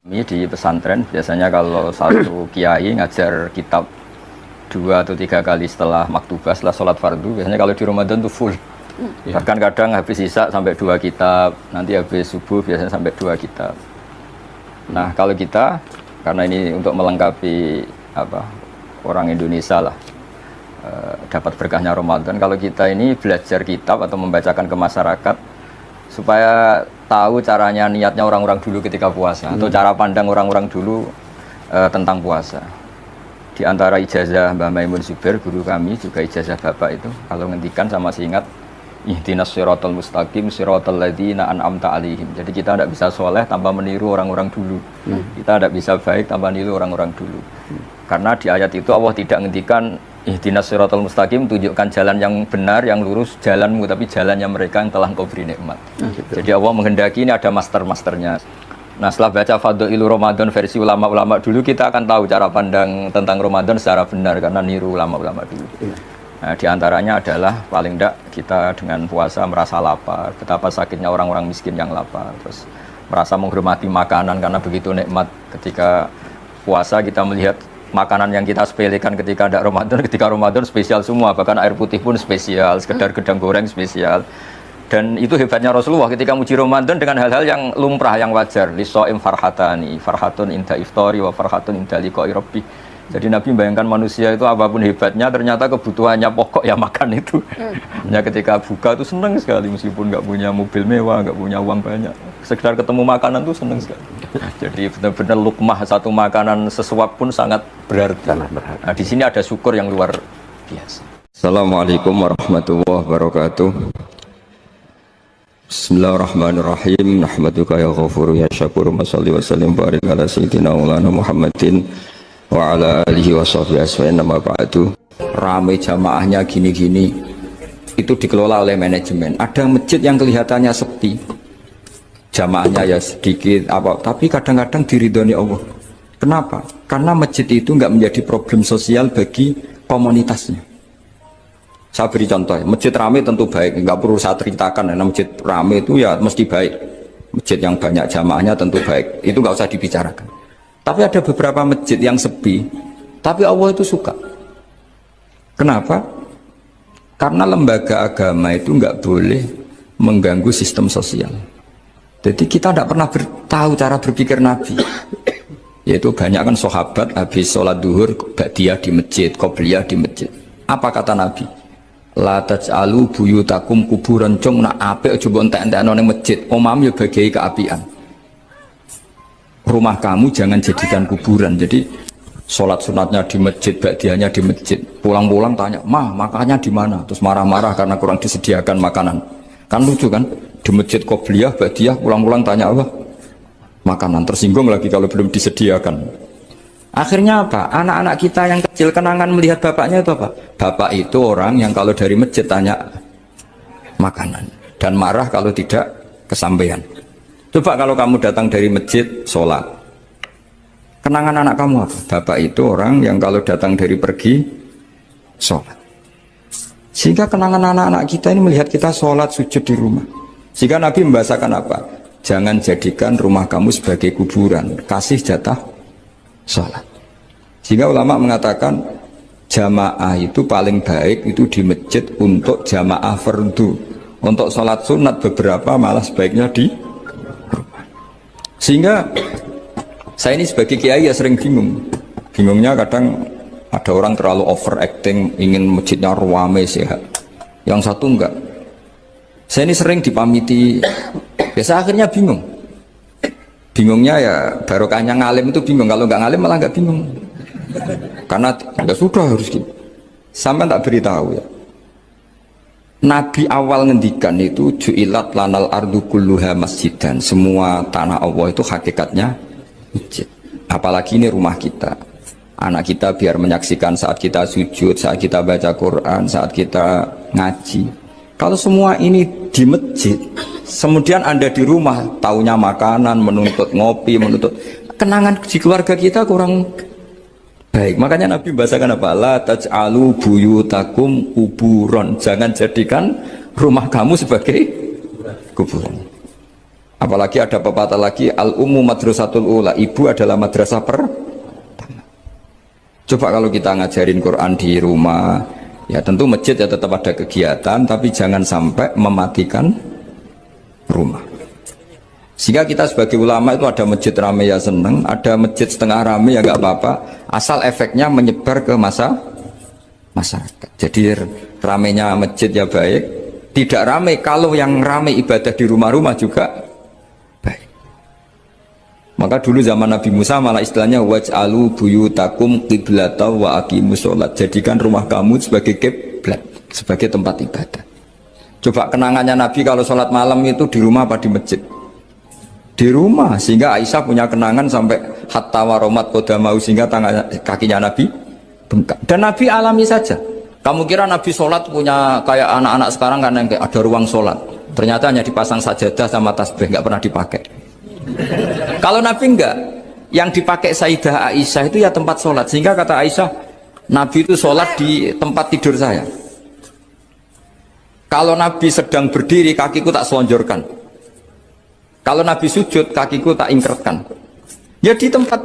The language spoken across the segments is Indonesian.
Ini di pesantren biasanya kalau satu kiai ngajar kitab 2 atau 3 kali setelah maktubah, setelah sholat fardu. Biasanya kalau di Ramadan tuh full. Bahkan kadang habis isya sampai 2 kitab, nanti habis subuh biasanya sampai 2 kitab. Nah kalau kita, karena ini untuk melengkapi orang Indonesia lah, dapat berkahnya Ramadan. Kalau kita ini belajar kitab atau membacakan ke masyarakat supaya tahu caranya, niatnya orang-orang dulu ketika puasa atau cara pandang orang-orang dulu tentang puasa. Di antara ijazah Mbah Maimun Zubair, guru kami, juga ijazah bapak itu, kalau ngendikan sama masih ingat, ihdinas siratal mustaqim siratal ladzina an'amta alaihim. Jadi kita tidak bisa soleh tanpa meniru orang-orang dulu. Kita tidak bisa baik tanpa meniru orang-orang dulu. Karena di ayat itu Allah tidak ngendikan ihdinas siratal mustaqim, tunjukkan jalan yang benar, yang lurus, jalanmu, tapi jalannya mereka yang telah engkau beri nikmat. Jadi Allah menghendaki ini ada master-masternya. Nah setelah baca Fadhailu Ramadan versi ulama-ulama dulu, kita akan tahu cara pandang tentang Ramadan secara benar karena niru ulama-ulama dulu. Nah di antaranya adalah paling tidak kita dengan puasa merasa lapar, betapa sakitnya orang-orang miskin yang lapar, terus merasa menghormati makanan karena begitu nikmat. Ketika puasa kita melihat makanan yang kita sepelekan ketika ada Ramadan, ketika Ramadan spesial semua, bahkan air putih pun spesial, sekedar gedang goreng spesial. Dan itu hebatnya Rasulullah ketika muji Ramadan dengan hal-hal yang lumrah, yang wajar. Liso'im farhatani, farhatun inda iftari wa farhatun inda liqa'i rabbi. Jadi Nabi membayangkan manusia itu apapun hebatnya, ternyata kebutuhannya pokok ya makan itu. Hanya ketika buka itu senang sekali, meskipun nggak punya mobil mewah, nggak punya uang banyak, sekedar ketemu makanan itu senang sekali. Jadi benar-benar lukmah satu makanan sesuap pun sangat berarti. Nah, di sini ada syukur yang luar biasa. Assalamualaikum warahmatullahi wabarakatuh. Bismillahirrahmanirrahim. Nahmaduka ya ghafuru ya syakuru. Mashalli wa sallim barik ala sayyidina maulana Muhammadin wa ala alihi wa sahbihi asfa'in. Nama ba'du. Ramai jamaahnya gini-gini, itu dikelola oleh manajemen. Ada masjid yang kelihatannya sepi, jamaahnya ya sedikit tapi kadang-kadang diridhoni Allah. Kenapa? Karena masjid itu nggak menjadi problem sosial bagi komunitasnya. Saya beri contoh, masjid ramai tentu baik, nggak perlu saya ceritakan, karena masjid ramai itu ya mesti baik. Masjid yang banyak jamaahnya tentu baik, itu nggak usah dibicarakan. Tapi ada beberapa masjid yang sepi, tapi Allah itu suka. Kenapa? Karena lembaga agama itu nggak boleh mengganggu sistem sosial. Jadi kita tidak pernah tahu cara berpikir Nabi. Yaitu banyak kan sahabat habis sholat duhur, ba'diyah di masjid, qobliyah di masjid. Apa kata Nabi? La taj'alu buyutakum kuburan, cung nak apik coba entek-entekno ning masjid, omam ya bagai keapian. Rumah kamu jangan jadikan kuburan. Jadi sholat sunatnya di masjid, ba'diyahnya di masjid. Pulang-pulang tanya, makannya di mana? Terus marah-marah karena kurang disediakan makanan. Kan lucu kan? Di masjid qobliyah, ba'diyah, pulang-pulang tanya apa? Makanan. Tersinggung lagi kalau belum disediakan. Akhirnya apa? Anak-anak kita yang kecil kenangan melihat bapaknya itu apa? Bapak itu orang yang kalau dari masjid tanya makanan dan marah kalau tidak kesampaian. Coba kalau kamu datang dari masjid sholat, kenangan anak kamu apa? Bapak itu orang yang kalau datang dari pergi sholat. Sehingga kenangan anak-anak kita ini melihat kita sholat sujud di rumah. Sehingga Nabi membahasakan apa? Jangan jadikan rumah kamu sebagai kuburan, kasih jatah sholat. Sehingga ulama mengatakan jamaah itu paling baik itu di masjid untuk jamaah fardu. Untuk sholat sunat beberapa malah sebaiknya di rumah. Sehingga saya ini sebagai kiai ya sering bingung. Bingungnya kadang ada orang terlalu overacting, ingin masjidnya ruame sehat, yang satu enggak. Saya ini sering dipamiti, biasa akhirnya bingung. Bingungnya ya barokahnya ngalim itu bingung, kalau nggak ngalim malah nggak bingung. Karena ya sudah harus gitu. Sampai tak beritahu ya. Nabi awal ngendikan itu ju'ilat lanal ardu kulluha masjidan. Semua tanah Allah itu hakikatnya masjid. Apalagi ini rumah kita. Anak kita biar menyaksikan saat kita sujud, saat kita baca Quran, saat kita ngaji. Kalau semua ini di masjid, kemudian Anda di rumah taunya makanan, menuntut ngopi, menuntut kenangan di keluarga kita kurang baik. Makanya Nabi membahasakan apa? La taj'alu buyutakum kuburon. Jangan jadikan rumah kamu sebagai kuburan. Apalagi ada pepatah lagi, al-ummu madrasatul ula, ibu adalah madrasah pertama. Coba kalau kita ngajarin Quran di rumah, ya tentu masjid ya tetap ada kegiatan, tapi jangan sampai mematikan rumah. Sehingga kita sebagai ulama itu ada masjid rame ya seneng, ada masjid setengah rame ya nggak apa-apa, asal efeknya menyebar ke masyarakat. Jadi ramenya masjid ya baik, tidak rame kalau yang rame ibadah di rumah-rumah juga. Maka dulu zaman Nabi Musa malah istilahnya waj'alu buyutakum qiblata wa aqimus sholat. Jadikan rumah kamu sebagai kiblat, sebagai tempat ibadah. Coba kenangannya Nabi kalau sholat malam itu di rumah apa di masjid? Di rumah, sehingga Aisyah punya kenangan sampai hatta waromat qodamau, sehingga kakinya Nabi bengkak. Dan Nabi alami saja. Kamu kira Nabi sholat punya kayak anak-anak sekarang kan yang kayak ada ruang sholat. Ternyata hanya dipasang sajadah sama tasbih, nggak pernah dipakai. Kalau Nabi enggak, yang dipakai Sayyidah Aisyah itu ya tempat sholat. Sehingga kata Aisyah, Nabi itu sholat di tempat tidur saya. Kalau Nabi sedang berdiri, kakiku tak selonjorkan. Kalau Nabi sujud, kakiku tak ingkretkan. Ya di tempat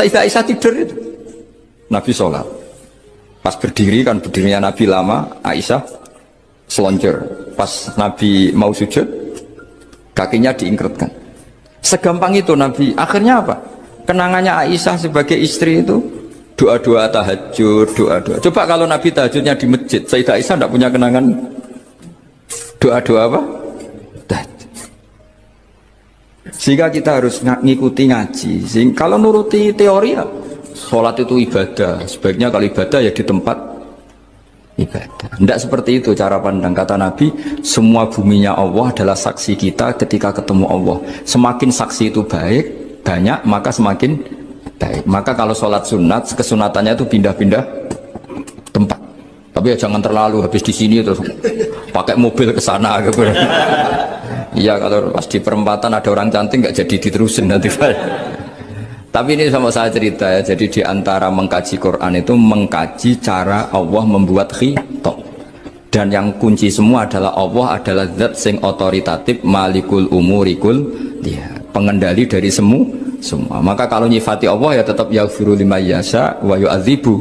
Sayyidah Aisyah tidur itu Nabi sholat. Pas berdiri kan berdirinya Nabi lama, Aisyah selonjor. Pas Nabi mau sujud, kakinya diingkretkan. Segampang itu Nabi. Akhirnya apa? Kenangannya Aisyah sebagai istri itu doa-doa tahajud, doa-doa. Coba kalau Nabi tahajudnya di masjid, Sayyidah Aisyah tidak punya kenangan doa-doa apa? Tahajud. Sehingga kita harus ngikuti ngaji. Sehingga kalau nuruti teori ya, sholat itu ibadah. Sebaiknya kalau ibadah ya di tempat ibadah. Tidak seperti itu cara pandang. Kata Nabi, semua buminya Allah adalah saksi kita ketika ketemu Allah. Semakin saksi itu banyak, maka semakin baik. Maka kalau sholat sunat, kesunatannya itu pindah-pindah tempat. Tapi ya jangan terlalu habis di sini terus pakai mobil ke sana gitu. Iya, kalau pas di perempatan ada orang cantik nggak jadi diterusin nanti. Tapi ini sama saya cerita ya, jadi di antara mengkaji Quran itu mengkaji cara Allah membuat khitab. Dan yang kunci semua adalah Allah adalah zat sing otoritatif, malikul umurikul dia, pengendali dari semua. Maka kalau nyifati Allah ya tetap yaghfiru liman yasha wa yu'adzibu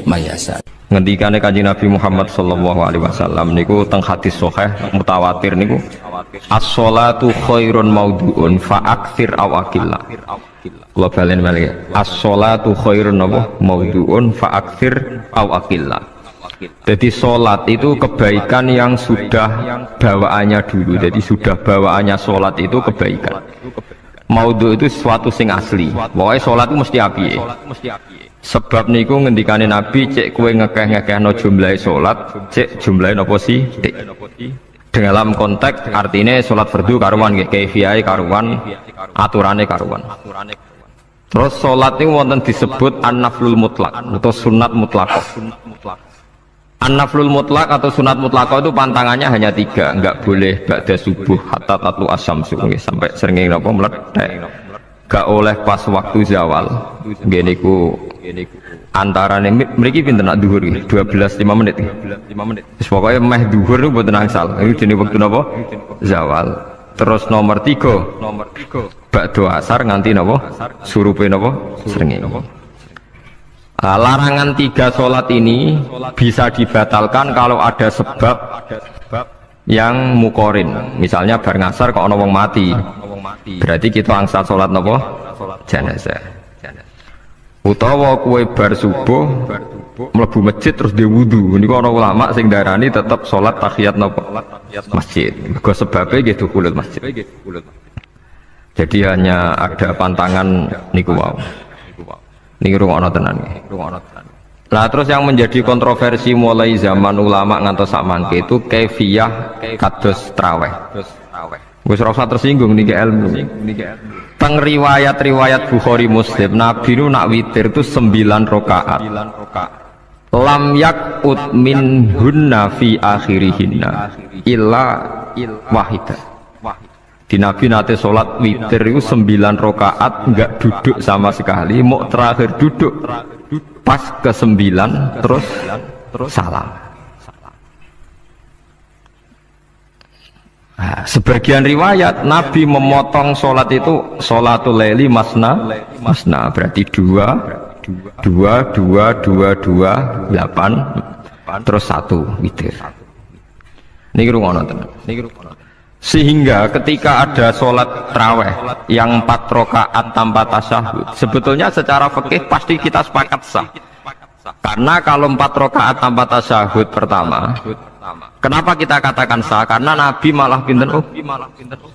may yasha. Ngendikane Kanjeng Nabi Muhammad sallallahu alaihi wasallam niku teng hadis sahih mutawatir niku as-sholatu khairun maudhu'un fa'aktsir aw aqilla. Kula balen malih. As-sholatu khairun maudhu'un fa'aktsir aw aqilla. Jadi sholat itu kebaikan yang sudah bawaannya dulu. Jadi sudah bawaannya sholat itu kebaikan. Maudhu itu sesuatu sing asli. Pokoknya sholat itu mesti api. Sebab niku ngendikane Nabi, cek kue ngekeh-ngekehno jumlahe sholat, cek jumlahe nopo sih. Dalam konteks artinya sholat fardu karuan, kaifiyahe karuan, aturane karuan. Terus sholat ini wonten disebut an-naflul mutlak atau sunat mutlaqah. An-naflul mutlak atau sunat mutlaqah itu pantangannya hanya 3, enggak boleh ba'da subuh hatta tatlu asyamsu sampai srengenge napa meletek. Gak oleh pas waktu zawal. Nggih niku antarane mriki pinten nak dhuwur 12-5 menit. 5 menit. Wis pokoke meh dhuwur niku mboten angsal. Iku jenenge wektu napa? Zawal. Terus nomor 3 ba'da asar nganti napa? Surupe napa? Srengenge. Larangan 3 sholat ini bisa dibatalkan kalau ada sebab yang mukorin. Misalnya bar ngasar kok ana wong mati, berarti kita angsal sholat napa? Jenazah. Utawa kue bar subuh mlebu masjid terus dia wudu. Niku ana ulama sing darani tetap sholat tahiyat napa? Masjid. Mergo sebabe nggih dukhulul masjid. Jadi hanya ada pantangan niku wau. Niki rungokno tenan nggih. Nah terus yang menjadi kontroversi mulai zaman ulama ngantos sakmangke itu kaifiyah kados traweh. Wis ora usah tersinggung niki ilmu. Teng riwayat-riwayat Bukhari Muslim Nabi nu nak witir itu 9 rakaat. Lam yakut min hunna fi akhirihinna illa wahidah. Di Nabi nate sholat witir itu 9 rakaat enggak duduk sama sekali, mau terakhir duduk pas ke 9 terus salam. Nah, sebagian riwayat Nabi memotong sholat itu sholatul laili masna berarti 2 8 terus 1 witir. Niki rungono tenan. Sehingga ketika ada sholat tarawih yang 4 rakaat tanpa tasyahud, sebetulnya secara fikih pasti kita sepakat sah. Karena kalau 4 rakaat tanpa tasyahud pertama, kenapa kita katakan sah? Karena Nabi malah pinten,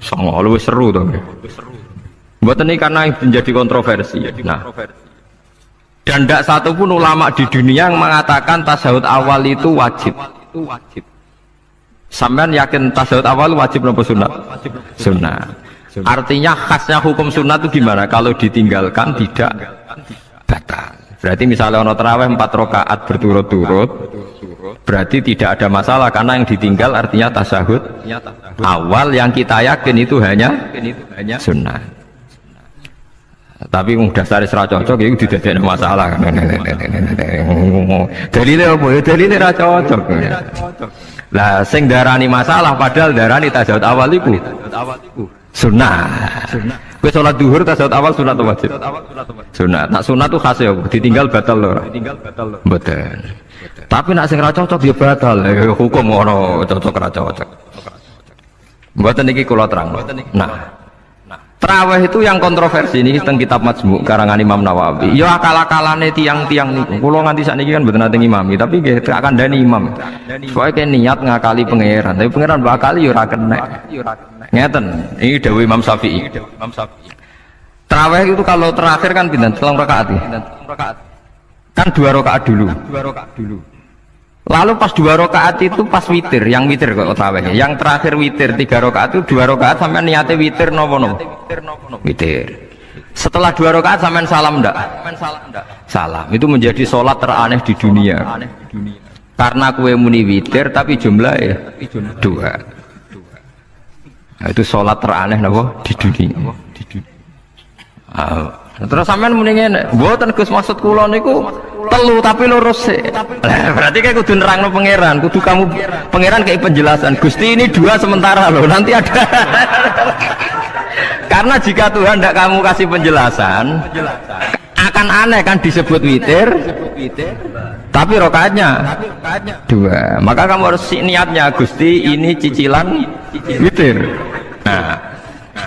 songo lebih seru tuh. Buat ini karena menjadi kontroversi. Nah, dan tidak satu pun ulama di dunia yang mengatakan tasyahud awal itu wajib. Sampean yakin tasyahud awal wajib atau sunat? Sunat. Artinya khasnya hukum sunat itu gimana? Kalau ditinggalkan tidak batal. Berarti misalnya ono tarawih 4 rakaat berturut-turut, berarti tidak ada masalah karena yang ditinggal artinya tasyahud awal yang kita yakin itu hanya sunat. Tapi dasar ra cocok itu tidak ada masalah. Dalile apa ya? Dalile ra cocok. Lah sing darani masalah padahal darani tasyahud awal iku sunat. Kowe salat zuhur tasyahud awal sunat atau wajib? Sunat. Nak sunat tuh khas ya, ditinggal batal lho. Betul. Tapi nak sing ra cocok ya batal. Hukum ngono cocok ra cocok. Mboten iki kula terang. Nah, tarawih itu yang kontroversi ini teng kitab Majmu' karangan Imam Nawawi. Ya akal-akalane tiang-tiang niku. Kula nganti sakniki kan mboten nate ngimami, tapi nggih akan dani imam. Soale niat ngakali pangeran, tapi pangeran bakali ya ora kena. Ngeten, ini dawuh Imam Syafi'i. Tarawih itu kalau terakhir kan pinten? 3 rakaat ya. Kan 2 rakaat dulu. Lalu pas 2 rakaat itu pas witir, yang witir kok tarawih. Yang terakhir witir 3 rakaat itu 2 rakaat sampai niatnya witir nopo. Witir. Setelah 2 rakaat sampai salam ndak? Salam. Itu menjadi sholat teraneh di dunia. Karena kue muni witir tapi jumlahnya 2. Nah, itu sholat teraneh nopo di dunia. Terus sampean muni ngene, mboten Gus maksud kula niku telu tapi lurus sih. Berarti kayak kudu nerangno pangeran, kudu kamu pangeran kayak penjelasan. Gusti ini 2 sementara loh, nanti ada. Karena jika Tuhan tidak kamu kasih penjelasan, akan aneh kan disebut witir, tapi rokaatnya 2. Maka kamu harus niatnya Gusti ini cicilan witir. Nah,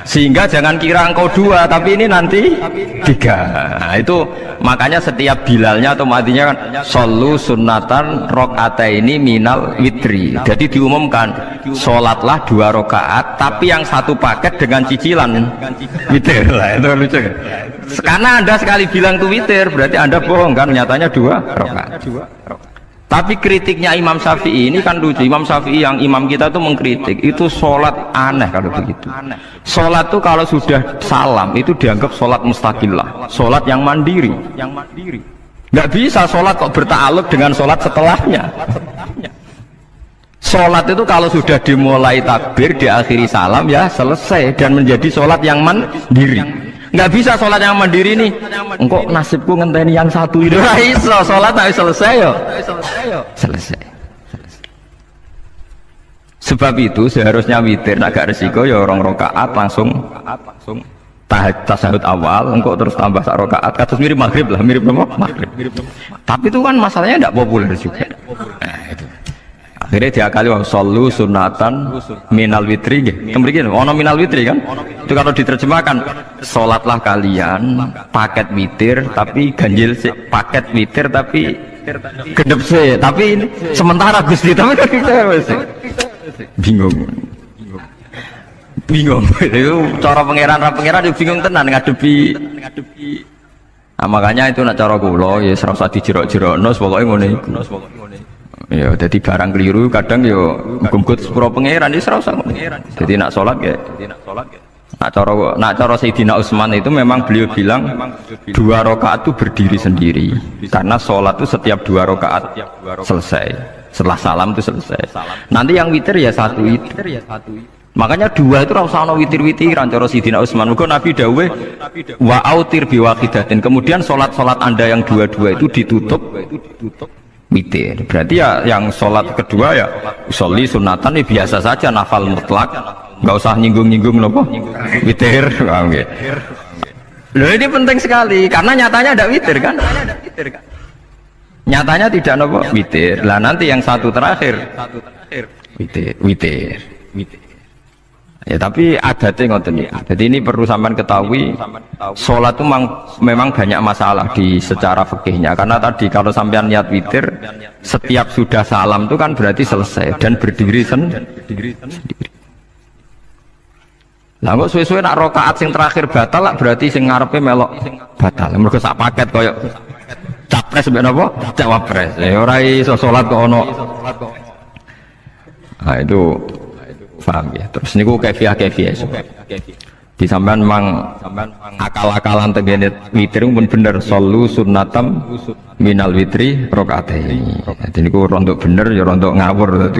sehingga jangan kira engkau 2 tapi ini nanti 3. Nah, itu makanya setiap bilalnya atau matinya kan solu sunnatan rokataini minal witri. Jadi diumumkan sholatlah 2 rakaat tapi yang 1 paket dengan cicilan witir. Lah itu lucu kan? Karena Anda sekali bilang itu witir berarti Anda bohong kan, nyatanya 2 rakaat. Tapi kritiknya Imam Syafi'i ini kan lucu. Imam Syafi'i yang imam kita tuh mengkritik itu sholat aneh kalau begitu. Sholat tuh kalau sudah salam itu dianggap sholat mustaqillah, sholat yang mandiri. Nggak bisa sholat kok berta'alluq dengan sholat setelahnya. Sholat itu kalau sudah dimulai takbir diakhiri salam ya selesai dan menjadi sholat yang mandiri. Nggak bisa sholat yang mandiri nih. Engkau nasibku ngenteni yang 1 itu. Nggak bisa, sholat harus selesai yo. Selesai. Sebab itu seharusnya witir agak resiko ya 2 rakaat langsung tasyahud awal, engkau terus tambah 1 rakaat. Kados mirip maghrib lah, mirip apa? Maghrib. Tapi itu kan masalahnya tidak populer juga. Nah, itu. Akhirnya diakali wa shollu sunatan minal witri nggih. Mriki ono minal witri kan? Itu kalau diterjemahkan salatlah kalian paket witir tapi ganjil paket witir tapi gendep sih. Tapi ini sementara Gusti tapi kita bingung. Itu cara pangeran bingung tenan ngadepi. Nah, makanya itu nak cara kula ya ora usah dijerok-jerokno pokoke ngono iku. Ya jadi barang keliru kadang yo gumgut sepuro pangeran wis ora usah. Jadi nak salat ya. Nak cara Sayyidina Utsman itu memang beliau bilang 2 rakaat itu berdiri sendiri. Karena salat itu setiap 2 rakaat selesai. Setelah salam itu selesai. Nanti yang witir ya 1 witir. Makanya 2 itu ora usah ana witir-witiran cara Sayyidina Utsman. Muga Nabi dawuh wa autir biwaqidatin. Kemudian salat-salat Anda yang 2 itu ditutup witir. Berarti ya yang sholat kedua ya sholli sunatan ya biasa saja nafal mutlak nggak usah nyinggung-nyinggung nopo witir, paham nggih. Loh ini penting sekali karena nyatanya ada witir kan? Nyatanya tidak nopo witir. Lah nanti yang satu terakhir witir. Ya tapi adatnya ngoten iki. Jadi ini perlu sampean ketahui, sholat itu memang banyak masalah di secara fikihnya. Karena tadi kalau sampean niat witir, setiap sudah salam itu kan berarti selesai dan berdiri sendiri. Lah kok suwe-suwe nak rakaat sing terakhir batal lah berarti sing ngarepe melok batal. Mergo sak paket koyo capres mbek napa? Cawapres. Ya ora iso salat kok ono. Nah itu paham ya. Terus niku kefiah di sampean mang akal-akalan tegene witir pun bener sallu sunnatam minal witri rakaataini. Jadi niku rontok bener ya rontok ngawur. Dadi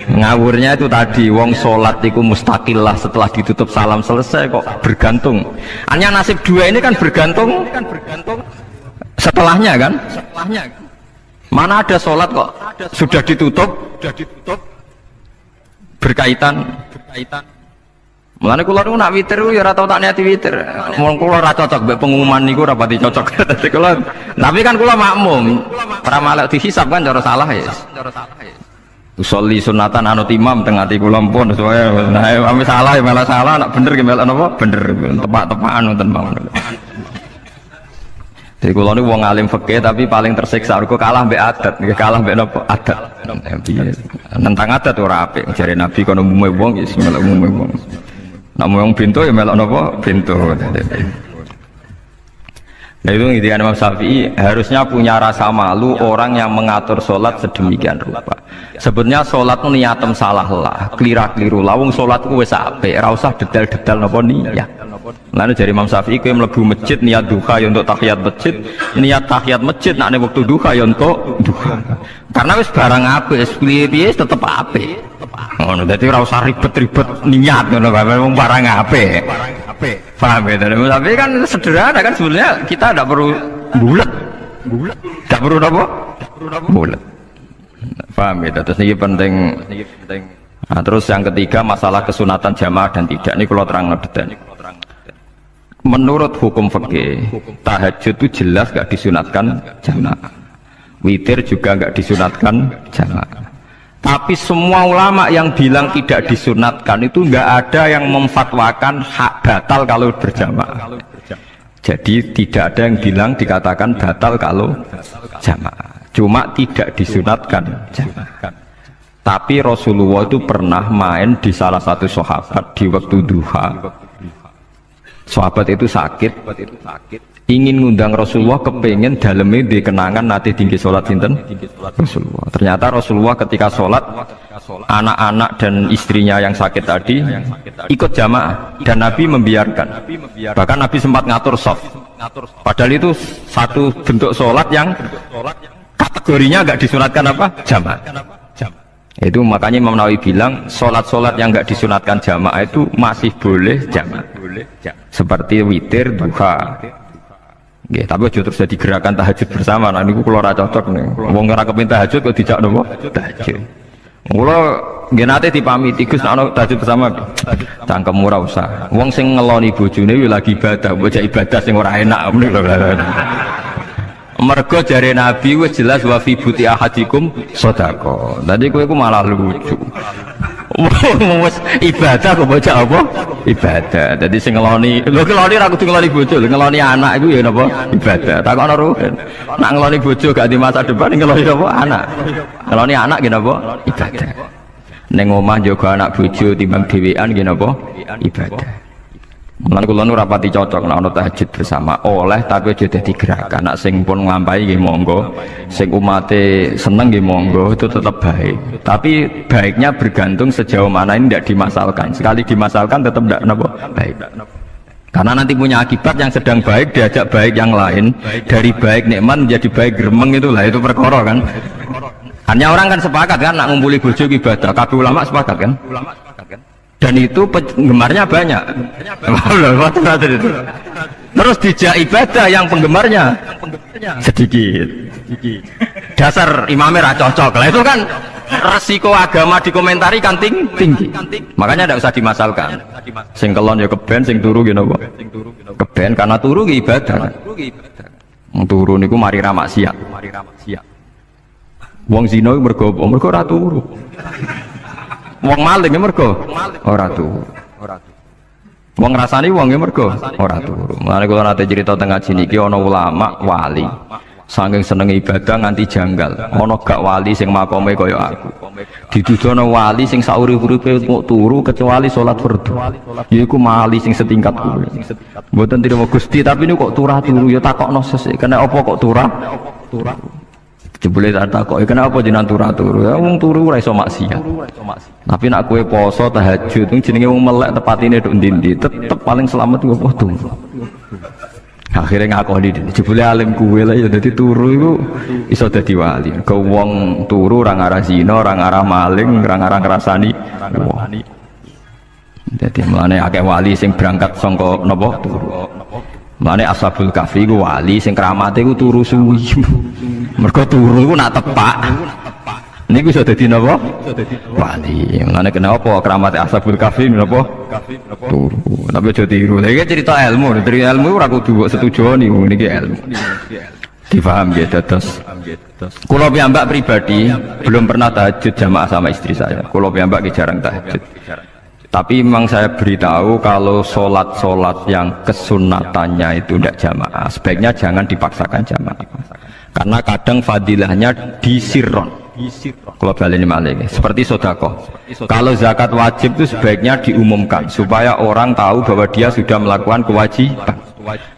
ngawurnya itu tadi wong salat iku mustaqillah setelah ditutup salam selesai kok bergantung. Hanya nasib dua ini kan bergantung setelahnya kan? Mana ada salat kok sudah ditutup berkaitan. Mulane kula niku nak witir ya ora tau tak niati witir. Wong kula ora cocok mbek pengumuman niku ora pati cocok. Tapi kan kula makmum. Ora malek dihisab kan cara salah ya. Usolli sunatan anut imam teng ati kula pun supaya nah ame salah ya malah salah, nak bener ki melok napa? Bener. Tepak-tepakan wonten mawon. Jadi kula niku wong alim fikih tapi paling tersiksa mergo kalah mbek adat, kalah mbek napa? Adat. Nentang adat ora apik. Jare Nabi kono umume wong ya melok umume wong. Nek wong pintu ya melok napa? Pintu. Nah itu intinya Imam Syafi'i harusnya punya rasa malu orang yang mengatur sholat sedemikian rupa. Sebenarnya sholat itu niatem salah lah, keliru lawung sholat itu wis apik, ora usah detail-detail napa niat. Lalu dari Imam Syafi'i kowe mlebu masjid niat duha ya untuk tahiyat masjid, niat tahiyat masjid nek waktu duha ya untuk duha. Karena wis barang apik, wis piye-piye tetep apik. Ngono dadi ora usah ribet-ribet niat ngono wong barang apik. Paham ya? Tapi kan sederhana kan sebenarnya kita tidak perlu bulat, tidak perlu apa? Bulat. Paham ya? Terus ini penting. Nah, terus yang ketiga masalah kesunatan jamaah dan tidak. Ini kalau terang detail. Menurut hukum fikih, tahajud itu jelas gak disunatkan jamaah. Witir juga gak disunatkan jamaah. Tapi semua ulama yang bilang tidak disunatkan itu nggak ada yang memfatwakan hak batal kalau berjamaah. Jadi tidak ada yang bilang dikatakan batal kalau jamaah. Cuma tidak disunatkan jamaah. Tapi Rasulullah itu pernah main di salah satu sahabat di waktu duha. Sahabat itu sakit. Ingin ngundang Rasulullah, kepengen dalamnya di kenangan nanti tinggi sholat sinten Rasulullah. Ternyata Rasulullah ketika sholat anak-anak dan istrinya yang sakit tadi ikut jamaah dan Nabi membiarkan. Bahkan Nabi sempat ngatur soft. Padahal itu satu bentuk sholat yang kategorinya agak disunatkan apa? Jamaah. Itu makanya Imam Nawawi bilang sholat-sholat yang enggak disunatkan jamaah itu masih boleh jamaah. Seperti witir, duha. Nggih, tapi aja terus jadi gerakan tahajud bersama. Nah niku kula ora cocok nih. Wong ora kepengin tahajud kok dijak napa? Tahajud. Kula nggih nate dipamiti Gus ana tahajud bersama. Cangkem ora usah. Wong sing ngeloni bojone lagi ibadah, bocah ibadah sing ora enak. Mergo jare Nabi wis jelas wa fi buti ahadikum sedekah. Tadi kowe ku malah lucu. Wes ibadah kok bocah apa? Ibadah. Jadi sing ngeloni, lho ngeloni ra kudu ngeloni bojo, ngeloni anak iku ya napa? Ibadah. Takokno ruhen. Nak ngeloni bojo gak di masa depan ngeloni apa? Anak. Ngeloni anak nggih napa? Ibadah. Ning omah njaga anak bojo timbang dhewean nggih napa? Ibadah. Mulane kula nu rapati cocok nek ana tahajud bersama oleh tapi aja dadi gerakan. Nek sing pun nglampahi nggih monggo, sing umate seneng nggih monggo, itu tetap baik. Tapi baiknya bergantung sejauh mana ini tidak dimasalkan. Sekali dimasalkan tetap tidak napa baik. Karena nanti punya akibat yang sedang baik diajak baik yang lain, dari baik nikmat menjadi baik gremeng itulah itu perkara kan. Hanya orang kan sepakat kan nak ngumpuli bojo ibadah, kabeh ulama sepakat kan? Dan itu penggemarnya banyak. Terus dijak ibadah yang penggemarnya sedikit. Dasar imamnya ra cocok lah itu kan resiko agama dikomentari kan tinggi. Makanya tidak usah dimasalkan. Sing kelon ya keben, sing turu gitu apa? Keben karena turu ki ibadah. Turu niku mari ra maksiat. Wong zina mergo ora turu. Wong maling mergo ora turu. Wong ngrasani wong mergo ora turu. Mulane kula nate cerita teng ngaji niki ana ulama wali. Saking seneng ibadah nganti janggal. Ana gak wali sing makome kaya aku. Dituduhno wali sing saurip-uripe mung turu kecuali salat fardu. Yaiku wali sing setingkat kuwi. Mboten trimo Gusti tapi niku kok turah turu ya takokno sesuk. Kena apa kok turah? Jebule tak takoki kenapa jenengan turah turu? Ya wong turu ora iso maksiat. Tapi nak kowe poso tahajud jenenge wong melek tepatine nduk ndi-ndi tetep paling selamat ku apa turu. Akhirnya ngakoni jebule alim kuwe lah ya dadi turu iku iso dadi wali. Ke wong turu ora ngarah zina, ora ngarah maling, ora ngarah ngrasani wong. Dadi mulane akeh wali sing berangkat saka napa turu. Mulane Ashabul Kahfi ku wali sing kramate ku turu suwi. Mergo turu iku nak tepak. Niku iso dadi napa? Wali. Mulane kenapa kramate Ashabul Kahfi napa? Turu. Tapi aja tiru. Lha iki cerita ilmu, dari ilmu ora kudu setuju niku niki ilmu. Difaham ya dados. Kula piyambak pribadi belum pernah tahajud jamaah sama istri saya. Kula piyambak jarang tahajud. Tapi memang saya beritahu kalau sholat yang kesunatannya itu tidak jamaah, sebaiknya jangan dipaksakan jamaah. Karena kadang fadilahnya disirron. Kalau balik ini malah seperti sodakoh. Kalau zakat wajib itu sebaiknya diumumkan supaya orang tahu bahwa dia sudah melakukan kewajiban.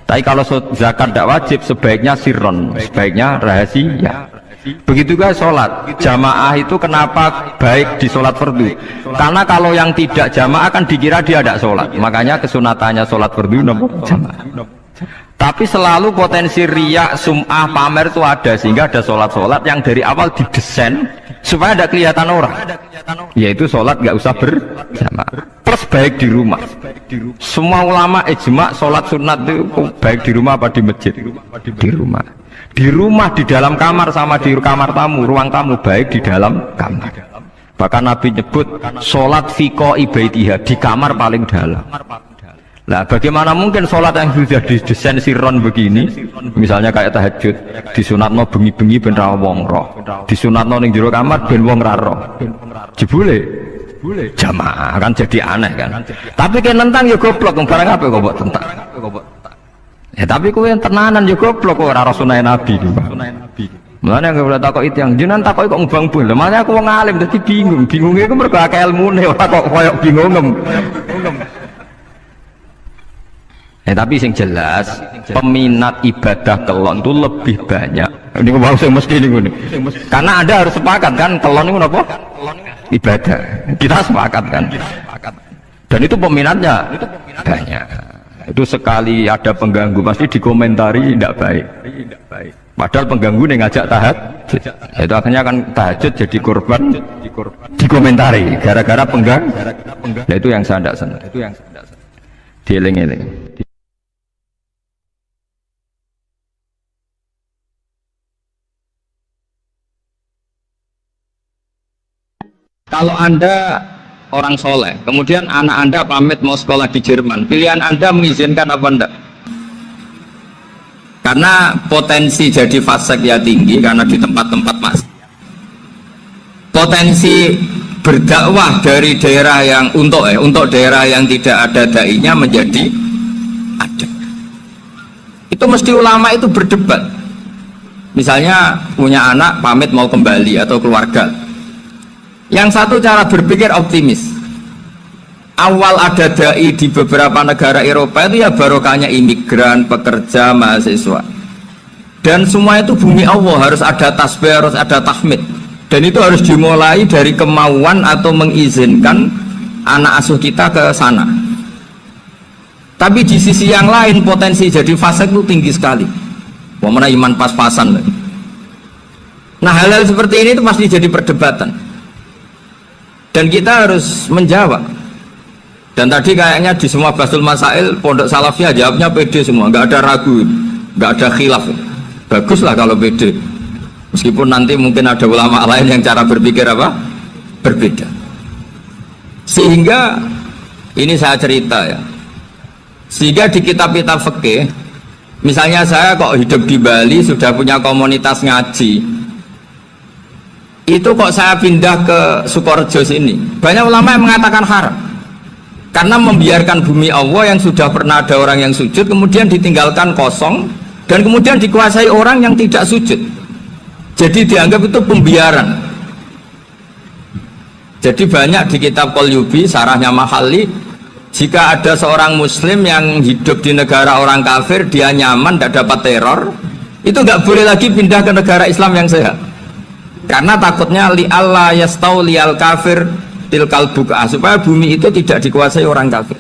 Tapi kalau zakat tidak wajib sebaiknya sirron, sebaiknya rahasia. Begitu juga sholat jamaah itu kenapa baik di sholat fardu? Karena kalau yang tidak jamaah kan dikira dia tidak sholat. Makanya kesunatannya sholat fardu nomor jamaah. Tapi selalu potensi riya, sum'ah, pamer itu ada sehingga ada sholat-sholat yang dari awal didesain supaya ada kelihatan orang. Yaitu sholat nggak usah berjamaah. Plus baik di rumah. Semua ulama ijma sholat sunat itu baik di rumah apa di masjid? Di rumah. Di rumah, di dalam kamar sama di kamar tamu, ruang tamu baik di dalam kamar. Bahkan Nabi nyebut sholat fiko ibaitiha di kamar paling dalam. Nah, bagaimana mungkin sholat yang sudah didesain sirron begini, misalnya kayak tahajud, disunatno bengi-bengi ben ra wong roh, disunatno ning jero kamar ben wong ra roh. Jebule jamaah kan jadi aneh kan. Tapi kan nentang ya goblok, barang apa kok mbok tentang. Ya tapi kowe yang tenanan ya goblok kok ora sunah Nabi. Mulane nek ora takok itu yang jenengan takoki kok ngubang bul. Makanya aku wong alim dadi bingung. Bingunge iku mergo akeh ilmune ora kok koyo bingungem. Tapi sing jelas peminat ibadah kelon itu lebih banyak. Ini mau saya mesti ini. Karena Anda harus sepakat kan kelon itu apa? Ibadah. Kita sepakat kan. Dan itu peminatnya banyak. Itu sekali ada pengganggu pasti dikomentari tidak baik. Padahal pengganggu nih ngajak tahajud. Itu akhirnya kan tahajud jadi korban dikomentari gara-gara pengganggu. Nah itu yang saya tidak senang. Dieling-eling. Kalau Anda orang soleh, kemudian anak Anda pamit mau sekolah di Jerman, pilihan Anda mengizinkan apa enggak? Karena potensi jadi fasik ya tinggi karena di tempat-tempat maksiat. Potensi berdakwah dari daerah yang untuk daerah yang tidak ada dai-nya menjadi ada. Itu mesti ulama itu berdebat. Misalnya punya anak pamit mau kembali atau keluarga. Yang satu cara berpikir optimis. Awal ada dai di beberapa negara Eropa itu ya barokahnya imigran, pekerja, mahasiswa. Dan semua itu bumi Allah, harus ada tasbih, harus ada tahmid. Dan itu harus dimulai dari kemauan atau mengizinkan anak asuh kita ke sana. Tapi di sisi yang lain potensi jadi fasik itu tinggi sekali. Mana iman pas-pasan. Nah hal-hal seperti ini itu pasti jadi perdebatan. Dan kita harus menjawab. Dan tadi kayaknya di semua Basul Masail Pondok Salafiyah jawabnya pede semua, nggak ada ragu, nggak ada khilaf. Baguslah kalau pede. Meskipun nanti mungkin ada ulama lain yang cara berpikir apa? berbeda. Sehingga ini saya cerita ya. Sehingga di kitab-kitab fikih, misalnya saya kok hidup di Bali sudah punya komunitas ngaji, itu kok saya pindah ke Sukorejo sini, banyak ulama yang mengatakan haram karena membiarkan bumi Allah yang sudah pernah ada orang yang sujud kemudian ditinggalkan kosong dan kemudian dikuasai orang yang tidak sujud, jadi dianggap itu pembiaran. Jadi banyak di kitab Qalyubi, sarahnya Mahalli, jika ada seorang muslim yang hidup di negara orang kafir, dia nyaman, tidak dapat teror, itu nggak boleh lagi pindah ke negara Islam yang sehat, karena takutnya li Allah yastau lial kafir tilkal buka, supaya bumi itu tidak dikuasai orang kafir.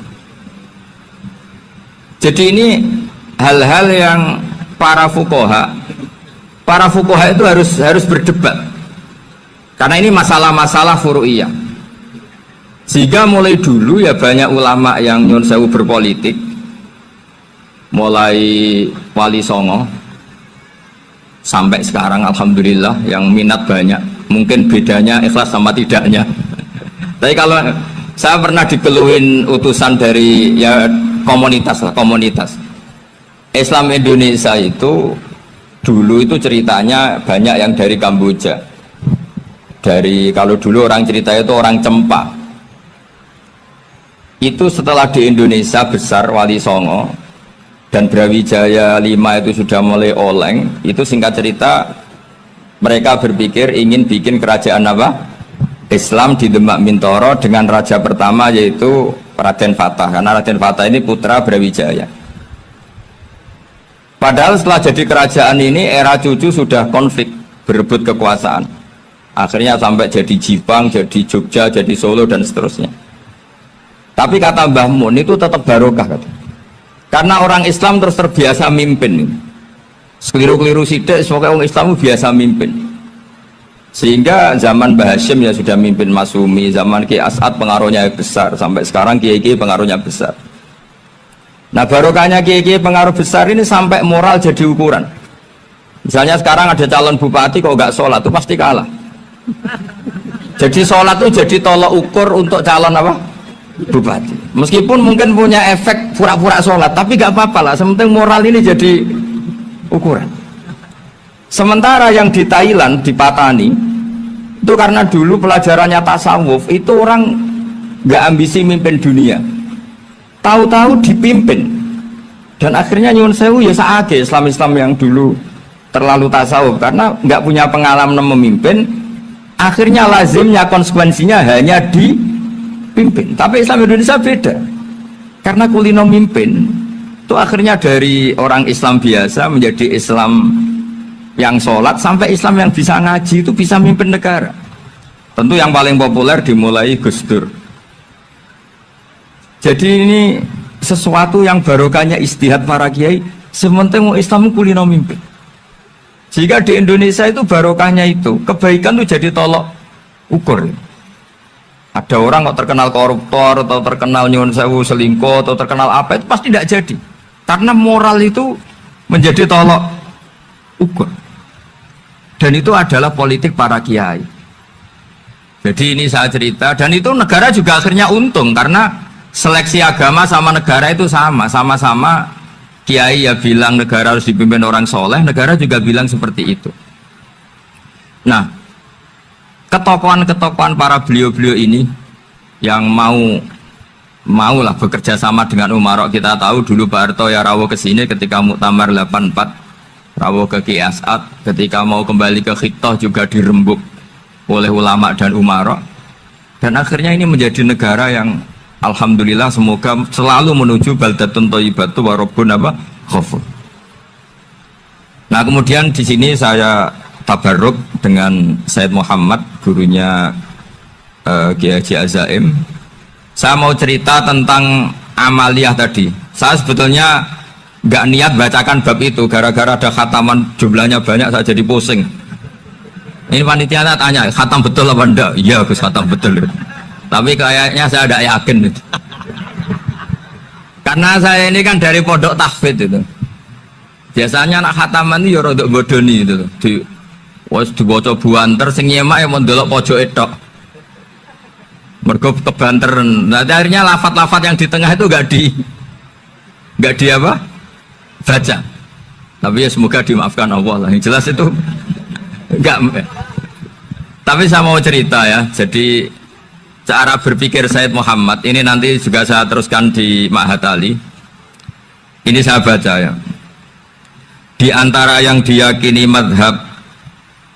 Jadi ini hal-hal yang para fuqaha itu harus berdebat, karena ini masalah-masalah furu'iyah. Sehingga mulai dulu ya banyak ulama yang nyun sewu berpolitik, mulai Wali Songo sampai sekarang alhamdulillah yang minat banyak. Mungkin bedanya ikhlas sama tidaknya. Tapi kalau saya pernah dikeluhin utusan dari ya komunitas Islam Indonesia itu dulu itu ceritanya banyak yang dari Kamboja. Dari kalau dulu orang cerita itu orang Cempa. Itu setelah di Indonesia besar Wali Songo dan Brawijaya 5 itu sudah mulai oleng, itu singkat cerita mereka berpikir ingin bikin kerajaan apa? Islam di Demak Mintoro dengan raja pertama yaitu Raden Fatah, karena Raden Fatah ini putra Brawijaya. Padahal setelah jadi kerajaan ini era cucu sudah konflik, berebut kekuasaan. Akhirnya sampai jadi Jipang, jadi Jogja, jadi Solo dan seterusnya. Tapi kata Mbah Mun itu tetap barokah kata. Karena orang Islam terus terbiasa mimpin. Sekeliru-keliru sidik, semoga orang Islam biasa mimpin. Sehingga zaman Mbah Hashim ya sudah mimpin Masumi, zaman Ki As'ad pengaruhnya besar, sampai sekarang Kiai pengaruhnya besar. Nah barokahnya Kiai pengaruh besar ini sampai moral jadi ukuran. Misalnya sekarang ada calon bupati kok nggak sholat, itu pasti kalah. Jadi sholat itu jadi tolok ukur untuk calon apa? Bupati. Meskipun mungkin punya efek pura-pura sholat, tapi nggak apa-apa lah, sementing moral ini jadi ukuran. Sementara yang di Thailand, di Patani itu karena dulu pelajarannya tasawuf, itu orang nggak ambisi mimpin dunia, tahu-tahu dipimpin, dan akhirnya nyuwun sewu ya saage Islam-Islam yang dulu terlalu tasawuf karena nggak punya pengalaman memimpin, akhirnya lazimnya konsekuensinya hanya dipimpin. Tapi Islam Indonesia beda, karena kulino mimpin itu akhirnya dari orang Islam biasa menjadi Islam yang sholat sampai Islam yang bisa ngaji, itu bisa mimpin negara. Tentu yang paling populer dimulai Gus Dur. Jadi ini sesuatu yang barokahnya istihad para kiai, sementing Islam kulino mimpin. Jika di Indonesia itu barokahnya itu, kebaikan itu jadi tolok ukur. Ada orang kok terkenal koruptor, atau terkenal nyuwun sewu selingkuh, atau terkenal apa, itu pasti tidak jadi. Karena moral itu menjadi tolok ukur. Dan itu adalah politik para kiai. Jadi ini saya cerita, dan itu negara juga akhirnya untung, karena seleksi agama sama negara itu sama-sama kiai ya bilang negara harus dipimpin orang soleh, negara juga bilang seperti itu. Nah, ketokohan-ketokohan para beliau-beliau ini yang maulah bekerja sama dengan Umarok. Kita tahu dulu Pak Harto ya rawuh ke sini ketika Muktamar 84, rawuh ke Ki As'ad, ketika mau kembali ke Khittah juga dirembuk oleh ulama dan Umarok. Dan akhirnya ini menjadi negara yang alhamdulillah semoga selalu menuju baldatun thayyibatu wa rabbun ghafur. Nah, kemudian di sini saya tabarruk dengan Said Muhammad, gurunya Kiai Haji Azaim. Saya mau cerita tentang amaliyah tadi. Saya sebetulnya nggak niat bacakan bab itu, gara-gara ada khataman jumlahnya banyak saya jadi pusing. Ini panitianya tanya, khatam betul apa enggak? Iya Gus, khatam betul. Tapi kayaknya saya tidak yakin itu. Karena saya ini kan dari pondok tahfidz itu. Biasanya anak khataman itu ya rodok bodoni itu. Dibaca buanter sing nyemak ya mau ndelok pojok etok. Mergo kebanteran. Nah, akhirnya lafat-lafat yang di tengah itu enggak di apa? Baca. Tapi ya semoga dimaafkan Allah lah. Yang jelas itu enggak. Tapi saya mau cerita ya. Jadi cara berpikir Sayyid Muhammad ini nanti juga saya teruskan di Ma'had Ali. Ini saya baca ya. Di antara yang diyakini madhab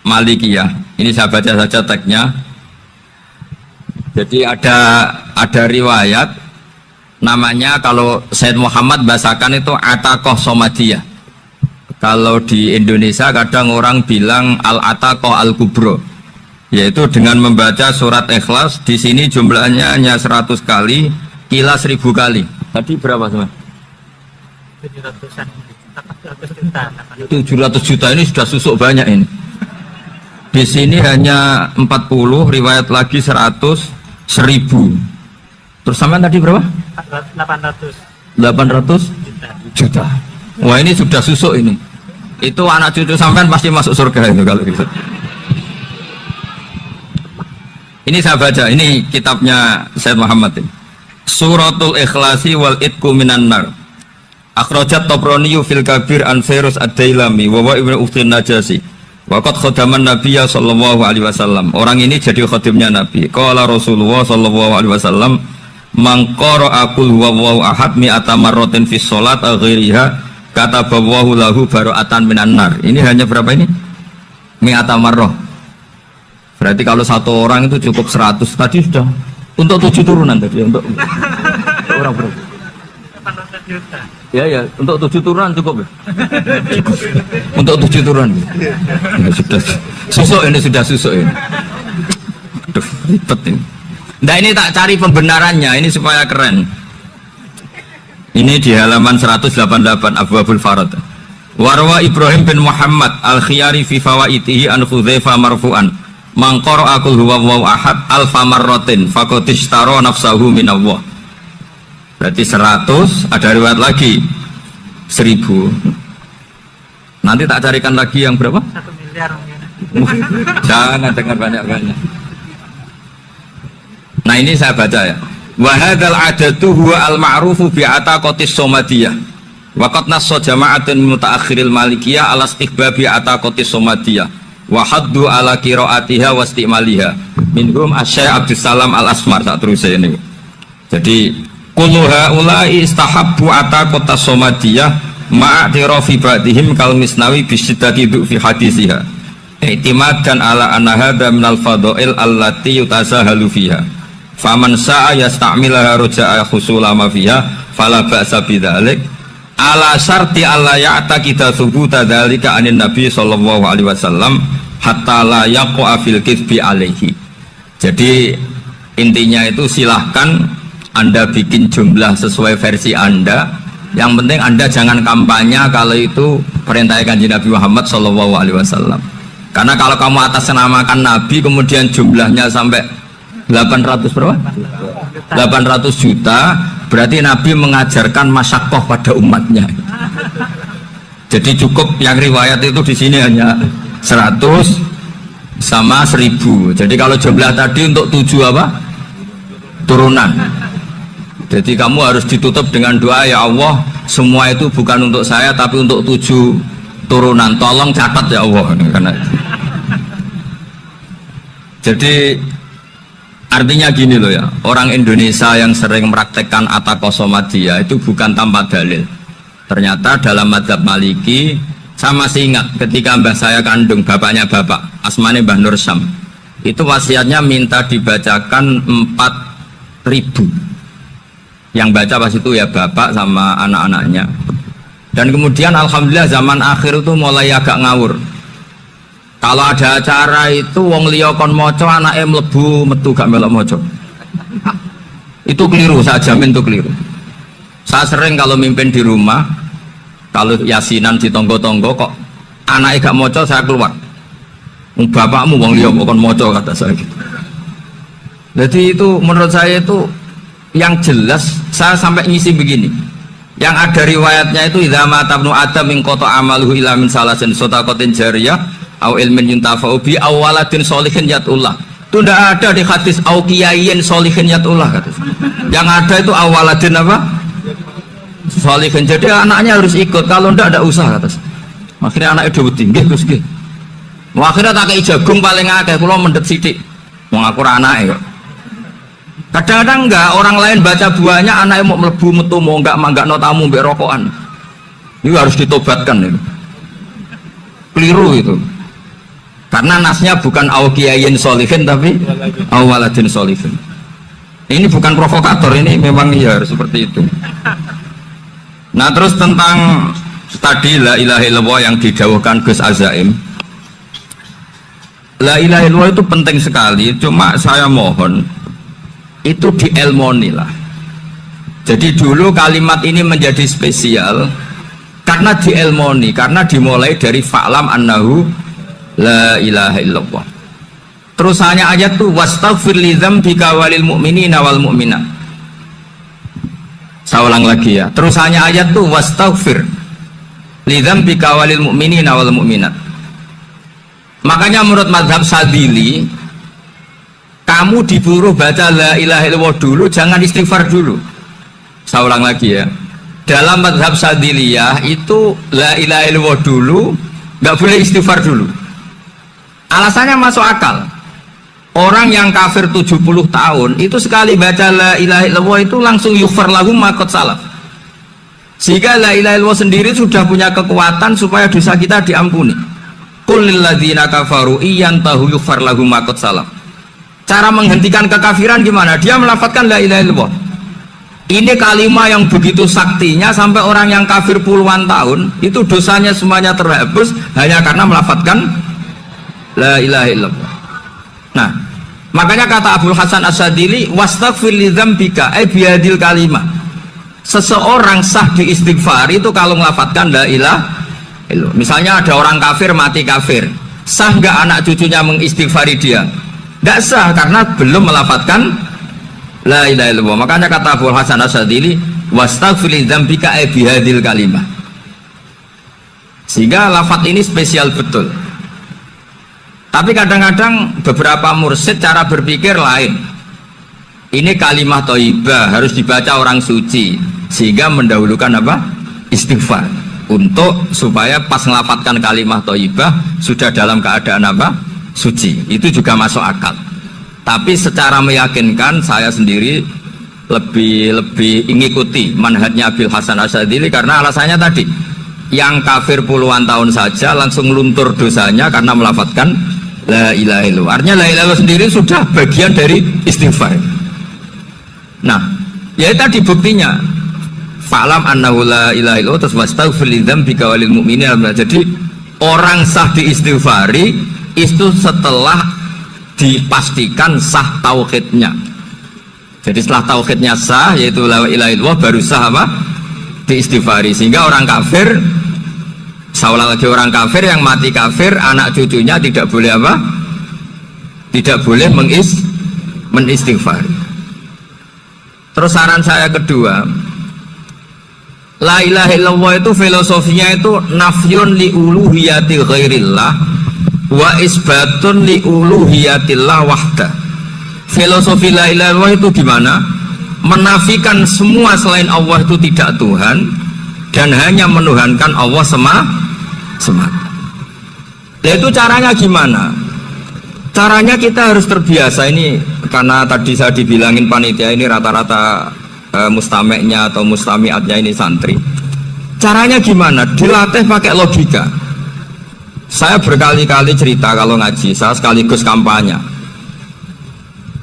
Malikiyah, ini saya baca saja teksnya. Jadi ada riwayat namanya, kalau Sayyid Muhammad bahasakan itu Ataqoh Somadiyah. Kalau di Indonesia kadang orang bilang Al-Ataqoh Al-Kubro, yaitu dengan membaca surat Ikhlas. Di sini jumlahnya hanya 100 kali, Kila 1000 kali. Tadi berapa semua? 700 juta ini sudah susuk banyak ini. Di sini hanya 40, riwayat lagi 100, 1000. Terus sampai tadi berapa? 800 juta. Wah, ini sudah susuk ini. Itu anak cucu sampean pasti masuk surga itu kalau gitu. Ini saya baca, ini kitabnya Sayyid Muhammad ini. Suratul Ikhlasi wal Itqu minan nar. Akhrajat Tabrani fil Kabir an Fairuz ad-Dailami wa wa ibnu Uftin Najasi. Waqad khadaman Nabiyya sallallahu alaihi wasallam. Orang ini jadi khadimnya Nabi. Qala Rasulullah sallallahu alaihi wasallam, "Man qara'a qul huwallahu ahad mi'ata marratin fi shalat ghairiha kataballahu lahu bara'atan minan nar." Ini hanya berapa ini? Mi'ata marrah. Berarti kalau satu orang itu cukup 100. Tadi sudah untuk 7 turunan tadi, untuk orang berapa? 800 juta. Ya, untuk 7 turunan cukup ya? Cukup. Untuk 7 turunan ya, sudah susuk ini, sudah susuk ini. Aduh, ribet ini. Nah, ini tak cari pembenarannya, ini supaya keren. Ini di halaman 188 Abwabul Farad. Warwa Ibrahim bin Muhammad al-Khiyari fi fawaitihi an Hudzaifah marfu'an. Man qara'a qul huwallahu ahad alfa marratin faqad ishtara nafsahu minallah. Berarti 100, ada riwayat lagi 1000. Nanti tak carikan lagi yang berapa? 1 miliar mungkin. Jangan dengar banyak-banyak. Nah, ini saya baca ya. Wa hadzal adatu huwa al-ma'rufu bi ataqatis somadiyah. Wa qad nassa jama'atun mutaakhiril malikiyah ala istighbabi ataqatis somadiyah. Wa haddu ala qiraatiha wa istimaliha. Minhum Asy-Syaikh Abdus Salam Al-Asmar. Tak terus ini. Jadi kullu haula'i istahabbu ataqatas somadiyah ma'atirafi ba'dihim kal misnawi bisiddati fi hadisiha. I'timadan ala anna hadza minal fadha'il allati yutasahalu fiha. Faman sa'a yasta'milaha roja'a khusula ma fiha fala ba'sa bidzalik ala syarti alla ya'taqida thubuta dzalika anin nabi sallallahu alaihi wasallam hatta la yaqa fil kitsbi alaihi. Jadi intinya itu silahkan Anda bikin jumlah sesuai versi Anda, yang penting Anda jangan kampanye kalau itu perintah Kanjeng Nabi Muhammad sallallahu alaihi wasallam. Karena kalau kamu atasnamakan Nabi kemudian jumlahnya sampai 800 berapa? 800 juta, berarti Nabi mengajarkan masyaqqah pada umatnya. Jadi cukup yang riwayat itu di sini hanya 100 sama 1000. Jadi kalau jumlah tadi untuk 7 apa? Turunan. Jadi kamu harus ditutup dengan doa, ya Allah, semua itu bukan untuk saya tapi untuk 7 turunan. Tolong catat ya Allah. Karena jadi artinya gini loh ya, orang Indonesia yang sering mempraktekkan ataqoh somadiyah itu bukan tanpa dalil. Ternyata dalam madzhab Maliki, saya masih ingat ketika mbah saya kandung, bapaknya bapak, asmane Mbah Nur Syam, itu wasiatnya minta dibacakan 4000. Yang baca pas itu ya bapak sama anak-anaknya. Dan kemudian alhamdulillah zaman akhir itu mulai agak ngawur. Kalau ada acara itu wong liya kon maca anake mlebu metu gak melok maca. Itu keliru, saya jamin itu keliru. Saya sering kalau mimpin di rumah, kalau yasinan di tonggo-tonggo kok anaknya gak maca, saya keluar. Bapakmu wong liya kok kon maca, kata saya gitu. Jadi itu menurut saya itu yang jelas. Saya sampai ngisi begini. Yang ada riwayatnya itu idza mata ibnu adam min qata amaluhu ila min salasin shadaqatin jariyah au ilmin yuntafa'u bi aw waladin sholihin yatullah Itu tidak ada di hadis au kiyayin solihin yatullah kata. Yang ada itu awaladin apa? Solihin. Jadi anaknya harus ikut. Kalau tidak ada usaha kata. Akhirnya anaknya udah tinggi terus gitu. Akhirnya tak kei jagung paling akeh. Kalau mendet sidik. Mau ngakur anaknya kok. Kadang-kadang enggak orang lain baca buahnya anaknya mau melebu metu mau enggak no tamu mbek rokokan. Itu harus ditobatkan itu. Keliru itu. Karena nasnya bukan awkiyayin solihin tapi awaladin solihin. Ini bukan provokator, ini memang ya harus seperti itu. Nah terus tentang tadi la ilaha illallah yang didawuhkan Gus Azaim. La ilaha illallah itu penting sekali, cuma saya mohon itu dielmoni lah. Jadi dulu kalimat ini menjadi spesial karena dielmoni, karena dimulai dari fa'lam annahu la ilaha illallah. Terusannya ayat tuh wastaghfir li dzambika walil mu'minina wal mu'minat. Saya ulang lagi ya. Terusannya ayat tuh wastaghfir li dzambika walil mu'minina wal mu'minat. Makanya menurut mazhab Sadili kamu disuruh baca la ilaha illallah dulu, jangan istighfar dulu. Saya ulang lagi ya. Dalam mazhab Sadiliyah itu la ilaha illallah dulu, nggak boleh istighfar dulu. Alasannya masuk akal. Orang yang kafir 70 tahun itu sekali baca la ilaha illallah itu langsung yughfar lahum ma qad salaf. Sehingga la ilaha illallah sendiri sudah punya kekuatan supaya dosa kita diampuni. Qul lil ladzina kafaru iyantahu yughfar lahum ma qad salaf. Cara menghentikan kekafiran gimana? Dia melafadzkan la ilaha illallah. Ini kalimat yang begitu saktinya sampai orang yang kafir puluhan tahun itu dosanya semuanya terhapus hanya karena melafadzkan la ilaha illallah. Nah, makanya kata Abdul Hasan As-Sadili wastaghfir li dzambika ay bihadil kalimah. Seseorang sah diistighfar itu kalau melafadzkan la ilaha illallah. Misalnya ada orang kafir mati kafir, sah nggak anak cucunya mengistighfari dia? Nggak sah karena belum melafadzkan la ilaha illallah. Makanya kata Abdul Hasan As-Sadili wastaghfir li dzambika ay bihadil kalimah. Sehingga lafadz ini spesial betul. Tapi kadang-kadang beberapa mursyid cara berpikir lain. Ini kalimat thayyibah harus dibaca orang suci sehingga mendahulukan apa? Istighfar untuk supaya pas ngelafadzkan kalimat thayyibah sudah dalam keadaan apa? Suci. Itu juga masuk akal. Tapi secara meyakinkan saya sendiri lebih mengikuti manhajnya Abil Hasan Asyadzili karena alasannya tadi yang kafir puluhan tahun saja langsung luntur dosanya karena melafadzkan la ilaha illallah. Artinya la ilaha illallah sendiri sudah bagian dari istighfar. Nah, ya tadi buktinya. Fa'lam annahu la ilaha illallah terus wastaghfir li dzambika walil mu'minina. Jadi orang sah diistighfari itu setelah dipastikan sah tauhidnya. Jadi setelah tauhidnya sah yaitu la ilaha illallah baru sah apa? Diistighfari. Sehingga orang kafir seolah lagi orang kafir yang mati kafir anak cucunya tidak boleh apa? Tidak boleh menistighfar. Terus saran saya kedua, la ilaha illallah itu filosofinya itu nafyun li uluhiyati ghairillah wa isbatun li uluhiyatillah wahda. Filosofi la ilaha illallah itu gimana? Menafikan semua selain Allah itu tidak Tuhan dan hanya menuhankan Allah semata. Nah, itu caranya gimana? Caranya kita harus terbiasa ini karena tadi saya dibilangin panitia ini rata-rata mustameknya atau mustamiatnya ini santri. Caranya gimana? Dilatih pakai logika. Saya berkali-kali cerita kalau ngaji, saya sekaligus kampanye.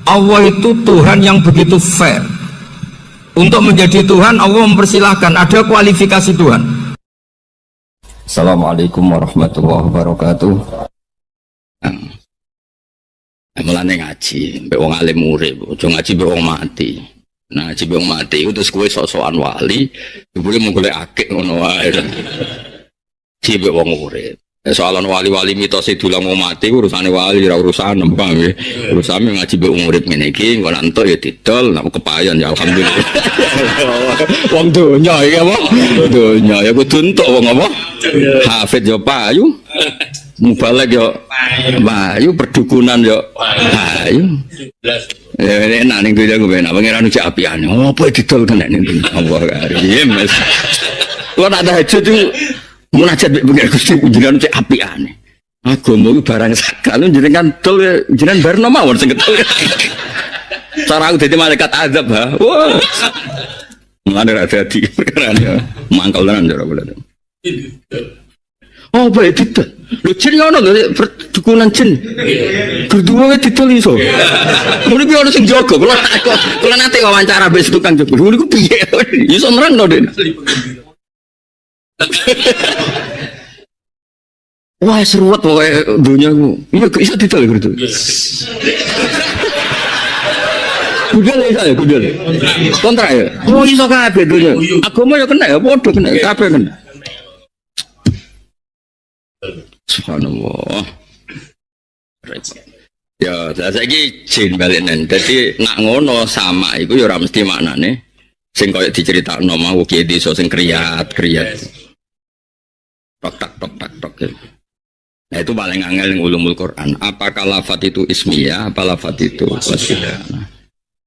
Allah itu Tuhan yang begitu fair. Untuk menjadi Tuhan, Allah mempersilahkan, ada kualifikasi Tuhan. Assalamualaikum warahmatullahi wabarakatuh. Mulane ngaji, mbek wong alim urip, aja ngaji mbek wong mati. Nah, ngaji mbek wong mati itu terus kowe sok-sokan wali, boleh menggolek akik ngono wae. Ngaji mbek wong urip. Soalan wali-wali mitos itu lah mau mati urusane wali ra urusan paham nggih. Urusane ngaji mbek wong urip ngene iki engko entuk ya didol nek kepayon ya alhamdulillah. Wong donya iki apa? Donya ya kudu entuk wong apa? Hafid yo payu. mubalek yo payu, perdukunan yo payu. Ya enak ning dunya ku enak, pangeran cek apiane. Apa didol kena ning Allah karim. Kok nak tahajud itu munajat mek pengen Gusti jenengan cek apiane. Agama ku barang sakral jenengan dol jenengan barno mawon sing ketol. Cara aku dadi malaikat azab ha. Wah. Mulane ra dadi perkara mangkel tenan cara kula. Oh baik tidak, lu jin ngono lho perdukunan jin. Kedua wis didol iso. Mun iki ono sing jaga, kula nate wawancara mbek tukang jaga. Lho niku piye? Iso nerangno, Den. Wah seruat pokoke dunya ku. Iya iso didol gitu. Kudel ya, kudel. Kontrak ya. Oh iso kabeh dunya. Agama ya kena ya padha kena kabeh kena. Subhanallah. Ya, saiki jin balenen. Dadi nak ngono sama iku ya ora mesti maknane sing koyo diceritakno mau kiye desa sing kriyat-kriyat. Tok. Nah itu paling angel ning ulumul Quran. Apakah lafaz itu ismiyah, apa lafaz itu wasiyah?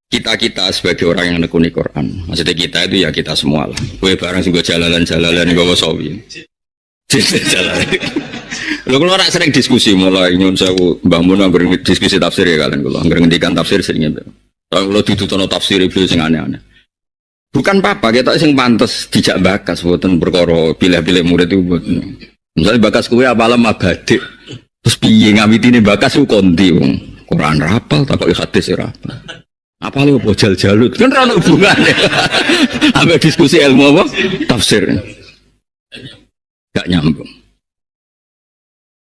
Kita sebagai orang yang nekuni Quran. Maksudnya kita itu ya kita semua lah. Kowe barang sing go jalalan-jalalan nggawa sawi. Jalan. Lho kula ora sering diskusi mulai nyun sewu Mbah Mun anggere diskusi tafsir ya kalian kula anggere ngendikan tafsir sering ngene. Kula ditutono tafsir iblis sing aneh-aneh. Bukan apa kita sing pantes dijak bakas mboten perkara pilih-pilih murid itu mboten. Misalnya bakas kuwi apalah mabadik. Terus piye ngawitine bakas ku kondi wong. Quran rapal takoki hadis ora apa. Apa lu bojal jalut kan ora ono hubungane. Ambek diskusi ilmu apa? Tafsir. Gak nyambung.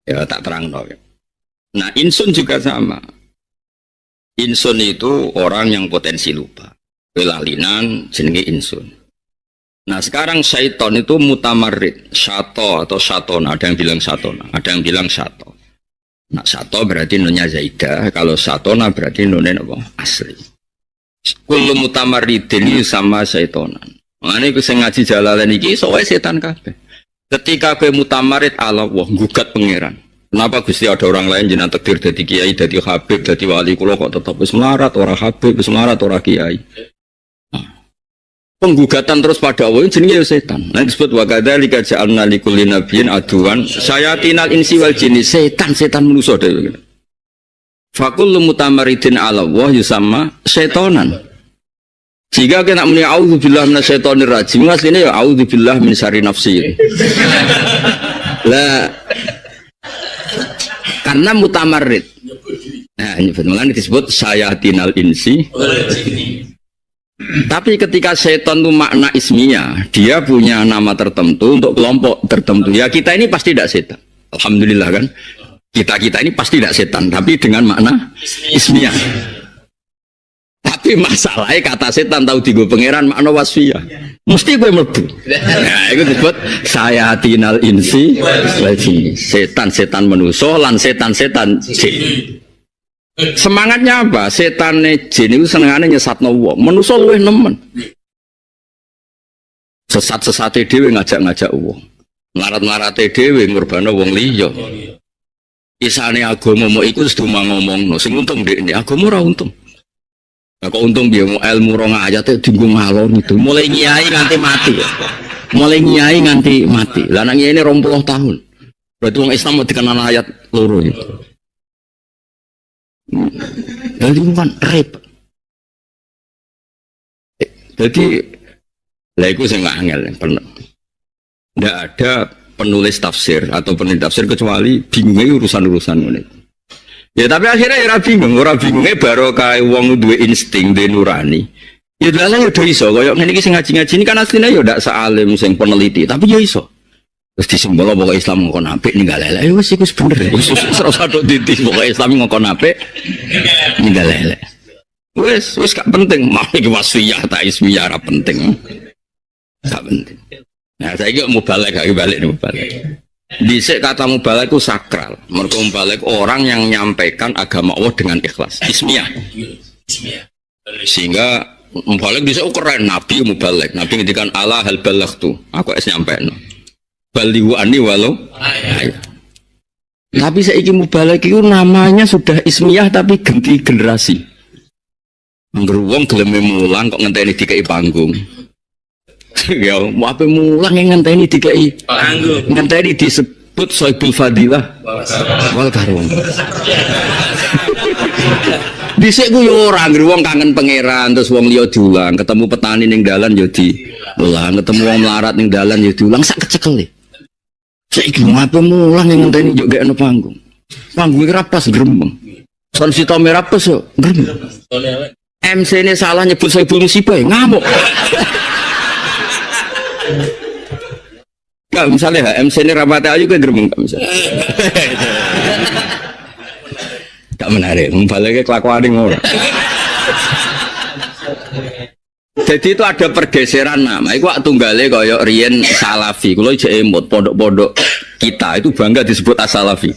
Ya tak terang no. Nah insun juga sama. Insun itu orang yang potensi lupa. Kelalinan jenenge insun. Nah sekarang syaiton itu mutamarrid, syato atau syatona. Ada yang bilang syatona, ada yang bilang syato. Nah syato berarti nunnya zaidah. Kalau syatona berarti nunnya apa? Asli. Kullu mutamarridin sama syaitonan. Makanya aku ngaji jalalan ini soalnya setan kabeh. Ketika kowe mutamarid ala Allah gugat pangeran. Kenapa Gusti ada orang lain jenengan takdir dadi kiai, dadi habib, dadi wali kula kok tetep wis melarat ora habib, wis melarat ora kiai. Penggugatan terus pada Allah jenenge setan. Nah disebut wa kadzalika ja'alna likulli nabiyyin aduwan syayatinal insi wal jinni, setan manusa dhewe. Fakullu mutamaridin ala Allah yusamma syaitonan. Jika kita muni auzubillah minasyaitonir rajim, aslinya ya auzubillah min syarri nafsi. Lah karena mutamarrid. Nah, ini disebut syayatinal insi. Tapi ketika setan itu makna ismiyah, dia punya nama tertentu untuk kelompok tertentu. Ya kita ini pasti tidak setan. Alhamdulillah kan. Kita ini pasti tidak setan, tapi dengan makna ismiyah. Tapi masalahnya kata setan tahu digo pangeran makna wasfiyah. Mesti gue mlebu. Nah, itu disebut sayatinal insi wal jin. Setan manusa lan setan jin. Semangatnya apa? Setane jin itu senengane nyesatno wong. Manusa luwih nemen. Sesat-sesate dhewe ngajak-ngajak wong. Melarat-melarate dhewe ngurbano wong liya. Isane agama mau iku wis ngomongno. Sing untung ndekne agama ora untung. Nah, kok untung dia mau ilmu rong ayat itu tinggung ngalor itu mulai nyai nganti mati lah nang ini 20 tahun berarti orang Islam mau dikenal ayat loro itu jadi bukan repot jadi lah itu saya nggak angel pernah tidak ada penulis tafsir atau penulis tafsir kecuali bingungnya urusan-urusan ini. Ya tapi akhirnya ya orang bingungnya baru kayak wong duwe insting, duwe nurani. Ya dalah ya udah iso, kayak ngene iki sing ngaji-ngaji ini kan aslinya ya ndak sealim sing peneliti, tapi ya iso. Terus disimbolo pokok Islam ngkon apik ninggal elek. Ya wis iku bener. Wis ora sadok titik pokok Islam ngkon apik ninggal elek. Wis gak penting, mau iki wasfiyah ta ismiyah ora penting. Gak penting. Nah, saiki mau balik Dhisik kata mubalek itu sakral. Mergo mubalek orang yang menyampaikan agama Allah dengan ikhlas. Ismiyah. Sehingga mubalek bisa keren nabi mubalek. Nabi ngendikan ala hal balaghtu. Aku es nyampeino. Balighu anni walau ayat. Tapi saiki mubalek iku namanya sudah ismiyah tapi ganti generasi. Angger wong geleme mulang kok ngenteni dikei panggung. Ya, mau apa mulang yang ngenteni dikei panggung. Ngenteni disebut Soibul Fadilah wal Karom. Dhisik ku yo ora angger wong kangen pangeran terus wong liya diulang, ketemu petani ning dalan yo diulang, ketemu wong melarat ning dalan yo diulang sak kecekele. Saiki ngapain mulang yang ngenteni yo gak ono panggung. Panggung iki rapas gremeng. Son sito merapes yo gremeng. MC ini salah nyebut Soibul Musibah ngamuk. Enggak misalnya MC ini Rahmat Ayu kan gremeng enggak misalnya. Enggak menarik, membalike kelakuan ngono. Jadi itu ada pergeseran nama. Iku tunggale kaya riyen Salafi. Kulo jek emut pondok-pondok kita itu bangga disebut as-Salafi.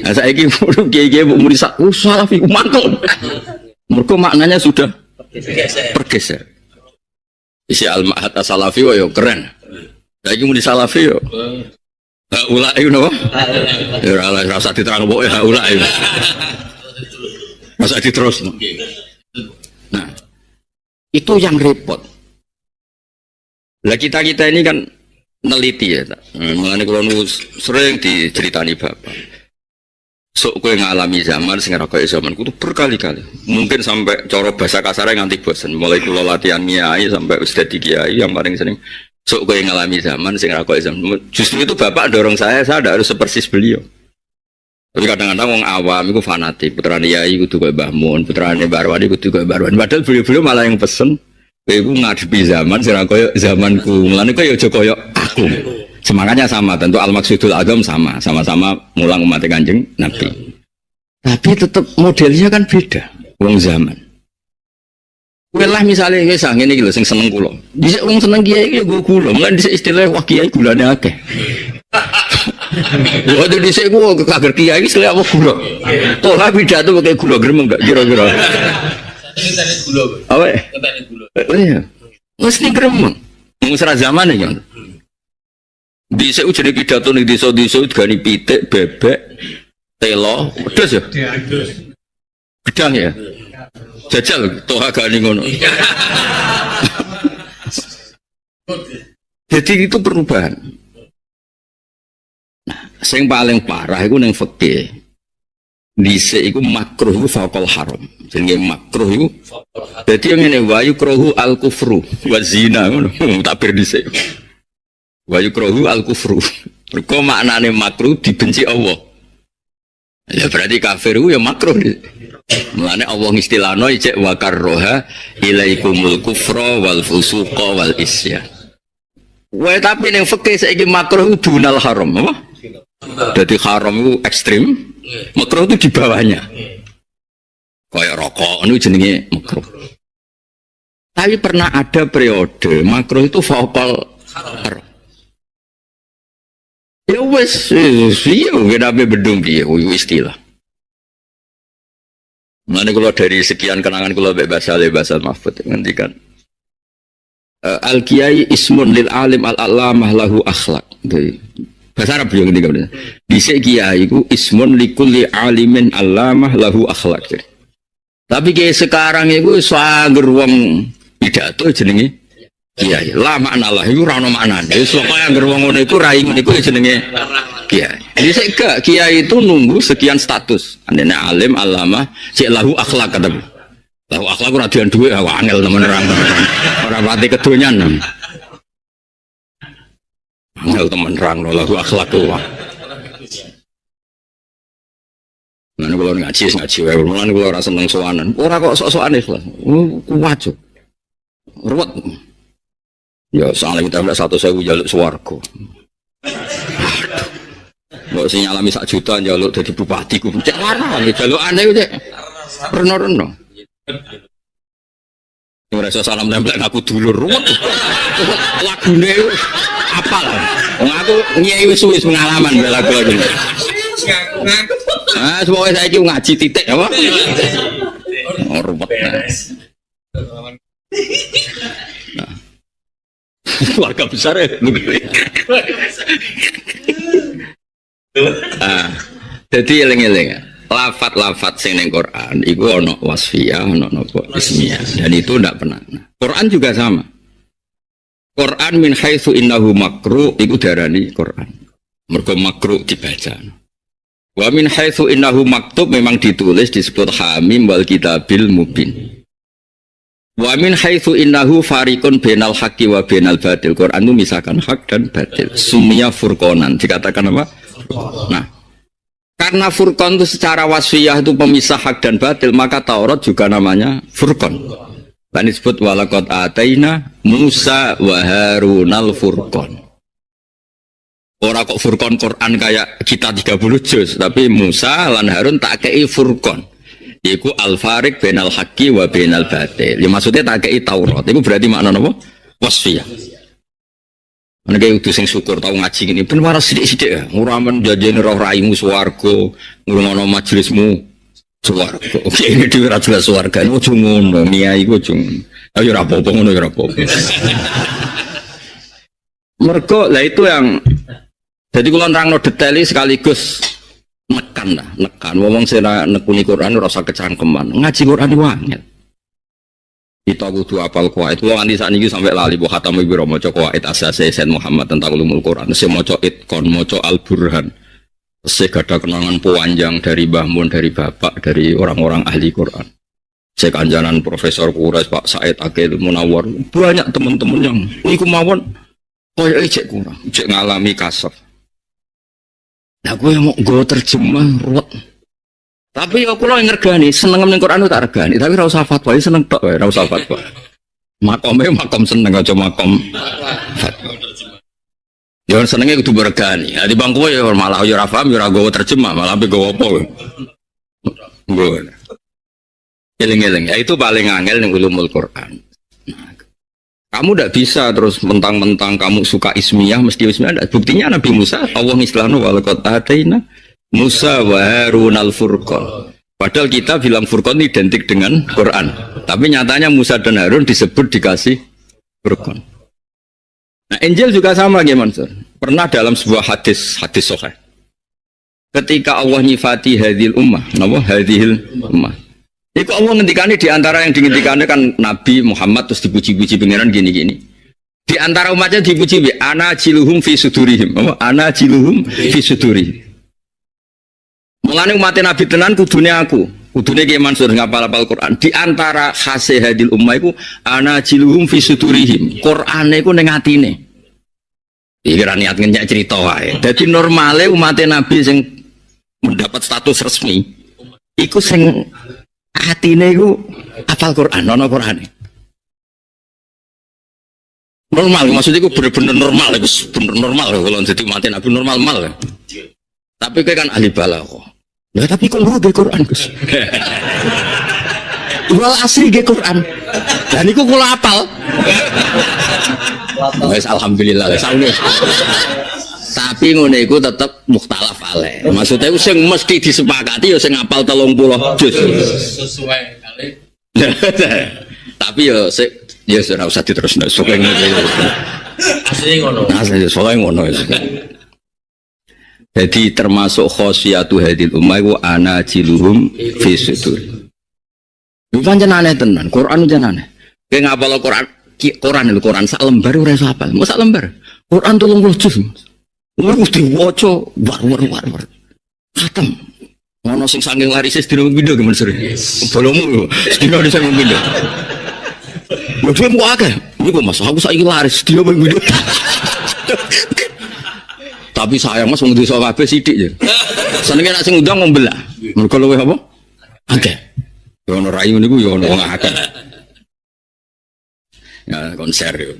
Nah saiki kiai-kiai murid Salafi mantul. Mergo maknanya sudah bergeser. Isi al-ma'had as-Salafi yo keren. Saiki muni Salafi yo. Ulai napa? Ya ora rasa diterang pokoke ulai. Masa diterus. Nah, itu yang repot. Lah kita ini kan neliti ya, mulane kula sering diceritani bapak. Sok kowe ngalami zaman sing ora kaya zamanku itu berkali-kali. Mungkin sampai cara bahasa kasarnya nganti bosen. Mulai kula latihan kiai sampai ustaz di kiai yang paling sering sok kowe ngalami zaman sing ora kaya zaman. Justru itu bapak dorong saya harus sepersis beliau. Tapi kadang-kadang orang awam itu fanatik, putrane Yai kudu kaya Mbah Mun, putrane Barwani kudu kaya Barwani. Padahal beliau-beliau malah yang pesen, kowe ngadepi zaman sing kaya zamanku. Mulane kowe aja kaya aku. Semangatnya sama, tentu al-maksudul azam sama-sama mulang umat Kanjeng Nabi. Tapi tetap modelnya kan beda, wong zaman. Kowe lah misale wis ngene iki lho sing seneng kula. Dhisik wong seneng kiai iki go kula, mulane dhisik istilah wah kiai gulane akeh. Waktu di sini gua kaget kiai sekali apa gula. Toh lah pidato pakai gula gremeng enggak kira-kira. Apa? Iya. Mesti gremeng. Musra zaman ya. Di sini jadi pidato nih di so gani pitik, bebek, telo, pedas ya. Gedang ya. Jajal toh agak nih ngono. Jadi itu perubahan. Sing paling parah itu neng fikih. Dhisik iku makruh faqal haram. Jenenge makruh iku. Dadi yang ngene wa yukrahu al kufru wa zina ngono. Takbir dhisik. Wa yukrahu al kufru. Mergo maknane makruh dibenci Allah. Ya berarti kafir itu ya makruh. Mulane Allah ngistilahno ijek wa karroha ilaikumul kufra wal fusuqa wal isyan. Wae tapi ning fikih saiki makruh dunal haram, apa? Jadi haram itu ekstrim, makruh itu di bawahnya. Kayak rokok itu jenenge makruh. Tapi pernah ada periode makruh itu faqal haram. Ya wes, iya kenapa bedung dia, istilah. Mana kalau dari sekian kenangan kalau bahasa Mahfud ngendikan al kiai ismun lil alim al alamah lahu akhlak. Bahasa Arab yang ngendikan. Dhisik kiai iku ismun likulli alimin alamah lahu akhlak. Tapi kiai sekarang iku sanger wong pidato jenenge kiai. La makna lah iku ora ono maknane. Wis pokoke anggere wong ngono iku rai niku jenenge kiai. Dhisik gak kiai itu nunggu sekian status. Andene alim alamah cek lahu akhlak kata. Lahu akhlak ora dian duwe angel temen ora pati kedonyan. Angel temen rang lahu akhlak ku. Mana kalau ngaji wae, mulane kula ora seneng sowanan. Ora kok sok-sokan ikhlas. Kuwajo. Ruwet. Ya soalnya kita udah 1.000 jaluk swarga. Mbok sing nyalami 1 juta njaluk dadi bupati ku. Cek warna jalukane ku cek. Reno-reno. Ora iso salam tempel aku dulur ruwet. Lagune apal. Wong aku nyai wis pengalaman lagu-lagu. Ngaku. Ah, semoga saiki ngaji titik apa? Oh, ruwet. Nah. Keluarga besar ya. Jadi eling-eling lafat-lafat sing ning Quran iku ana wasfiyah, ana napa ismiyah. Dan itu ndak pernah. Quran juga sama. Quran min haitsu innahu makruh iku darani Quran. Mergo makruh dibaca. Wa min haitsu innahu maktub memang ditulis disebut hamim wal kitabil mubin. Wa min haitsu innahu fariqun bainal haqqi wa bainal batil. Quran itu misalkan hak dan batil. Sumia furqanan dikatakan apa? Nah, karena furqan itu secara wasfiyah itu pemisah hak dan batil, maka Taurat juga namanya furqan. Dan disebut walaqad ataina Musa wa Harunal furqan. Ora kok furqan Quran kayak kita 30 juz, tapi Musa lan Harun tak kei furqan. Iku al-fariq bainal haqqi wa bainal batil. Ya maksudnya tak kei Taurat. Itu berarti makna apa? Wasfiyah. Ana kaya utus sing syukur tau ngaji ngene ben waras sithik-sithik ya. Ora men janjene roh raimu swarga, ngrungokno majelismu swarga. Oke, ini dhewe ora jelas swarga. Ojo ngono, niai ku ojo. Ayo ora apa-apa ngono ya ora apa-apa. Mergo lah itu yang jadi kula nerangno detail sekaligus nekan lah, nekan. Wong sing nekuni Quran ora usah kecangkeman. Ngaji Quran ku angel. Kita kudu apal kuwait. Wong nganti sakniki sampai lali bu khatam ibro maca kuwait asase Sayyid Muhammad tentang ulumul Quran. Sing maca Itqan, maca Al-Burhan. Sing ada kenangan panjang dari Mbah Mun, dari bapak, dari orang-orang ahli Quran. Saya kanjanan Profesor Quraisy Pak Said Akil Munawar. Banyak teman-teman yang niku mawon koyo cek kurang, cek ngalami kasar. Nah gue mau gue terjemah ruwet. Tapi ya kula ngergani, seneng ning Quran tak regani, tapi ora usah fatwa, seneng tok wae, ora usah fatwa. Makome makom seneng aja makom fatwa. Ya senenge kudu bergani. Di bangku ya malah ya ora paham ya ora gowo terjemah, malah pe gowo apa. Ngono. Eling-eling, ya itu paling angel ning ulumul Quran. Nah, kamu tidak bisa terus mentang-mentang kamu suka ismiyah mesti ismiyah. Buktinya Nabi Musa Allah istilahnya walaqad ataina Musa wa Harunal furqan. Padahal kita bilang furqan identik dengan Quran. Tapi nyatanya Musa dan Harun disebut dikasih furqan. Nah, Injil juga sama gimana, Sir? Pernah dalam sebuah hadis sahih. Ketika Allah nyifati hadhil ummah, napa hadhil ummah. Iku Allah ngendikane di antara yang dingendikane kan Nabi Muhammad terus dipuji-puji pengiran gini-gini. Di antara umatnya dipuji bi ana jiluhum fi sudurihim. Ana jiluhum fi sudurihim. Mulane umat Nabi tenan kudune aku, kudune Ki Mansur ngapal-apal Quran. Di antara khase hadil ummah iku ana jiluhum fi sudurihim. Qur'ane iku ning atine. Iki ra niat ngenyek cerita wae. Dadi normale umat Nabi sing mendapat status resmi iku sing atine iku hafal Quran, ana Qur'ane. Normal, maksudnya iku bener-bener normal, iku bener normal kalau jadi umat Nabi normal mal. Tapi kayak kan ahli balaghah. Ya tapi kok lu ge Quran Gus. Wal asri ge Quran. Dan iku kula apal. Wes alhamdulillah wes. Tapi ngono iku tetep mukhtalaf alaih. Maksudnya sing mesti disepakati ya sing apal 30 juz. Sesuai kali. Tapi ya ya ora usah diterusno. Sok ngono. Asline ngono. Asline soalnya ngono. Jadi termasuk khosiyatu hadil ummah wa ana jiluhum fi sudur. Itu pancen aneh tenan, Quran jan aneh. Kowe ngapal Quran sak lembar ora iso hafal. Mau sak lembar. Quran 30 juz. Ora mesti waca war. Khatam. Ono sing saking laris sedina pindho gimana sering. Bolomu sedina di saking pindho. Lho dhewe mau akeh. Iku Mas, aku saiki laris sedina pindho. Tapi sayang Mas wong desa kabeh sithik ya. Senenge nek sing undang ngombelah. Mergo luwih apa? Akeh. Ya ono rayu niku ya ono wong akeh. Ya konser yo.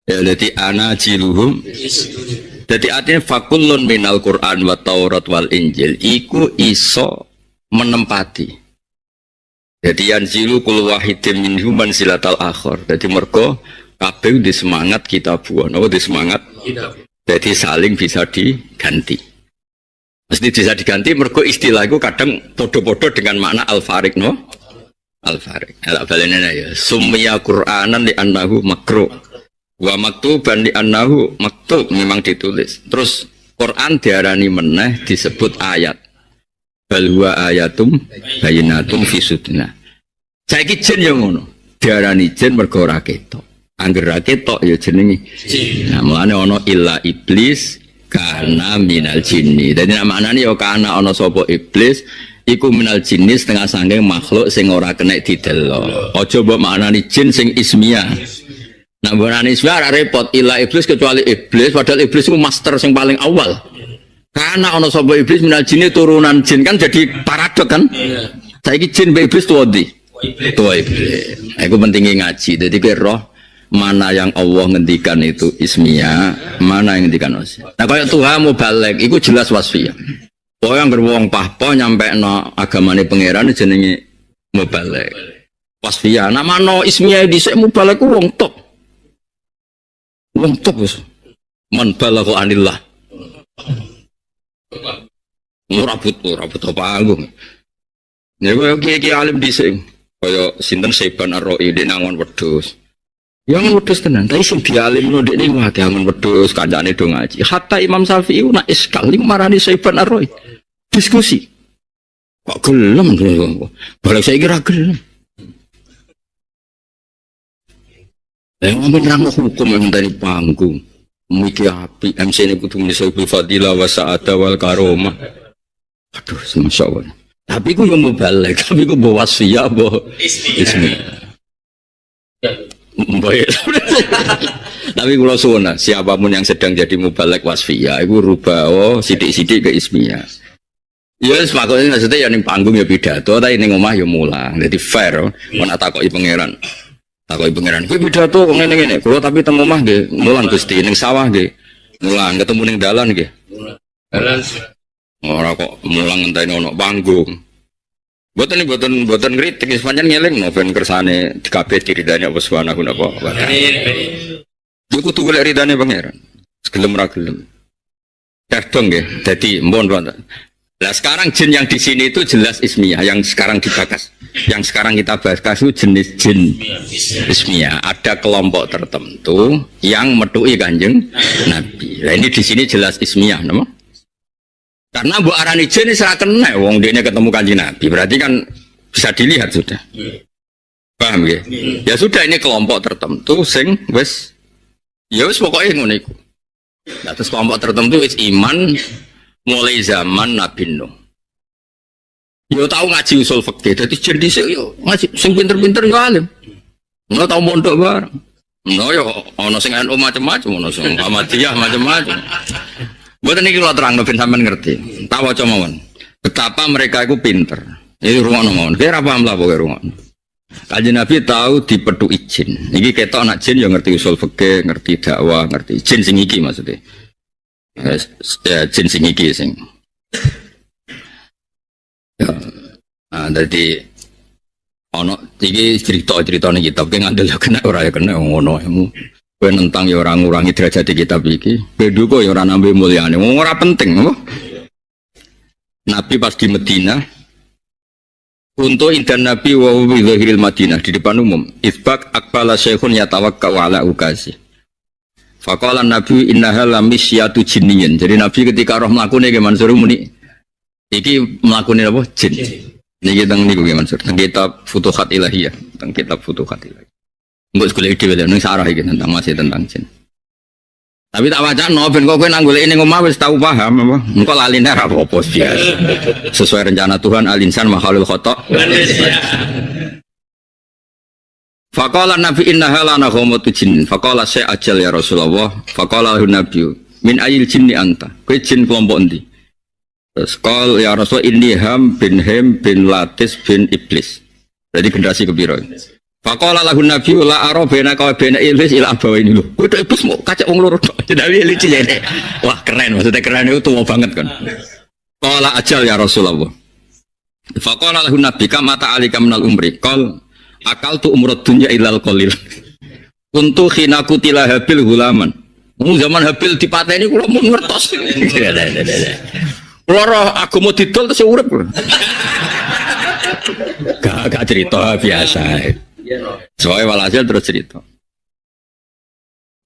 Ya dadi ana jiluhum. Dadi artinya fakullun minal Qur'an wa Taurat wal Injil iku iso menempati. Jadi yanzilu kul wahidin minhum manzilatal akhir. Dadi mergo kabeh di semangat kita buah, napa di semangat kita. Jadi saling bisa diganti. Mesti bisa diganti mergo istilah itu kadang podo-podo dengan makna al-fariq no? Al-fariq. Ala balene ya. Summiya Qur'anan li annahu makruh. Wa maktuban li annahu maktub memang ditulis. Terus Quran diarani meneh disebut ayat. Bal huwa ayatum bayyinatun fi sudna. Saiki jin yo ngono. Diarani jin mergo ora ketok. Angger ra ketok ya jenenge jin. Nah, mulane ana illa iblis kana minal jinni. Dadi maknane ya kana ana sapa iblis iku minal jinni setengah saking makhluk sing ora kena didelok. Aja mbok maknani jin sing ismiyah. Nah, mbok ismiyah ora repot illa iblis kecuali iblis padahal iblis iku master sing paling awal. Karena ono sapa iblis minal jinni turunan jin kan jadi paradok kan. Saiki jin mbek iblis tuwa ndi? Tuwa iblis. Iku pentingnya ngaji. Jadi kowe roh mana yang Allah ngendikan itu ismiyah, mana yang ngendikan wasfiyah. Nah kaya Tuhan mau balik, iku jelas wasfiyah. Pokoke anggere wong pahpo nyampekno agamane pangeran jenenge mau balik. Wasfiyah. Nah mano ismiyah dhisik mau balik ku wong top. Wong top wis. Man balagha anillah. Rabut apa aku. Ya kaya kiai alim dhisik. Kaya sinten Saiban Ar-Ra'i nek nangon wedhus. Yang wedhus tenan, tapi sing dialimno ndekne wae angon wedhus kancane do ngaji. Hatta Imam Syafi'i nak iskal ning marani Saiban Ar-Ra'i. Diskusi. Kok gelem balik saiki ra gelem. Ngomong nang hukum yang dari panggung. Miki api MC ini kudu misalnya fadilah wa sa'ada wal karomah. Aduh, Masya Allah. Tapi aku yang mau balik, tapi aku bawa wasfiyah, bawa ismi. Baik. Tapi kalau suuna, siapapun yang sedang jadi mubalik wasfiyah, aku rubah sidik-sidik ke ismiyah. Ya, semaksudnya maksudnya ya ini panggung ya pidato, tapi ini ngomah ya mulang. Jadi fair, mana takoki pangeran. Takoki pangeran, kuwi pidato kok ngene-ngene. Kula tapi teng omah nggih, mulang Gusti ning sawah nggih. Mulang ketemu ning dalan nggih. Dalan. Ora kok mulang ngenteni ono panggung. Mboten kritik, pancen ngelingno ben kersane kabeh diridani apa subhanahu wa ta'ala. Iku kudu golek ridane pangeran. Gelem ra gelem. Kadang nggih, dadi mbon. Nah sekarang jin yang di sini itu jelas ismiyah yang sekarang dibahas. Yang sekarang kita bahas itu jenis jin ismiyah. Ada kelompok tertentu yang medui Kanjeng Nabi. Nah ini di sini jelas ismiyah, nama? Karena Bu Arani jin ini serah kena, wong dia ketemu Kanjeng Nabi. Berarti kan bisa dilihat sudah. Paham ya? Ya sudah ini kelompok tertentu sing wis ya wis pokoknya ngono iku. Nah, terus kelompok tertentu wis iman mulai zaman Nabi Nuh. Yo tahu ngaji usul fikih, dadi jin dhisik yo ngaji sing pinter-pinter yo alim. Ono tau mondok bareng. Ono yo ana sing NU macam-macam, ono sing Ahmadiyah macam-macam. Mboten iki kula terangno ben sampean ngerti. Tak waca mawon. Betapa mereka itu pinter. Ini rungokno mawon. Kira paham lah pokoke rungokno. Kanjeng Nabi tahu dipethuki jin. Iki ketok anak jin yo ngerti usul fikih, ngerti dakwah, ngerti jin sing iki maksudnya. Ya jin sing iki sing ya dadi ana iki cerita-ceritane kitab ki ngandel kena ora ya kena ngono kowe nentang ya ora ngurangi derajat kitab iki bedhuko ya ora nambah mulyane ora penting apa Nabi pas di Madinah untuk indan Nabi wa bi zahiril Madinah di depan umum isbak aqbala syekhun yatawakkal ala ukasi. Faqala Nabi innaha lamisyatu jinniyin. Jadi Nabi ketika roh mlakune ke Mansur muni iki mlakune apa? Jin. Niki teng niku ke Mansur. Teng kitab Futuhat Ilahiyah, teng kitab Futuhat Ilahiyah. Mbok golek dhewe ning sarah iki tentang masih tentang jin. Tapi tak wacana ben kok kowe nang golek ning omah wis tau paham apa. Engko laline ra apa-apa biasa. Sesuai rencana Tuhan al-insan makhlul khata'. Faqala Nabi innaha lana ghamatu jin. Faqala saya ajal ya Rasulullah. Faqala Nabi min ayil jinni anta. Kowe jin kelompok endi? Terus qal ya Rasul inni Ham bin Latis bin Iblis. Jadi generasi kepiro? Faqala lahu Nabi la ara bainaka wa baina Iblis ila abawaini lho. Kowe tok iblis mau kacak wong loro tok. Jadi Iblis cilik. Wah keren maksudnya keren itu tuwa banget kan. Qala ajal ya Rasulullah. Faqala lahu Nabi kama ta'alika minal umri. Qal akal tu umrot dunya ilal qalil. Untuk khina kutila Habil gulaman. Zaman Habil dipateni kula mun ngertos. Kula roh agama didol terus urip. Gak cerita biasa. Soalnya walhasil terus cerita.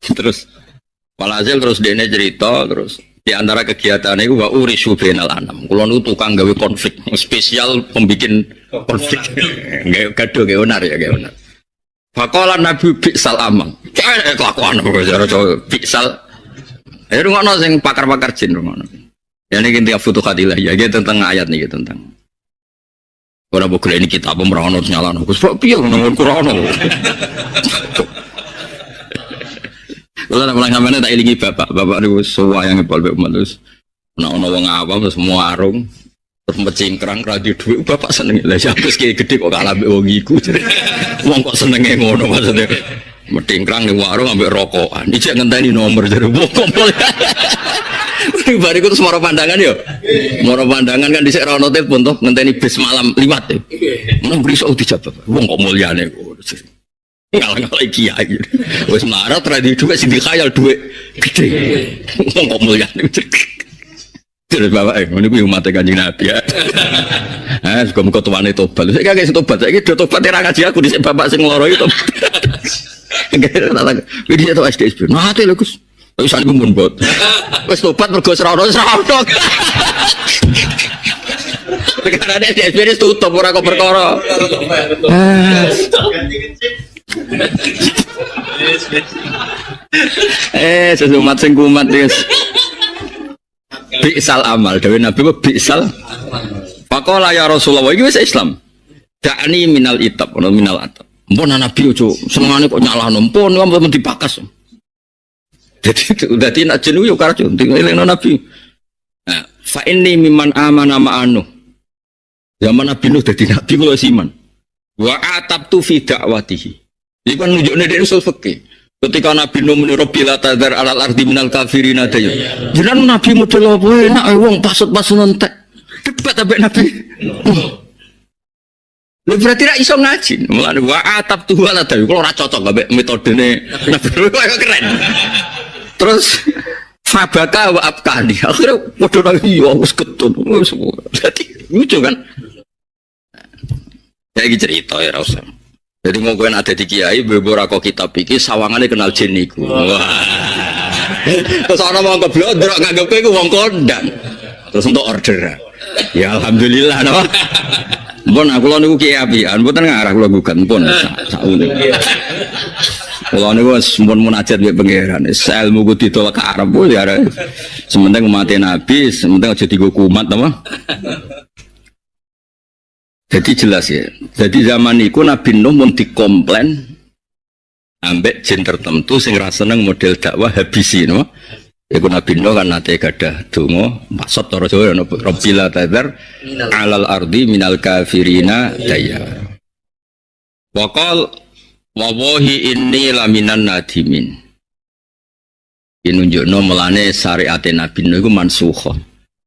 Terus walhasil terus dene cerita terus Di antara kegiatan itu wa urisu bainal anam. Kula niku tukang gawe konflik, spesial pembikin konflik. Gawe gaduh gawe onar ya, gawe onar. Faqala Nabi bi'sal amang. Kelakuan cara bi'sal. Ya rungono sing pakar-pakar jin rungono. Ya niki inti Futuhatil ya tentang ayat niki tentang. Ora mbok ini kita apa merono nyalano. Gus kok piye nang Qur'an. Kalau nak pulang sampai tak ilingi bapak itu semua yang ngepol umat terus, nak wong awam terus semua arung, terus mecingkrang radio duit bapak seneng lah siapa sih gede kok kalah wong iku, wong kok senengnya ngono maksudnya, mecingkrang di warung ambil rokokan, dijak ngenteni nomor jadi wong kompol, bariku terus moro pandangan yo, moro pandangan kan di serono telepon tuh ngenteni bis malam liwat ya, mana berisau dijawab, wong kok mulyane ngalah-ngalah kiai wis melarat radio duit sing dikhayal duit gede wong kok mulyane terus bapak ngene kuwi umat Kanjeng Nabi ya muga-muga tuane tobat lha saiki tobat saiki do tobat ora ngaji aku dhisik bapak sing loro itu iki to SD nate lho Gus wis ane mun bot wis tobat mergo serono perkara SD tutup ora kok perkara sesumat sing kumat guys. Bi'sal amal dewe Nabi kok bi'sal. Faqala ya Rasulullah iki wis Islam. Da'ani minal itab ono minal atab. Mpun Nabi ojo senengane kok nyalahno. Mpun ampun dipakas. Dadi nek jenenge yo karo tinggalno Nabi. Nah, fa inni mimman amana ma'anu. Zaman Nabi Nuh dadi nabi kula siman. Wa atabtu fi da'watihi. Ini kan nunjuknya dari usul fikih. Ketika Nabi Nuh muni Rabbil tadzar alal ardi minal kafirin ada ya. Jenengan Nabi model apa enak wong pasut-pasut entek. Debat ambek Nabi. Lha berarti ra iso ngaji. Mulane wa atap tu wala dawi kalau ora cocok ambek metodene Nabi Nuh keren. Terus fabaka wa abkani. Akhirnya padha nang iya wis ketun. Dadi lucu kan. Ya iki cerita ya ra usah. Jadi mau kuen ada di kiai, beberapa kitab pikir sawangannya kenal jin niku. Wah, terus orang mau keblok, dorok nganggep kue wong kondang. Terus untuk order. Ya alhamdulillah, no. Pun aku lalu niku kiai apian, bukan ngarah lalu bukan pun saune. Kalau niku pun munajat be pangeran, ilmu ku ditolak ke Arab pun ya. Sementing mati Nabi, sementing aja digo kumat, no. Jadi jelas ya. Jadi zaman itu Nabi Nuh mun dikomplain ambek jin tertentu sing ra seneng model dakwah habisi no. Iku Nabi Nuh kan nate gadah donga maksud cara Jawa ana Rabbil tadzar alal ardi minal kafirina daya. Waqal wallahi inni laminan nadimin. Ini nunjukno melane syariat Nabi Nuh iku mansukh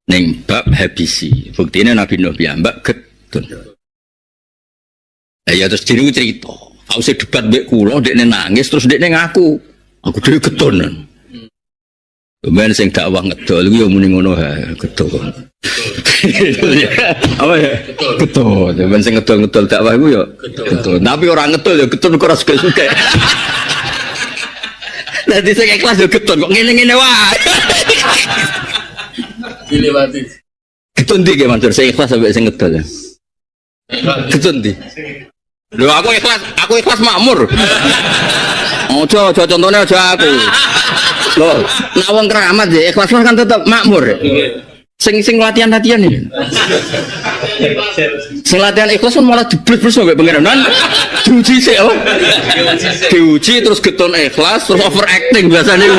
ning bab habisi. Buktine Nabi Nuh piyambak getun. Ya terus diri cerita, aku sih debat mbek kula, dekne nangis terus dekne ngaku, aku dhewe gedon. Kemudian sing dakwah ngedol iku yo muni ngono ha, gedon. Apa ya? Gedon. Kemudian sing ngedol-ngedol dakwah iku yo gedon. Tapi ora ngedol yo gedon kok ora suka-suka. Dadi sing ikhlas yo gedon kok ngene-ngene wae. Dilewati. Gedon ndi ge Mansur, sing ikhlas sampe sing ngedol ya. Gedon ndi? Lho aku ikhlas makmur. Ojo contohnya aja aku. Loh, nek wong keramat ya ikhlas kan tetap makmur. Sing latihan-latihan iki. Sing latihan ikhlas kan malah dibles-bles sampe pangeran. Diuji sik apa? Diuji terus geton ikhlas terus overacting biasanya.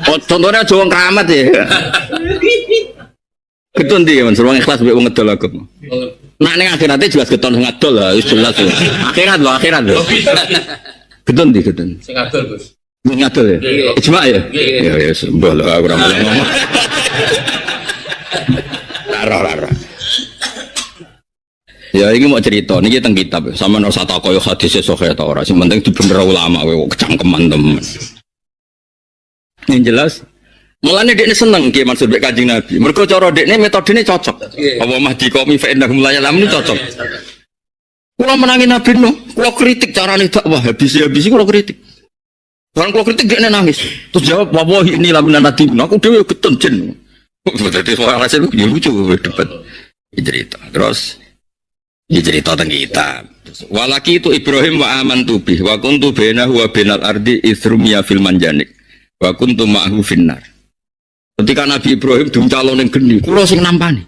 Oh, contohnya aja wong keramat ya. Geton ndi ya, wong ikhlas mbek wong ngedol aku. Nah ning akhiratnya jelas geton ngadol lah, wis jelas lho. Akhirat lho. Geton ndi geton? Sing ngadol, Gus. Ngadol ya? Ijma ya? Ya sembah lho aku ora ngomong. Lara. Ya iki mau cerita niki teng kitab. Sampeyan ora usah takoyo hadis sahih ta ora. Sing penting dibener ulama kowe kecangkeman temen. Yang jelas mulane dekne seneng Ki Mansur mek Kanjeng Nabi. Mergo cara dekne metodene cocok. Apa mahdi qomi fa innahu la ya'lamun cocok. Kula menangi Nabi Nuh, kula kritik carane dakwah habis kula kritik. Orang kalau kritik dia nangis. Terus jawab, wallahi ini lamun nanti. Aku dewe getun jen. Berarti soal hasil ya lucu debat. Cerita. Terus cerita tentang kita. Walaki itu Ibrahim wa amantu bih wa kuntu bainahu wa bainal ardi itsrumiya fil manjanik. Wa kuntu ma'ahu finnar. Ketika Nabi Ibrahim diuncalon ning geni, kula sing nampani.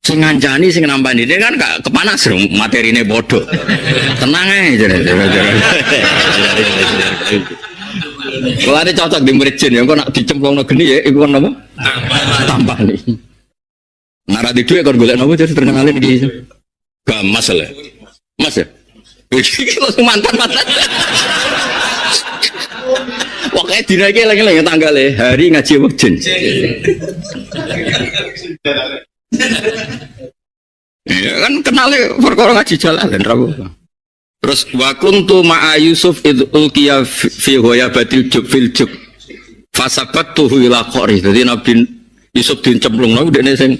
Sing ngancani sing nampani dia kan gak kepanas materine bodoh. Tenang aja. Kalau ada cocok di murid jin, yang kau nak dicemplung geni ya, iku kan apa? Tampani. Nara di duit kan golek nopo jadi terkenalin gitu. Gak masalah. Mas ya? Langsung mantan-mantan. Pokoknya dinaiki lagi tanggalnya hari ngaji wajin. Ya kan kenalnya perkara ngaji jalan rabu. Terus wa kuntu ma'a Yusuf id ulqiya fi ghayabatil jub fil jub. Fasaqatuhu ila qari. Dadi Nabi Yusuf dicemplungno dekne sing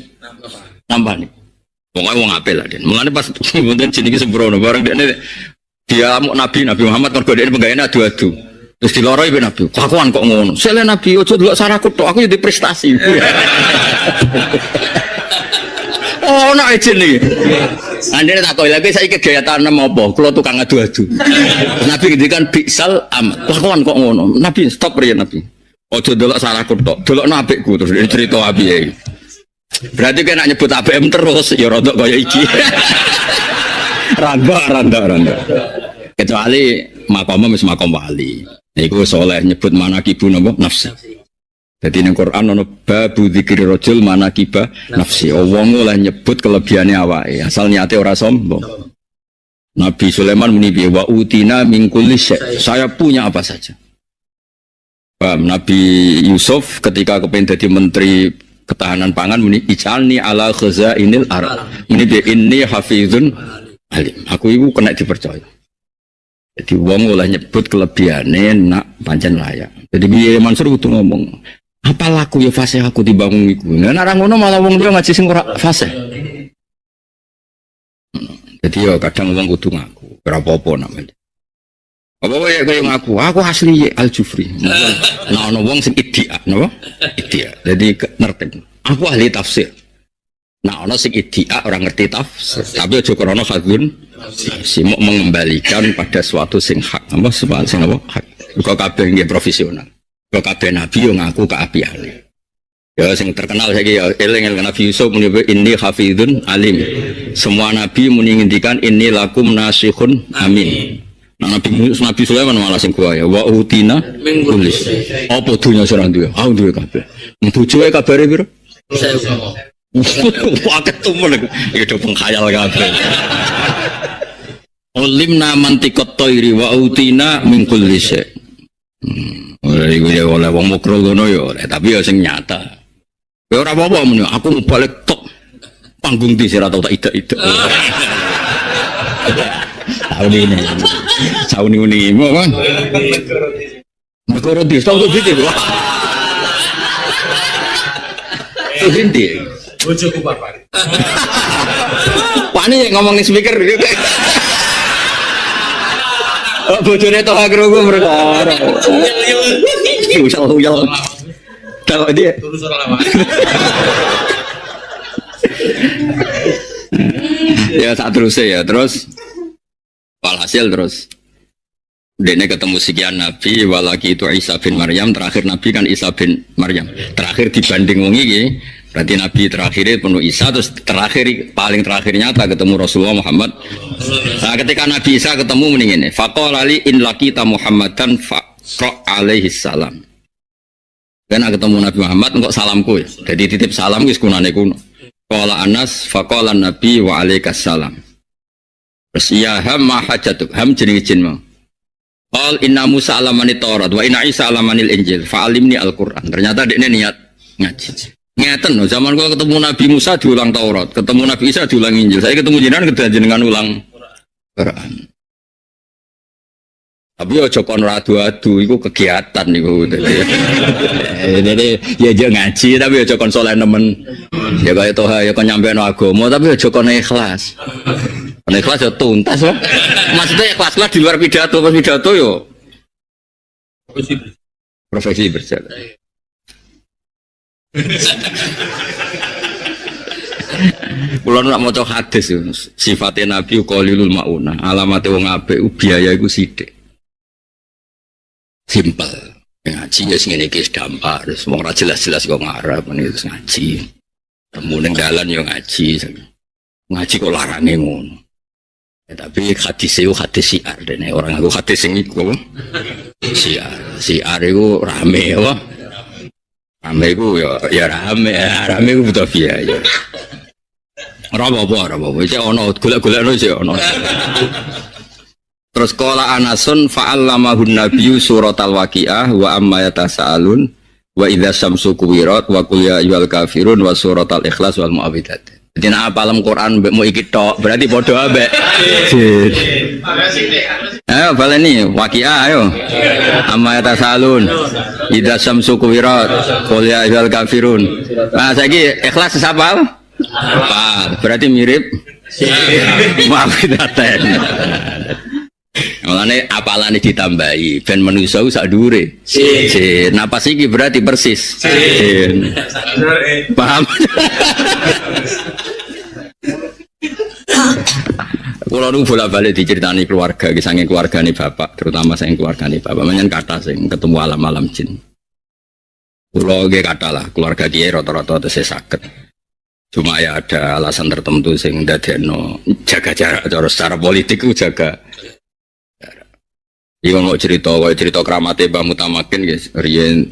nampani. Pokoknya wong apel lah den. Mulane pas wonten jenenge sembrono bareng dekne dia Nabi Muhammad kan godene penggayane adu-adu. Terus diloroi ben Nabi. Kakuan kok ngono. Sele Nabi ojo delok sarakut tok aku yo prestasi. Oh, nak izin nih. Andene tak koyo lagi saiki gaya tanam apa? Kula tukang adu-adu. Nabi ngendikan biksal am. Kakuan kok ngono. Nabi stop riyen Nabi. Ojo delok sarakut tok. Delokno apikku terus cerita apike. Berarti kena nyebut ABM terus ya rodok kaya iki. Randa. Kecuali makomnya wis makom wali. Iku soleh nyebut manakibu napa nafsi. Jadi ning Quran ana babu dzikri rajul manakiba nafsi. Wong oleh nyebut kelebihane awake, asal niate ora sombong. Nabi Sulaiman muni piye wa utina min kulli syai. Saya punya apa saja. Paham? Nabi Yusuf ketika kepengin dadi menteri ketahanan pangan muni ij'alni ala khazainil ard. Muni bi inni hafizun alim. Aku iku kena dipercaya. Jadi wong oleh nyebut kelebihane nak pancen layak. Jadi biye Mansur kudu ngomong, apa laku ya fase aku dibangun iku. Nah ora ngono malah wong dia ngaji sing ora fase. Jadi yo kadang wong kudu ngaku, ora apa-apa namanya. Apa wae kaya ngaku, aku asli Al-Jufri. Nah ono wong sing idia, napa? Idia. Jadi ngerti. Aku ahli tafsir. Nah ono sing idia orang ngerti tafsir, tapi aja krana hadun si mau mengembalikan pada suatu sing hak. Apa sebab sing apa? Hak. Kok kabeh nggih profesional. Kok kabeh nabi yo ngaku keapiane. Ya sing terkenal saiki ya eling Nabi Yusuf muni inni hafizun alim. Semua nabi muni ngendikan inni lakum nasihun amin. Nah, Nabi Sulaiman malah sing gua ya wa utina tulis. Apa dunya serang duwe? Aku duwe kabeh. Bojoe kabare piro? Wah ketemu iki do penghayal kabeh. Ulimna mantiqat thairi wa utina min kulli syai. Ora iku ya oleh wong mukro ngono ya, tapi ya sing nyata. Ya ora apa-apa men, aku mau balik tok panggung di sira tau tak ida-ida. Tahun ini mau kan? Negara di tahun itu wah. Inti. Bojoku bapak. Pani ngomongin speaker. Bojone toh agro perkara. Uyal. Tahu dia. Terus ora lama. Ya saat terusnya ya terus walhasil terus dene ketemu sekian nabi walaki itu Isa bin Maryam terakhir nabi kan Isa bin Maryam terakhir dibanding wong iki berarti nabi terakhir penuh Isa terus terakhir paling terakhir nyata ketemu Rasulullah Muhammad. Nah ketika Nabi Isa ketemu mending ini faqala li in laqita Muhammadan faqra alaihi salam. Kan ketemu Nabi Muhammad kok salamku ya. Jadi titip salam wis kunane kuno. Qala Anas faqala Nabi wa alaikas salam. Terus ya ham mahajatuk ham jenenge jin mau. Qal inna Musa alamani Taurat wa inna Isa alamanil Injil fa'alimni Al-Qur'an. Ternyata dekne niat ngaji. Ngeten no, zaman gua ketemu Nabi Musa diulang Taurat, ketemu Nabi Isa diulang Injil. Saya ketemu jenengan ulang Quran. Tapi aja kon adu-adu iku kegiatan niku. Jadi ya aja ngaji tapi aja kon saleh nemen. Ya kaya toha ya kon nyampeno agama tapi aja kon ikhlas. Kon ikhlas ya tuntas wae. Maksudnya ikhlas lah di luar pidato, pas pidato yo Profesi berjalan. Kulo nak maca hadis sifatnya Nabi qalilul mauna, alamate wong apik biaya iku sithik. Simpel. Ngaji ya sing ngene iki dampak, terus wong ora jelas-jelas kok ngarep ngene terus ngaji. Temu ning dalan yo ngaji. Ngaji kok larange ngono. Ya, tapi hadis itu hadis siar dene orang aku hadis sing iku. Siar iku rame apa? Rame iku ya rame iku butuh biaya. Ora apa-apa, cek ono golek-golekno cek ono. Terus qala Anasun fa'allamahun nabiyyu suratal waqiah wa amma yatasaalun wa idza syamsu kuwirat wa qul ya ayyuhal kafirun wa suratal ikhlas wal mu'awwidzat. Jadi nek apalam Quran mbek mu iki tok berarti padha ambek. Ayo baleni waqiah ayo. Amma yatasaalun idza syamsu kuwirat qul ya ayyuhal kafirun. Nah saiki ikhlas hafal? Apa? Berarti mirip mu'awwidzaten. Mulane apalane ditambahi ben manusa sak dhuwure. Napas iki berarti persis. Paham? Kulo nu bola-balik diceritani keluarga, saking keluargane bapak, terutama saking keluargane bapak, menyen kata sing ketemu alam-alam jin. Kulo nggih kata lah, keluarga kiai rata-rata tesih saged. Cuma ya ada alasan tertentu sing ndadekno jaga jarak secara politik ku jaga. Iya mau cerita keramate Mbah Mutamakin guys, riyen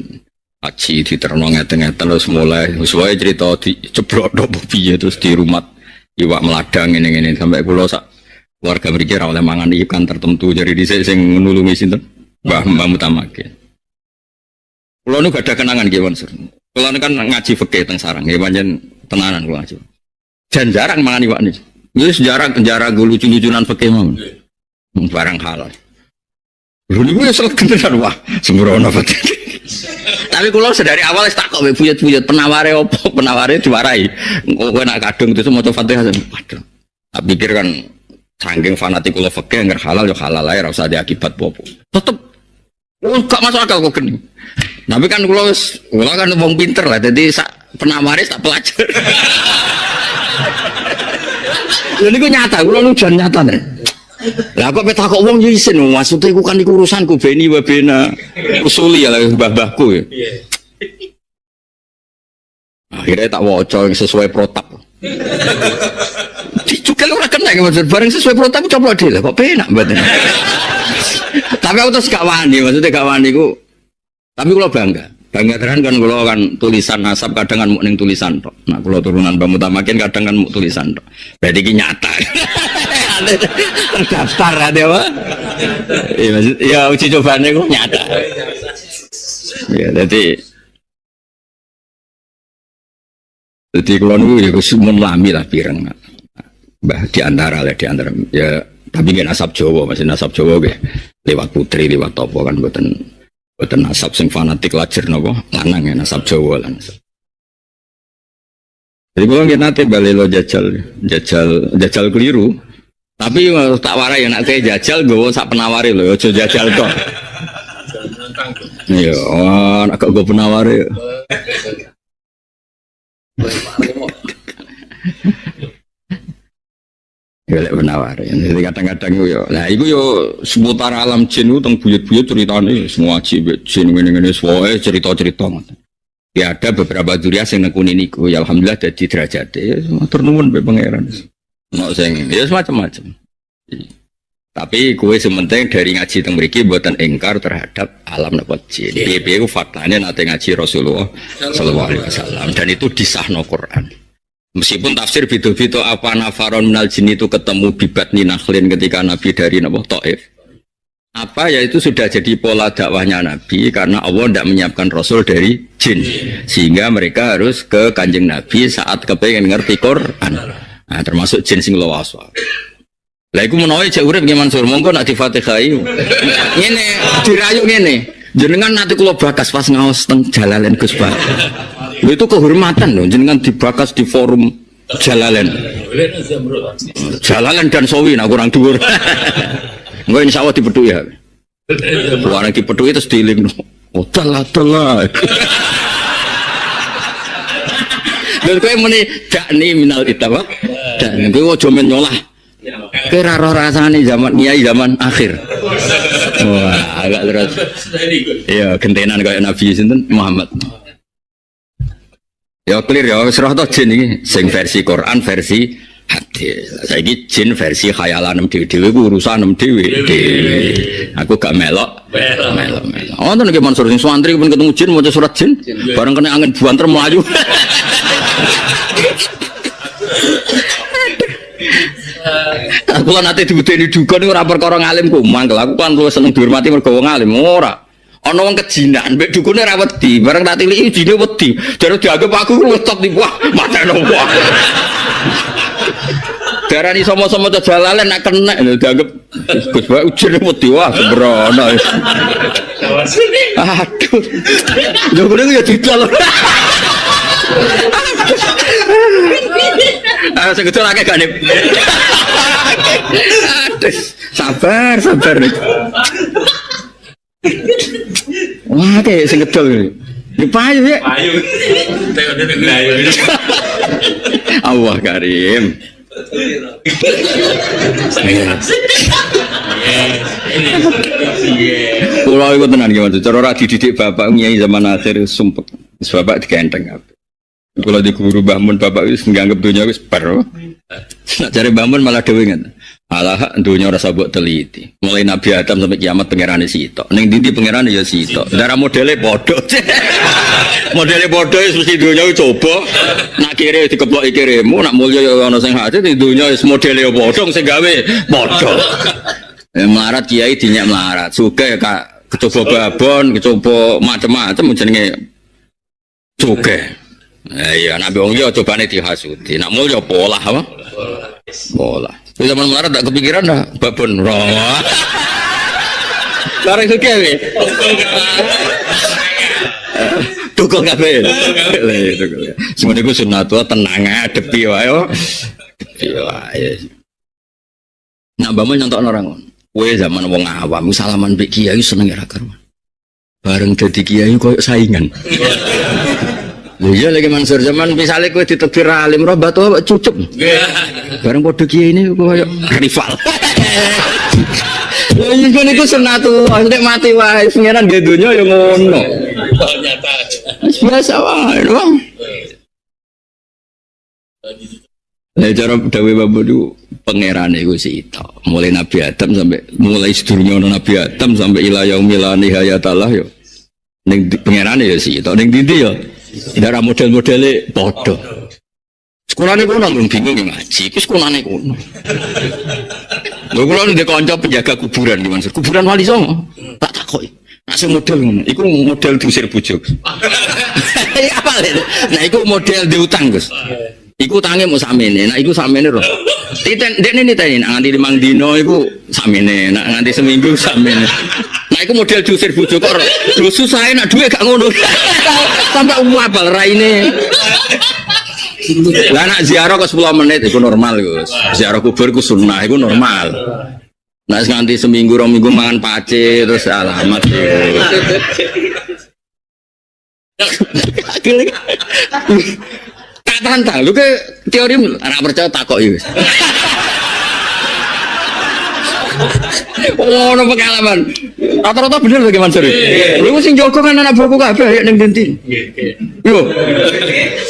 haji diterno ngeten-ngeten terus mulai sesuai cerita diceblok tok piye terus di rumah iwak meladang ngene-ngene sampai kula sak keluarga mriki ora oleh mangan ikan tertentu jadi dhisik sing nulungi sinten Mbah Mutamakin. Kula nu gak ada kenangan nggih Mansur. Kula kan ngaji fikih teng sarang nggih pancen tenanan kula ngaji. Jan jarang mangan iwak niki. Wis jarang lucu-lucunan fikih mawon. Barang halal. Lho niku ya selek beneran wah, sembrono bet. Tapi kula sedari awal wis takok mbek buyut-buyut penaware opo? Penaware diwarai. Kowe nak kadung itu maca Fatihah. Waduh. Tak pikir kan saking fanatik kula fikih ngger halal ya halal ae ora usah diakibat apa-apa. Tetep gak masuk akal kok geni. Tapi kan kula kan wong pinter lah dadi sak penaware tak pelajar. Lha niku nyata, kula nu jan nyata nih. Lah kok petakok wong yo isin maksudnya iku kan iku urusanku beni wa bena usuli ya mbah-mbahku ya. Akhirnya tak waca sesuai protap. Juga ora kena maksud bareng sesuai protap coba dhewe kok penak mboten. Tapi aku terus gak wani maksudnya gak wani ku. Tapi kula bangga tenan kan kula kan tulisan nasab kadang kan muk ning tulisan tok. Nah kula turunan Mbah Mutamakin kadang kan muk tulisan tok. Berarti iki nyata. Terdaftar ada apa? Iya maksud ya uji cobanya kok nyata. Ya jadi kalau nunggu ya kesumun lami lah pireng. Bah diantara ya tapi nggak nasab Jawa masih nasab Jawa ge lewat putri lewat topo kan buatan nasab sing fanatik lajer nopo lanang ya nasab Jawa lah. Jadi kalau nggak nanti balik lo jajal keliru. Tapi tak warai yang nak kayak jajal gue sak penawari loh, ojo jajal kok. Iya, nak gue penawari. Ya lek penawari. Jadi kadang-kadang yo, nah itu yo seputar alam jin itu tentang buyut-buyut ceritanya semua jin ini semua cerita-cerita. Ya ada beberapa durian yang nekuni niku, ya alhamdulillah jadi derajatnya, matur nuwun be pangeran. Mau sing ya semacam-macam. Tapi kue sementing dari ngaji teng mriki mboten ingkar terhadap alam napa jin. Piye ku faktane nate ngaji Rasulullah sallallahu alaihi wasallam dan itu disahno Quran. Meskipun tafsir beda-beda apa nafaron minal jin itu ketemu bibatni nakhlin ketika Nabi dari napa Taif. Apa ya itu sudah jadi pola dakwahnya Nabi karena Allah tidak menyiapkan Rasul dari jin sehingga mereka harus ke Kanjeng Nabi saat kepengen ngerti Quran. Nah, termasuk jin sing lawas. Lah iku menawa jek urip nggih Mansur, monggo nak di-Fatihai. Ngene, dirayu ngene. Jenengan nanti kula bakas pas ngaos teng Jalalain Gus Pak. Itu kehormatan loh, jenengan dibakas di forum Jalalain. Jalalain dan Sawi nak kurang dhuwur. Engko insyaallah dipethuk ya. Orang lagi peduli terus diiling. Oh, telah. Lha kowe muni dakni minal itaba. Dan kowe aja men nyolah. Kira roh rasane zaman kiai zaman akhir. Wah, agak terus. Iya, gentenan kayak Nabi sinten Muhammad. Ya clear ya, wis roh to jin iki sing versi Quran versi hadis. Saiki jin versi khayalan dhewe-dhewe ku urusan dhewe. Aku gak melok. Wonten nggih Mansur sing santri pun ketemu jin maca surat jin, bareng kena angin buanter mlayu. Aku lan ate dibuteni duga niku ora perkara ngalim ku mangkel. Aku kan luwih seneng dihormati mergo wong alim ora. Ana wong kejinan mbek dukune ora wedi, bareng tak tiliki jine wedi. Jare dianggap aku wis tok di wah, mateno wah. Darani sama-sama jalalen nak kena dianggap Gus Bae ujine wedi wah sembrono. Aduh. Yo kuwi ya didol. Ah sing gedhe akeh gak nih. Sabar nih. Wah, kayak sing gedhe. Di payu ya. Payu. Allah Karim. Pulau itu tenan gimana? Cara ora dididik bapak nyai zaman akhir sumpek. Bapak digenteng apa? Kalau di guru bangun bapak wis nganggep dunia wis bar. Nak cari bangun malah dewe ngene. Alah dunia rasa mbok teliti. Mulai Nabi Adam sampai kiamat pangerane sitok. Ning ndi pangerane ya sitok. Darah modele padha. Modele padha wis mesti dunia coba. Nak kire dikeplok kiremu, nak mulya ya ana sing hati di dunia wis modele ya padha sing gawe padha. Melarat kiai dinyak melarat. Sugih Kak kecoba babon, kecoba macam-macam jenenge sugih. Iya, nak wong yo cobane dihasuti. Nak mulya pola apa? Pola. Wis zaman melarat tak kepikiran dah babon roh. Bareng sugih we. Tukul kabeh. Semua niku sunat tenang adepi wae yo. Nak mbamul nyontokno orang ngono. Kowe zaman wong awam salaman mbek kiai seneng ra karuan. Bareng dadi kiai koyo saingan. Iya lagi Mansur zaman misalnya kowe ditetir alim roh batu cucup. Bareng padha kiai ini koyo rival. Lha iku niku sunatu, nek mati wae pengiran ge donya ya ngono. Nyata. Biasa wae, Bang. Lah cara dawuh Bapak itu pangerane iku sitok. Mulai Nabi Adam sampai mulai sedurunge Nabi Adam sampai ila yaumil nihayatallah yo. Ning pangerane ya sitok, ning ndi ya darah model-modele padha. Sekolahane kono bingung ngaji, iki sekolahane kono. Lho kula ndek kanca penjaga kuburan di Mansur. Kuburan Wali Songo. Tak takoki. Nek sing model ngono, iku model diusir bojo. Apa lho? Nah iku model diutang, Gus. Iku tange mau samene, nah iku samene roh. Dekne niteni nganti 5 dino iku samene, nak nganti seminggu samene. Nah iku model diusir bojo kok lho susah nak duwe gak ngono. Sampai apal raine. Lah nak ziarah ke 10 menit iku normal, Gus. Ziarah kubur iku sunnah, iku normal. Nah nganti seminggu 2 minggu mangan pace terus alamat. Tak tantang, lu ke teori anak percaya takok ya. Oh, no pengalaman. Rata-rata bener lagi Mansur. Lu sing jogo kan anak buku kabeh ning ndi. Yo.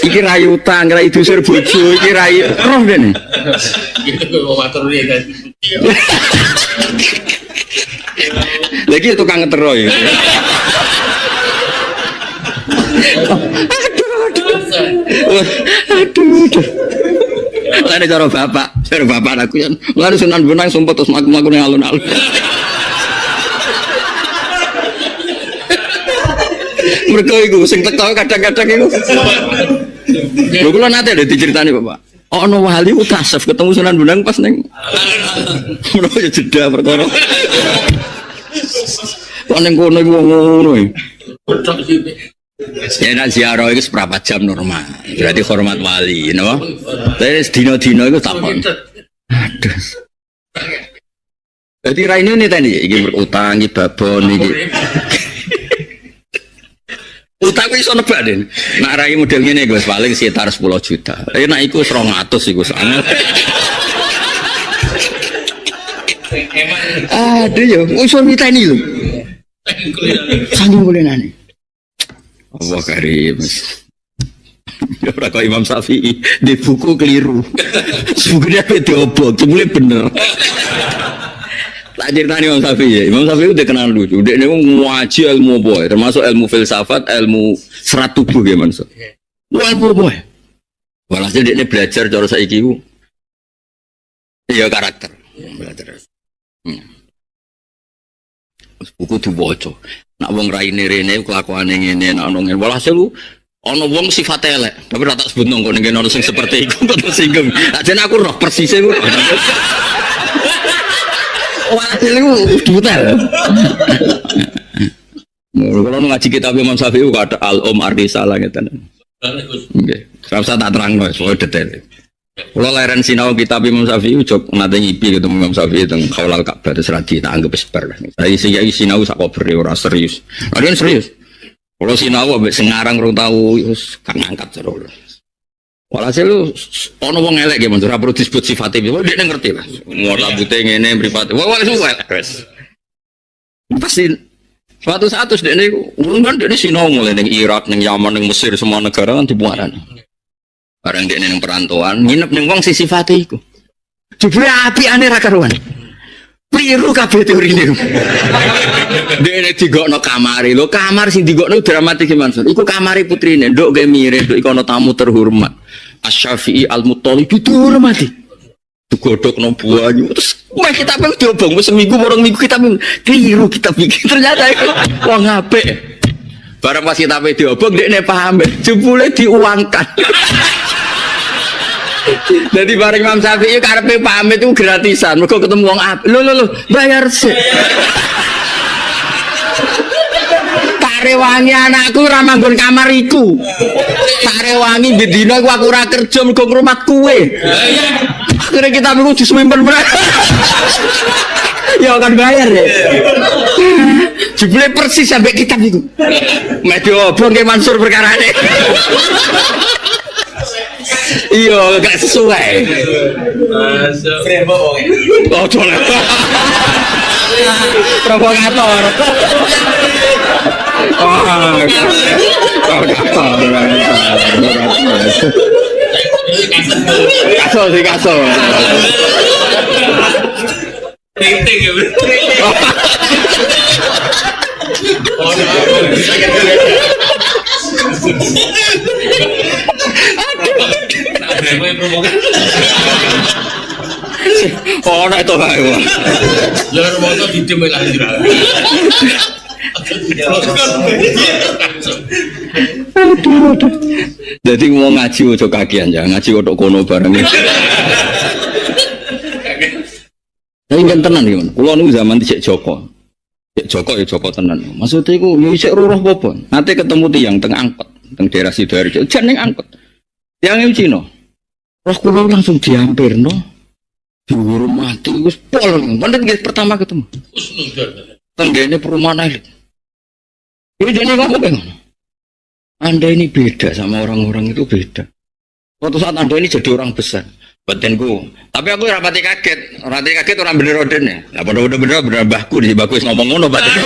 Iki rayu utang, rayu dusir bojo, iki rayu roh dene. Gitu kok matur kan. Lagi tukang ngetero ya. Aduh. Lha cara bapak aku kan. Lha Sunan Bonang sumpah terus mlaku-mlaku ning alun-alun. Mergo iku sing teko kadang-kadang iku. Lho kula nate lho diceritani Bapak. Ono wali utasaf ketemu Sunan Bonang pas ning. Menawa ya jeda perkara. Kok ning kono iku ngono iki. Ya nak ziarah itu seberapa jam normal, berarti hormat wali, no? Tapi dino-dino itu takon. Aduh. Jadi raine ini tadi iki berutang iki babon iki. Utang iso nebak Den. Nak rai model ngene Gus paling sekitar 10 juta. Nek iku 200 iku sangat. Aduh ya, usul kita ini lho. Sanggup kulinane. Allah karim. Ya ora kok Imam Syafi'i di buku keliru. Bukunya beda obok, jebule bener. Tak ceritani Imam Syafi'i ya. Imam Syafi'i udah kenal lucu. Dia ngaji ilmu boy, termasuk ilmu filsafat, ilmu serat tubuh ya Mas. Ilmu boy. Walhasil dia belajar cara saiki ku. Ya karakter. Belajar. Buku dibaca. Nak wong raine rene kelakuane ngene, nak ono ngene. Walhasil lu ono wong sifat elek, tapi ora tak sebut nang kene ono sing seperti iku kok tersinggung. Ajane aku roh persis e ku. Walhasil lu detail. Kalau ngaji kitab Imam Syafi'i kata Al-Om Ar-Risalah ngeten. Nggih. Rasa tak terangno soal detail. Kalau lahiran sinau kitab Imam Syafi'i jok nate ngipi ketemu Imam Syafi'i teng Khaulal Ka'bah terus radi tak anggap sebar. Saya sinau sak kober ora serius. Kalian serius. Kalau sinau ambek sing ngarang rong tau wis gak ngangkat terus. Walhasil lu ono wong elek ya Mansur, ora perlu disebut sifate. Dia ngerti lah. Mau rambute ngene mripate. Wah wis. Pasti suatu saat terus dekne kan dekne sinau mulai ning Irak, ning Yaman, ning Mesir semua negara kan dibuaran. Barang dekne ning perantauan nginep ning wong sifate iku. Jebule apikane ra karuan. Pliru kabeh teorine. Dekne digokno kamare. Lho kamar sing digokno dramatis Mansur. Iku kamare putrine, nduk ge mirip, nduk iku ana tamu terhormat. Asy-Syafi'i Al-Muttalib dihormati. Digodhokno banyu. Terus meh kita pe diobong wis seminggu porong minggu kita keliru kita bikin ternyata iku wong apik. Barang pas kita pe diobong dekne paham, jebule diuangkan. Jadi bareng Imam Syafi'i karepe pamit itu gratisan. Mergo ketemu wong apik. Lho bayar sih. Tarewangi anakku ora manggon kamar iku. Tarewangi bendina aku ora kerja mergo ngrumat kowe. Akhirnya kita minggu disemimpen berat. Ya kan bayar ya. Jebule persis sampai kitab iku. Medio obong ke Mansur perkarane. Iya, gak sesuai. Oh, coba. Provokator. Kaso. Ting ya. Oh, nek to bae. Lha rumangsa didem lah ira. Jadi mau ngaji ojo kakian ya, ngaji kok kono bareng. Tapi kan tenan iki, kula niku zaman dicek Joko. Cek Joko ya Joko tenan. Maksudnya iku yo isih roh apa? Nate ketemu tiyang teng angkot, teng daerah Sidoarjo, jan ning angkot. Tiyang Cina. Roh kula langsung diampirno. Dihormati wis pol. Mending pertama ketemu. Tenggene perumahan elit. Ini jadi ngomong kan? Anda ini beda sama orang-orang itu beda. Suatu saat Anda ini jadi orang besar. Batinku. Tapi aku rapati kaget orang bener roden ya. Lah bener mbahku di mbahku ngomong ngono batin.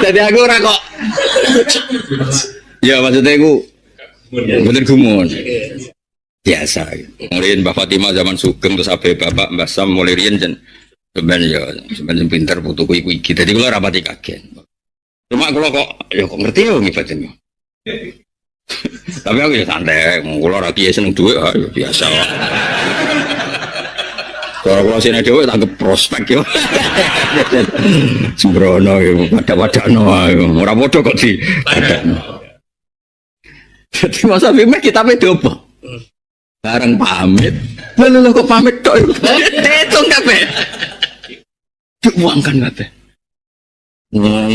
Jadi aku ora kok. Ya maksudnya aku bener gumun. Biasa. Mulai Mbak Fatimah zaman Sugeng terus abe bapak Mbak Sam mulai riyen jen sebenarnya pinter putuku iku iki. Jadi kula rapati kaget. Cuma kula kok ngerti ya ngibatin. Tapi aku ya santai, kula ora kiye seneng dhuwit ya biasa wae. Kalau kula sine dhewe tak anggap prospek yo. Sembrono yo padha-padhano ora padha kok di. Jadi masa film kita beda apa? Bareng pamit. Lho kok pamit tok. Tetung kabeh. Diuangkan kabeh.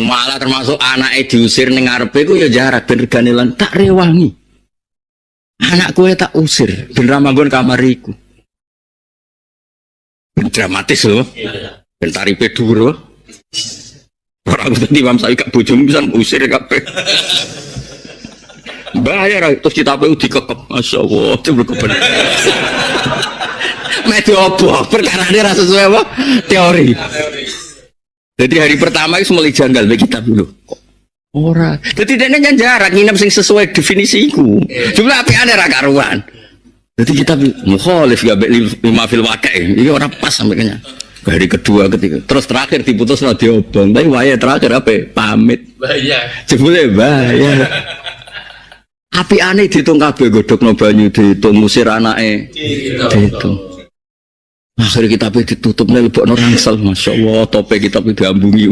Malah termasuk anake diusir ning ngarepe ku ya jarak ben regane lan tak rewangi. Anakku tak usir ben ra manggon kamar iku. dramatis loh. Ben tarife dhuwur loh. Ora aku tadi Imam Syafi'i gak bojomu bisa usir kabeh. Bayar terus kitabe dikekep. Masyaallah, coba kepen. Metu opo? Perkara ini rasa sesuai apa? Teori. Jadi hari pertama itu mulai janggal bagi kitab dulu. Ora. Jadi dia jarak nginep sing sesuai definisiku. Jumlah api aneh ra karuan. Jadi kita mukhalif ya lima fil waqi'. Ini ora pas sampai kenya. Hari kedua ketiga. Terus terakhir diputus ra diobong. Tapi wae terakhir apa? Pamit. Bahaya. Jebule bahaya. Api aneh diitung kabeh godhokno banyu diitung musir anake. Diitung. Akhirnya kita ditutup nih lebok norangsel, masya Allah, tope kita diambungi.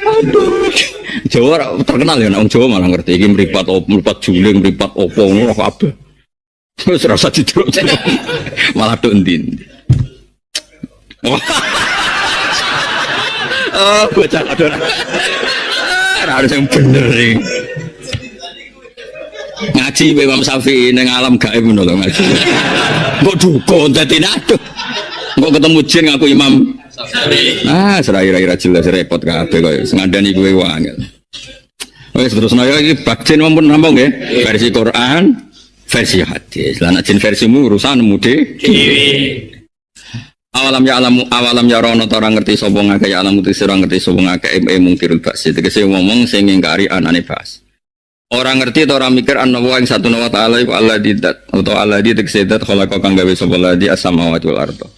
Aduh, Jawa terkenal ya, orang Jawa malah ngerti. Ini meripat juling, meripat opo, ngurah apa? Terus rasa didruk, malah dontin. Oh, bocah aduh, harus yang bener nih. Ngaji Imam Syafi'i ning alam gaib ngono lho ngaji. Kok dukun dadi aduh. Kok ketemu jin ngaku Imam Syafi'i. Ah, serai-rai jelas repot kabeh koyo ngandani kowe wangel. Wis terusno ya iki bab jin mumpun rampung nggih. Versi Quran, versi hadis. Lah nek jin versimu urusanmu dhewe. Awalam ya rono ta ora ngerti sapa ngake ya alam uti sira ngerti sapa ngake mungkirul basi. Tegese ngomong sing ngingkari anane bas. Orang ngerti atau orang mikir an-nawa yang satu nawa ta'ala iku Allah didat atau Allah di teksedat khalaqa kang gawe sapa ladi as-samawati wal ardh.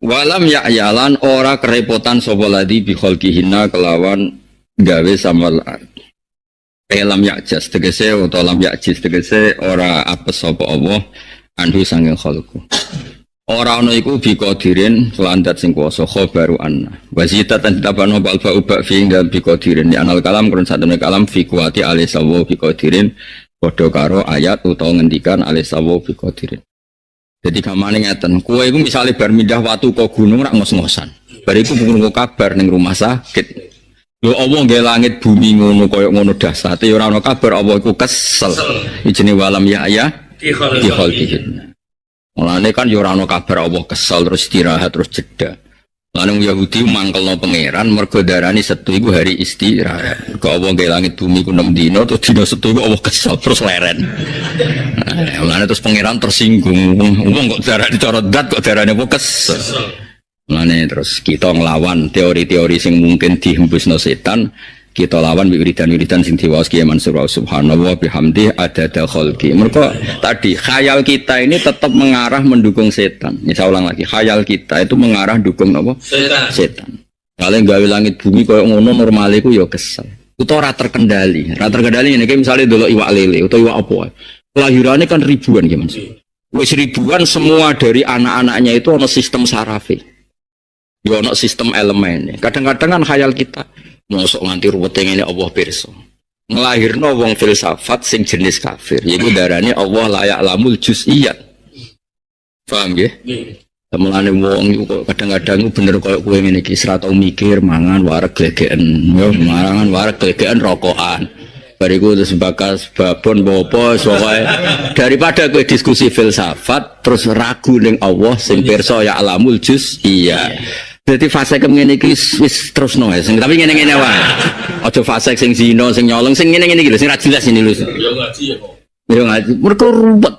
Walam ya'yalan ora kerepotan sapa ladi bi khalqihinna kelawan gawe samal ard. Lam ya'jas tegese atau lam ya'jiz tegese ora apes sapa Allah anhu sanging khalqu. Ora ana iku bi qadirin landat sing kuwasa khabaru anna. Wasita tan tabano bal fa uba fi dan bi qadirin di anal kalam kurun satune kalam fi kuwati alisawu bi qadirin padha karo ayat utawa ngendikan alisawu bi qadirin. Jadi kamane ngeten, kowe iku misale bar mindah watu ke gunung rak ngos-ngosan. Bar iku krungu kabar ning rumah sakit. Lho Allah nggih langit bumi ngono kaya ngono dasate ora ana kabar Allah iku kesel. Ijine walam ya di khalqihin. Mulane kan yo ora ana kabar Allah kesel terus istirahat terus jeda. Lan Yahudi mangkelno pangeran mergo darani Setu iku hari istirahat. Kok Allah nggih langit bumi ku 6 dina terus dina Setu iku Allah kesel terus leren. Mulane terus pangeran tersinggung. Wong kok darani cara dat kok darani apa kesel. Mulane terus kita nglawan teori-teori sing mungkin dihembusno setan. Kita lawan wiridan-wiridan sing diwaos Kiai Mansur subhanallah bihamdi adada khalqi. Mergo tadi khayal kita ini tetap mengarah mendukung setan. Ini saya ulang lagi, khayal kita itu mengarah dukung apa? Setan. Kalau gawe langit bumi koyo ngono normal iku ya kesel. Utawa ora terkendali. Ora terkendali ngene iki misale delok iwak lele utawa iwak apa. Kelahirannya kan ribuan ya Mas. Wis ribuan semua dari anak-anaknya itu ono sistem sarafe. Ya ono sistem elemen. Kadang-kadang kan khayal kita mosok nganti ruwete ngene Allah pirsa. Nglahirno wong filsafat sing jenis kafir, yaiku darane Allah layak lamul juz'iyat. Paham nggih? Mulane wong kok kadang-kadang bener koyo kowe ngene iki ora tau mikir mangan wareg glegeken, yo mangan wareg glegeken rokokan. Bariku terus bakas babon apa pokoke daripada kowe diskusi filsafat terus ragu ning Allah sing pirsa ya lamul juz'iyat. Jadi fase kemene iki wis terusno ya. Tapi ngene-ngene wae. Aja fase sing zina, sing nyolong, sing ngene-ngene iki lho sing ra jelas ini lho. Ya ngaji ya kok. Ya ngaji. Mergo ruwet.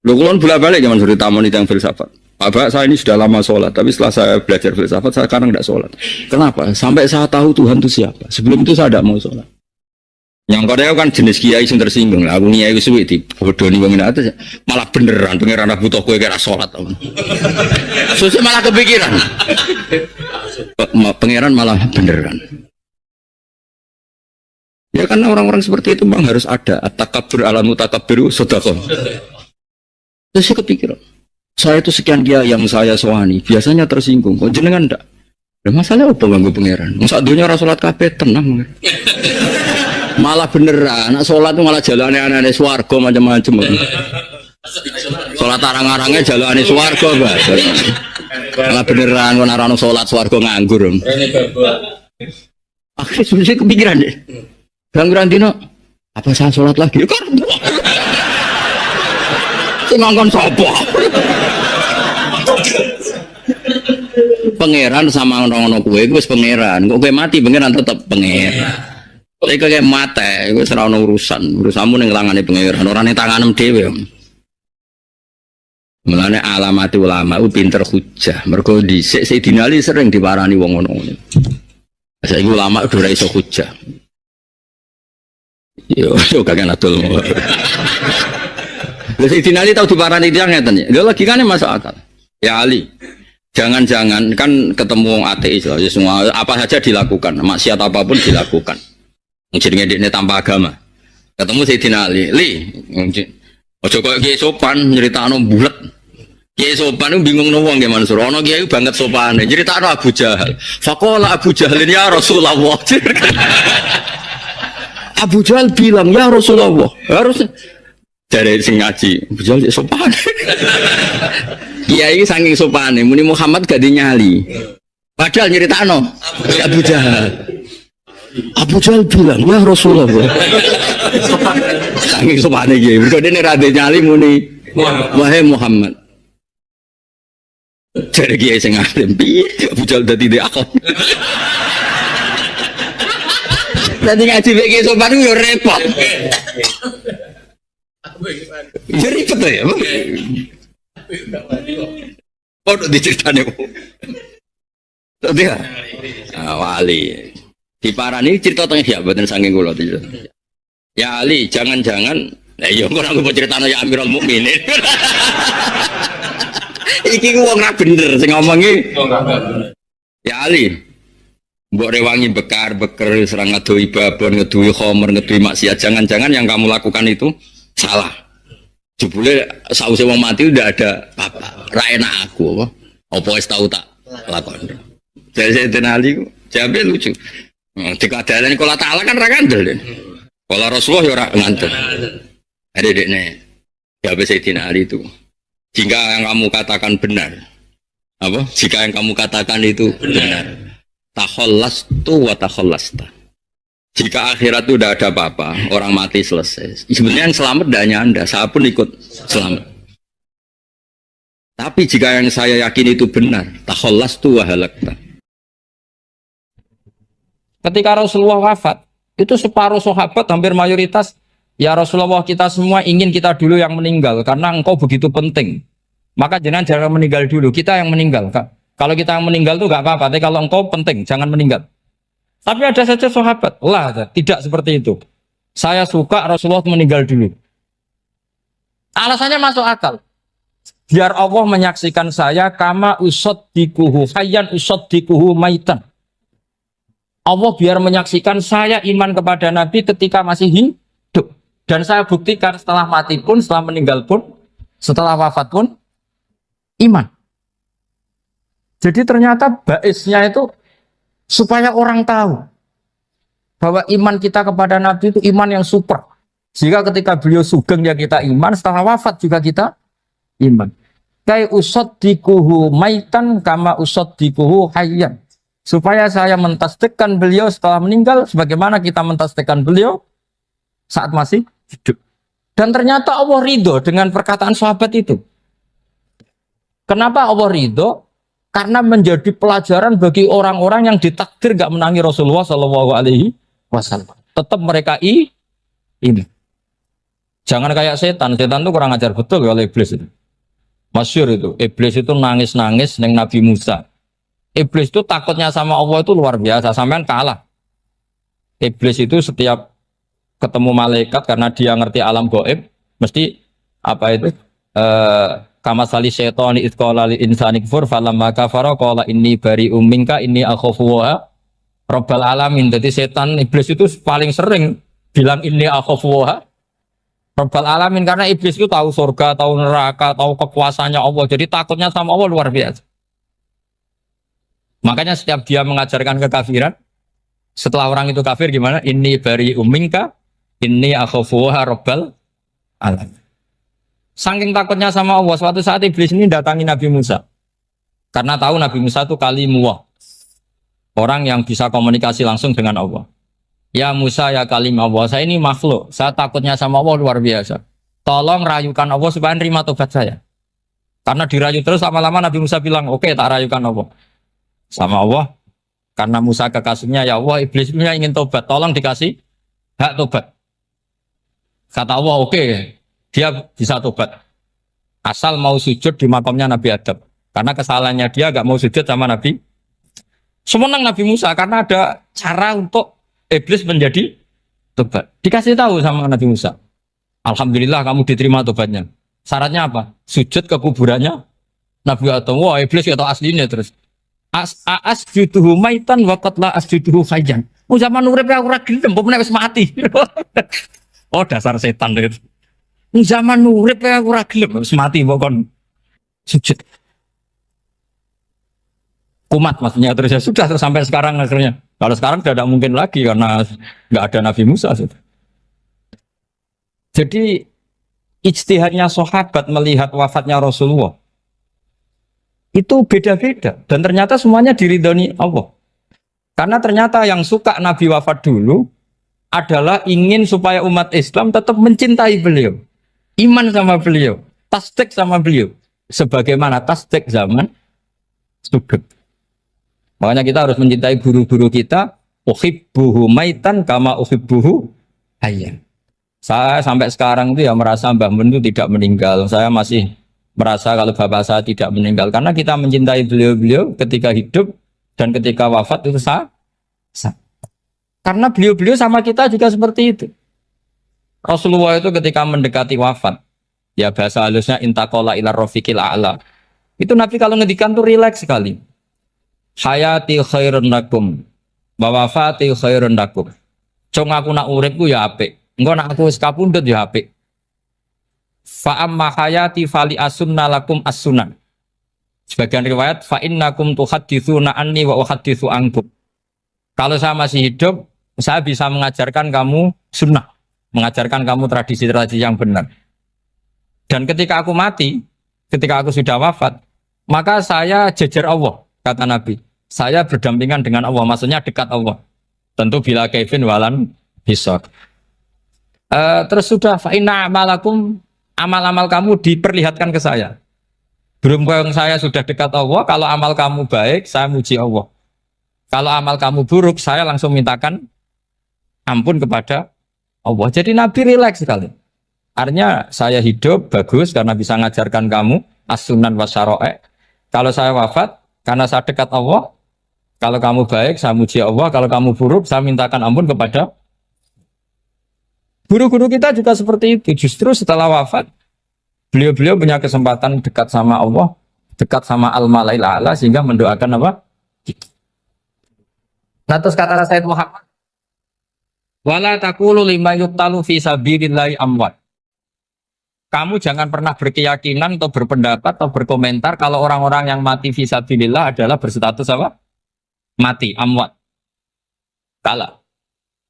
Lho kula bolak-balik zaman suri tamu yang filsafat. Pak, saya ini sudah lama sholat, tapi setelah saya belajar filsafat, saya sekarang tidak sholat. Kenapa? Sampai saya tahu Tuhan itu siapa. Sebelum itu saya tidak mau sholat. Yang kodeo kan jenis kiai yang tersinggung lah. Aku kiai suwi di bodoh nih bangun atas malah beneran pengiran butuh kue kira sholat. Susah malah kepikiran. Pengiran malah beneran. Ya kan orang-orang seperti itu memang harus ada at-takabbur ala mutakabbiru sedekah. Terus saya kepikiran. Saya itu sekian dia yang saya soani biasanya tersinggung. Kok jenengan ndak? Lah masalah apa ganggu pangeran? Masa dunia ora salat kabeh tenang. Malah beneran, anak sholat itu malah jalane anane swarga macam-macam. Sholat arang-arangnya jalane swarga, Mbak. Malah beneran ora ana sholat swarga nganggur. Akhirnya sudah kepikiran deh. Gangguan dino, apa saya sholat lagi? mati ngongkon sapa? Pangeran sama ono-ono kowe iku wis pangeran. Kok kowe mati pangeran tetep pangeran. Kowe kaya mate iku wis ora ono urusanmu ning tangane pangeran, ora ning tanganem dhewe. Mulane alamati ulama ku pinter hujah. Mergo dhisik Sayyidina Ali sering diparani wong ngono. Saiki ulama udah ora iso hujah. Yo kagak adol. Lha Sayyidina Ali tau diparani tiyang ngeten ya. Lha logikane masuk akal. Ya Ali, jangan-jangan kan ketemu wong ateis loh, ya semua apa saja dilakukan, maksiat apapun dilakukan. Jenenge dekne tanpa agama. Ketemu Sayyidina Ali, ojo koyo Kiai Sopan nyritakno bulet. Kiai Sopan bingung wong nggih Mansur. Ana kiai banget sopane, nyritakno Abu Jahal. Faqala Abu Jahal ya Rasulullah. Abu Jahal bilang, "Ya Rasulullah." Harus dari sing ngaji, Abu Jahal sopan. Kiai saking sopane muni Muhammad gak dinyali. Padahal nyritakno Abu Jahal. Abu Jahal bilang, "Ya Rasulullah." Saking sopane kiai, mergo dene ra nyali muni wahai Muhammad. Dari kiai sing alim piye Abu Jahal dadi akon. Dadi ngaji mek kiai sopan yo repot. Ya ribet ya. Kok diceritane kok. Tadi ya. Wali. Diparani cerita teng ya mboten saking kula itu. Ya Ali, jangan-jangan ya kok aku ceritane ya Amirul Mukminin. Iki ku wong ra bener sing ngomongi. Ya Ali. Mbok rewangi bekar-beker serang ngeduwi babon, ngeduwi khamr, ngeduwi maksiat. Jangan-jangan yang kamu lakukan itu salah. Jebule sause wong mati udah ada apa? Ra enak aku apa? Apa wis tau tak lakon. Jadi Sayyidina Ali jawabe lucu. Dikadalane kula taala kan ra kandel. Kula Rasulullah ya ora ngandel. Ada dekne. Jawabe Sayyidina Ali itu. Jika yang kamu katakan benar. Apa? Jika yang kamu katakan itu benar. Takhallastu wa takhallasta. Jika akhirat itu tidak ada apa-apa, orang mati selesai. Sebenarnya yang selamat tidak hanya Anda, saya pun ikut selamat. Tapi jika yang saya yakin itu benar, takhallastu wa halakta. Ketika Rasulullah wafat, itu separuh sahabat hampir mayoritas, ya Rasulullah kita semua ingin kita dulu yang meninggal karena engkau begitu penting. Maka jangan meninggal dulu, kita yang meninggal. Kalau kita yang meninggal itu gak apa-apa, tapi kalau engkau penting, jangan meninggal. Tapi ada saja sahabat, tidak seperti itu. Saya suka Rasulullah meninggal dulu. Alasannya masuk akal. Biar Allah menyaksikan saya kama usaddikuhu hayyan usaddikuhu maitan. Allah biar menyaksikan saya iman kepada Nabi ketika masih hidup. Dan saya buktikan setelah mati pun, setelah meninggal pun, setelah wafat pun, iman. Jadi ternyata baisnya itu supaya orang tahu bahwa iman kita kepada Nabi itu iman yang super. Jika ketika beliau sugeng ya kita iman, setelah wafat juga kita iman. Kai usaddikuhu maitan kama usaddikuhu hayyan. Supaya saya mentasdikkan beliau setelah meninggal sebagaimana kita mentasdikkan beliau saat masih hidup. Dan ternyata Allah ridho dengan perkataan sahabat itu. Kenapa Allah ridho? Karena menjadi pelajaran bagi orang-orang yang ditakdir gak menangi Rasulullah SAW. Tetap mereka ini. Jangan kayak setan. Setan itu kurang ajar betul oleh iblis itu. Masyhur itu. Iblis itu nangis-nangis neng Nabi Musa. Iblis itu takutnya sama Allah itu luar biasa. Sampean kalah. Iblis itu setiap ketemu malaikat karena dia ngerti alam gaib, mesti apa itu? Kama sali syaitani idqala lil insani kfur falamma kafara qala inni bari'um minka inni akhafu wa rabbal alamin. Jadi setan iblis itu paling sering bilang inni akhafu wa rabbal alamin karena iblis itu tahu surga, tahu neraka, tahu kekuasaannya Allah. Jadi takutnya sama Allah luar biasa. Makanya setiap dia mengajarkan kekafiran, setelah orang itu kafir gimana? Inni bari'um minka inni akhafu wa rabbal alamin. Saking takutnya sama Allah, suatu saat iblis ini datangi Nabi Musa. Karena tahu Nabi Musa itu kalimullah. Orang yang bisa komunikasi langsung dengan Allah. Ya Musa ya kalim Allah, saya ini makhluk. Saya takutnya sama Allah luar biasa. tolong rayukan Allah supaya nerima tobat saya. Karena dirayu terus lama-lama Nabi Musa bilang, oke, tak rayukan Allah. Sama Allah, karena Musa kekasihnya, ya Allah, iblisnya ingin tobat, tolong dikasih hak tobat. Kata Allah, oke, dia bisa tobat. Asal mau sujud di makamnya Nabi Adam. Karena kesalahannya dia gak mau sujud sama Nabi. Semenang Nabi Musa, karena ada cara untuk iblis menjadi tobat. Dikasih tahu sama Nabi Musa. Alhamdulillah kamu diterima tobatnya. Syaratnya apa? Sujud ke kuburannya Nabi Adam. Wah, iblis atau aslinya terus. Asjuduhu maitan wa qatla asjuduhu hayyan. Oh, zaman urip aku ora gelem, mbok wis mati. Oh, dasar setan itu. Zaman urip aku ora gelem, wis mati mbok kon sujud. Kumat maksudnya terus ya sudah terus sampai sekarang akhirnya. Kalau sekarang tidak mungkin lagi karena nggak ada Nabi Musa. Jadi ijtihadnya sahabat melihat wafatnya Rasulullah itu beda-beda dan ternyata semuanya diridhoni Allah. Karena ternyata yang suka Nabi wafat dulu adalah ingin supaya umat Islam tetap mencintai beliau, iman sama beliau, tasdik sama beliau, sebagaimana tasdik zaman sugeng. Makanya kita harus mencintai guru-guru kita. Uhibbuhu maitan kama uhibbuhu hayyan. Saya sampai sekarang itu ya merasa Mbah Mun itu tidak meninggal. Saya masih merasa kalau bapak saya tidak meninggal karena kita mencintai beliau-beliau ketika hidup dan ketika wafat itu sah. Karena beliau-beliau sama kita juga seperti itu. Rasulullah itu ketika mendekati wafat, ya bahasa halusnya intaqala ila rafiqil a'la. Itu Nabi kalau ngedikan tuh rileks sekali. Hayati khairun lakum wa wafati khairun lakum. Cung aku nak uripku ya apik. Engko nak aku wis kapundhut ya apik. Fa amma hayati fali asunna lakum as-sunan. Sebagian riwayat fa innakum tuhadditsuna anni wa uhadditsu ankum. Kalau saya masih hidup, saya bisa mengajarkan kamu sunnah, mengajarkan kamu tradisi-tradisi yang benar. Dan ketika aku mati, ketika aku sudah wafat, maka saya jejer Allah, kata Nabi. Saya berdampingan dengan Allah, maksudnya dekat Allah. Tentu bila kaifin walan hisab. Terus sudah fa inna amalakum, amal-amal kamu diperlihatkan ke saya. Berhubung saya sudah dekat Allah, kalau amal kamu baik, saya muji Allah. Kalau amal kamu buruk, saya langsung mintakan ampun kepada Allah. Jadi Nabi rileks sekali. Artinya saya hidup bagus karena bisa mengajarkan kamu as-sunan wa syara'i'. Kalau saya wafat karena saya dekat Allah, kalau kamu baik saya muji Allah, kalau kamu buruk saya mintakan ampun kepada. Guru-guru kita juga seperti itu. Justru setelah wafat beliau-beliau punya kesempatan dekat sama Allah, dekat sama al-malail a'la sehingga mendoakan apa? Nah terus kata Sayyid Muhammad, wala taqulu lima yuqtalu fi sabilillahi amwat. Kamu jangan pernah berkeyakinan atau berpendapat atau berkomentar kalau orang-orang yang mati fi sabilillah adalah berstatus apa? Mati, amwat. Kalah.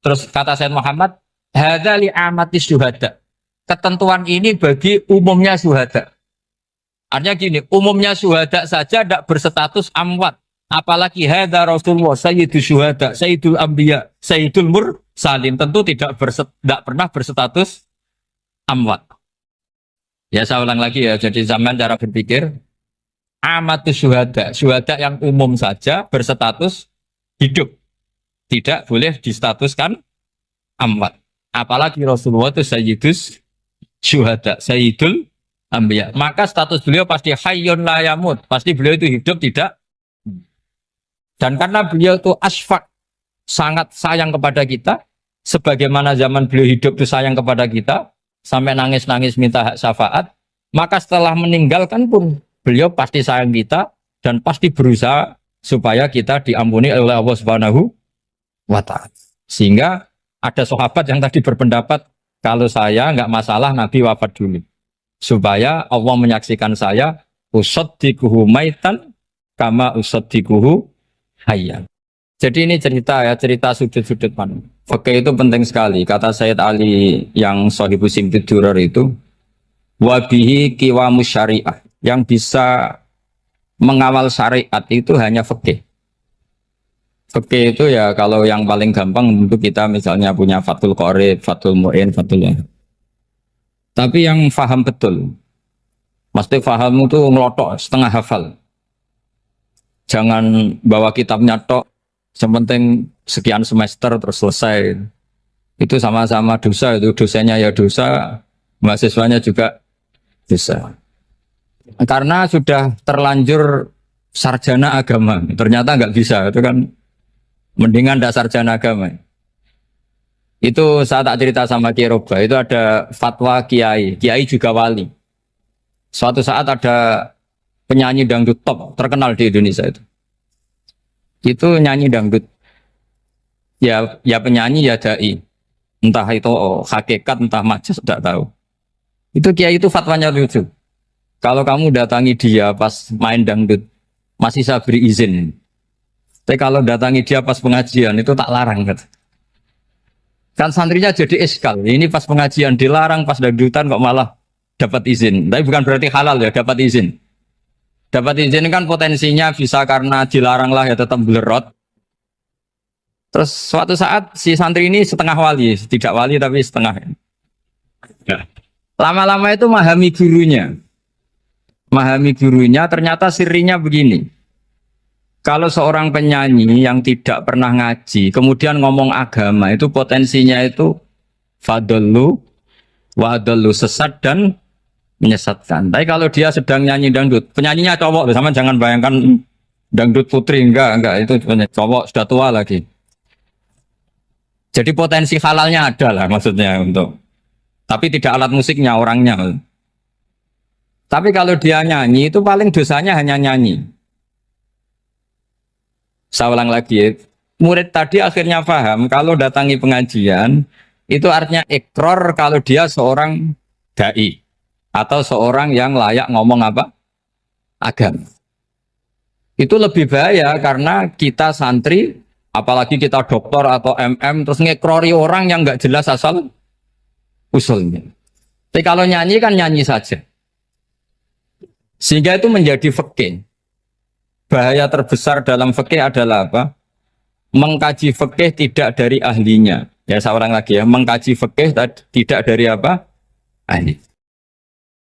Terus kata Sayyid Muhammad, hadza li amatis syuhada. Ketentuan ini bagi umumnya syuhada. Artinya gini, umumnya syuhada saja tidak berstatus amwat. Apalagi hadza Rasulullah sayyidul syuhada, sayyidul anbiya, sayyidul mursalin, tentu tidak pernah berstatus amwat. Ya saya ulang lagi ya, jadi zaman cara berpikir amatus syuhada, syuhada yang umum saja berstatus hidup, tidak boleh distatuskan amwat. Apalagi Rasulullah itu sayyidus syuhada, sayyidul anbiya, maka status beliau pasti hayyun la yamut, pasti beliau itu hidup tidak. Dan karena beliau itu asfaq, sangat sayang kepada kita, sebagaimana zaman beliau hidup itu sayang kepada kita, sampai nangis-nangis minta hak syafaat, maka setelah meninggalkan pun beliau pasti sayang kita dan pasti berusaha supaya kita diampuni oleh Allah Subhanahu wa ta'ala. Sehingga ada sahabat yang tadi berpendapat kalau saya nggak masalah Nabi wafat dulu, supaya Allah menyaksikan saya usaddiquhu maitan kama usaddiquhu hayyan. Jadi ini cerita ya, cerita sudut-sudut mana. Fikih itu penting sekali. Kata Sayyid Ali yang Shahibu Simtud Durar itu, wabihi qiwamus syariah. Yang bisa mengawal syariat itu hanya fikih. Fikih itu ya kalau yang paling gampang untuk kita misalnya punya Fathul Qorib, Fathul Mu'in, Fathul Wahab. Tapi yang faham betul. Maksudnya faham itu ngelotok, setengah hafal. Jangan bawa kitabnya tok, yang penting sekian semester terus selesai. Itu sama-sama dosa, itu dosennya ya dosa, mahasiswanya juga dosa. Karena sudah terlanjur sarjana agama, ternyata nggak bisa, itu kan mendingan ndak sarjana agama. Itu saya tak cerita sama Kiai Roba, itu ada fatwa Kiai juga wali. Suatu saat ada penyanyi dangdut top terkenal di Indonesia itu. Itu nyanyi dangdut. Ya penyanyi ya dai. Entah itu hakikat entah majas tidak tahu. Itu Kiai itu fatwanya lucu. Kalau kamu datangi dia pas main dangdut masih saya beri izin. Tapi kalau datangi dia pas pengajian itu tak larang kan. Kan santrinya jadi eskal. Ini pas pengajian dilarang, pas dangdutan kok malah dapat izin. Tapi bukan berarti halal ya, dapat izin. Dapat izin kan potensinya bisa karena dilarang lah ya tetap belerot. Terus suatu saat si santri ini setengah wali, tidak wali tapi setengah. Lama-lama itu memahami gurunya. Memahami gurunya ternyata sirinya begini. Kalau seorang penyanyi yang tidak pernah ngaji, kemudian ngomong agama itu potensinya itu fadallu, wadallu sesat dan menyesatkan. Tapi kalau dia sedang nyanyi dangdut, penyanyinya cowok, sama jangan bayangkan dangdut putri, enggak itu cowok sudah tua lagi. Jadi potensi halalnya ada lah maksudnya untuk, tapi tidak alat musiknya orangnya. Tapi kalau dia nyanyi itu paling dosanya hanya nyanyi. Saya ulang lagi, murid tadi akhirnya paham kalau datangi pengajian itu artinya ikrar kalau dia seorang dai. Atau seorang yang layak ngomong apa? Agama. Itu lebih bahaya karena kita santri, apalagi kita doktor atau MM, terus ngekrori orang yang nggak jelas asal usulnya. Tapi kalau nyanyi kan nyanyi saja. Sehingga itu menjadi fikih. Bahaya terbesar dalam fikih adalah apa? Mengkaji fikih tidak dari ahlinya. Ya saya ulang lagi ya, mengkaji fikih tidak dari apa? Ahli.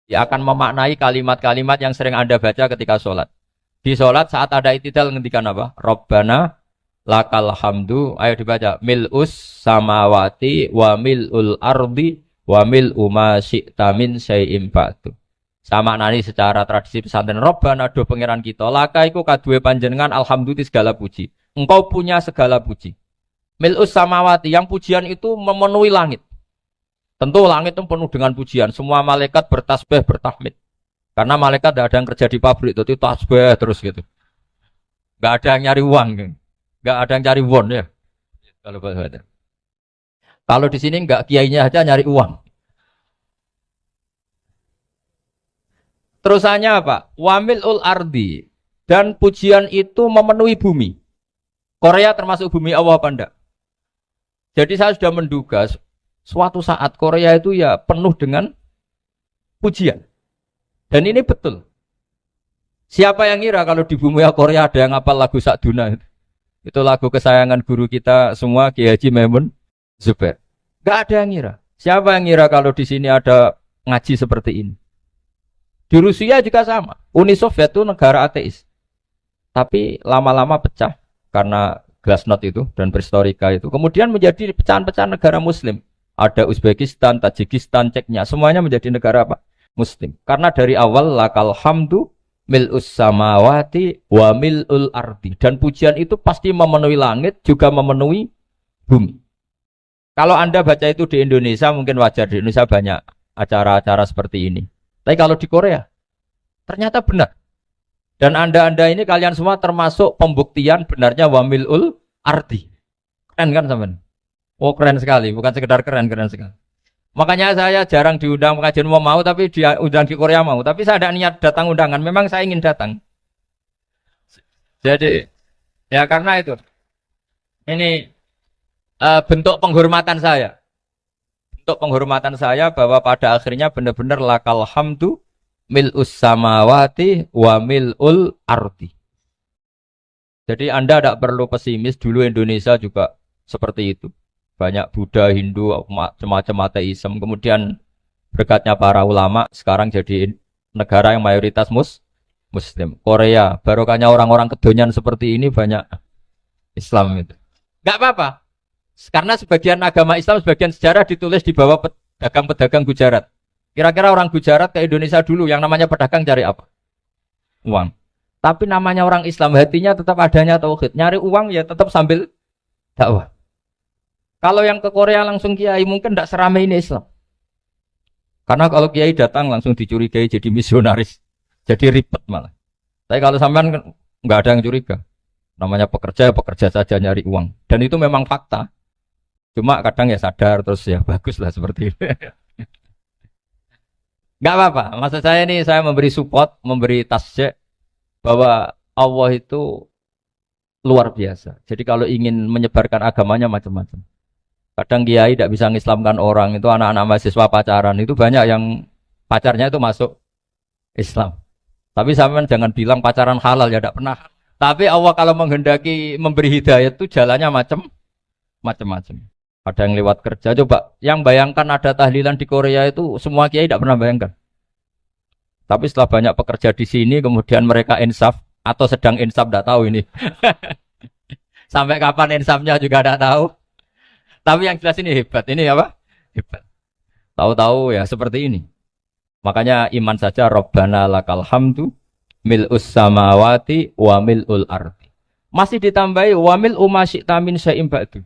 Ya akan memaknai kalimat-kalimat yang sering Anda baca ketika sholat. Di sholat saat ada i'tidal ngendikan apa? Rabbana lakal hamdu. Ayo dibaca. Mil'us samawati wa mil'ul ardi wa mil'u ma syi'ta min syai'im ba'du. Sama nani secara tradisi pesantren. Rabbana do pangeran kita. Laka iku kaduwe panjenengan alhamdulillah segala puji. Engkau punya segala puji. Mil'us samawati. Yang pujian itu memenuhi langit. Tentu langit itu penuh dengan pujian. Semua malaikat bertasbih, bertahmid. Karena malaikat tidak ada yang kerja di pabrik, itu tasbih terus gitu. Gak ada yang nyari uang, gak ada yang cari won ya. Kalau di sini nggak kiainya aja nyari uang. Terusannya apa? Wamilul ardi, dan pujian itu memenuhi bumi. Korea termasuk bumi Allah apa enggak? Jadi saya sudah menduga suatu saat Korea itu ya penuh dengan pujian. Dan ini betul. Siapa yang ngira kalau di bumi Korea ada yang hafal lagu Sakduna? Itu lagu kesayangan guru kita semua, Kiai Haji Maimun Zubair. Gak ada yang ngira. Siapa yang ngira kalau di sini ada ngaji seperti ini? Di Rusia juga sama. Uni Soviet itu negara ateis. Tapi lama-lama pecah karena Glasnost itu dan Perestroika itu. Kemudian menjadi pecahan-pecahan negara Muslim. Ada Uzbekistan, Tajikistan, Ceknya, semuanya menjadi negara apa? Muslim. Karena dari awal lakal hamdu mil'us samawati wa mil'ul ardi. Dan pujian itu pasti memenuhi langit, juga memenuhi bumi. Kalau Anda baca itu di Indonesia, mungkin wajar. Di Indonesia banyak acara-acara seperti ini. Tapi kalau di Korea, ternyata benar. Dan Anda ini kalian semua termasuk pembuktian benarnya wa mil'ul ardi. Keren kan teman? Oh keren sekali, bukan sekedar keren sekali. Makanya saya jarang diundang pengajian mau, tapi diundang di Korea mau. Tapi saya ada niat datang undangan, memang saya ingin datang. Jadi, ya karena itu. Ini bentuk penghormatan saya. Bentuk penghormatan saya bahwa pada akhirnya benar-benar lakal hamdu mil'us samawati wa mil'ul ardi. Jadi Anda tidak perlu pesimis, dulu Indonesia juga seperti itu. Banyak Buddha, Hindu, macam-macam ateisme. Kemudian berkatnya para ulama sekarang jadi negara yang mayoritas Muslim. Korea, barokahnya orang-orang kedonyan seperti ini banyak Islam itu. Enggak apa-apa. Karena sebagian agama Islam, sebagian sejarah ditulis di bawah pedagang-pedagang Gujarat. Kira-kira orang Gujarat ke Indonesia dulu yang namanya pedagang cari apa? Uang. Tapi namanya orang Islam, hatinya tetap adanya tauhid. Nyari uang ya tetap sambil dakwah. Kalau yang ke Korea langsung kiai mungkin tidak seramai ini Islam. Karena kalau kiai datang langsung dicurigai jadi misionaris. Jadi ribet malah. Tapi kalau sampean nggak ada yang curiga. Namanya pekerja, pekerja saja nyari uang. Dan itu memang fakta. Cuma kadang ya sadar terus ya bagus lah seperti itu. Nggak apa-apa. Maksud saya ini saya memberi support, memberi tasjek bahwa Allah itu luar biasa. Jadi kalau ingin menyebarkan agamanya macam-macam. Kadang kiai tidak bisa mengislamkan orang, itu anak-anak mahasiswa pacaran, itu banyak yang pacarnya itu masuk Islam. Tapi sampean jangan bilang pacaran halal, ya tidak pernah. Tapi Allah kalau menghendaki memberi hidayah itu jalannya macam-macam. Ada yang lewat kerja, coba yang bayangkan ada tahlilan di Korea itu semua kiai tidak pernah bayangkan. Tapi setelah banyak pekerja di sini, kemudian mereka insaf atau sedang insaf, tidak tahu ini. Sampai kapan insafnya juga tidak tahu. Tapi yang jelas ini hebat. Ini apa? Hebat. Tahu-tahu ya seperti ini. Makanya iman saja Rabbana lakal hamdu mil'us samawati wa mil'ul ardi. Masih ditambahi wa mil'u ma syi'ta min syai'in ba'du.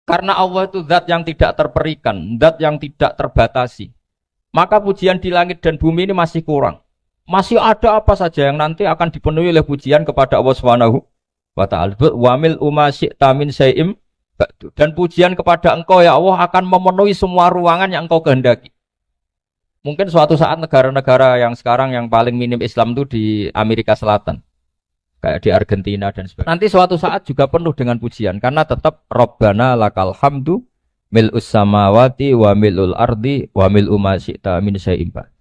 Karena Allah itu zat yang tidak terperikan, zat yang tidak terbatasi. Maka pujian di langit dan bumi ini masih kurang. Masih ada apa saja yang nanti akan dipenuhi oleh pujian kepada Allah Subhanahu wa ta'ala. Wa mil'u ma syi'ta min syai'in. Dan pujian kepada engkau ya Allah akan memenuhi semua ruangan yang engkau kehendaki. Mungkin suatu saat negara-negara yang sekarang yang paling minim Islam itu di Amerika Selatan. Kayak di Argentina dan sebagainya. Nanti suatu saat juga penuh dengan pujian. Karena tetap Rabbana lakal hamdu mil'us samawati wa mil'ul ardi wa mil'u ma syi'ta min syai'in ba'd.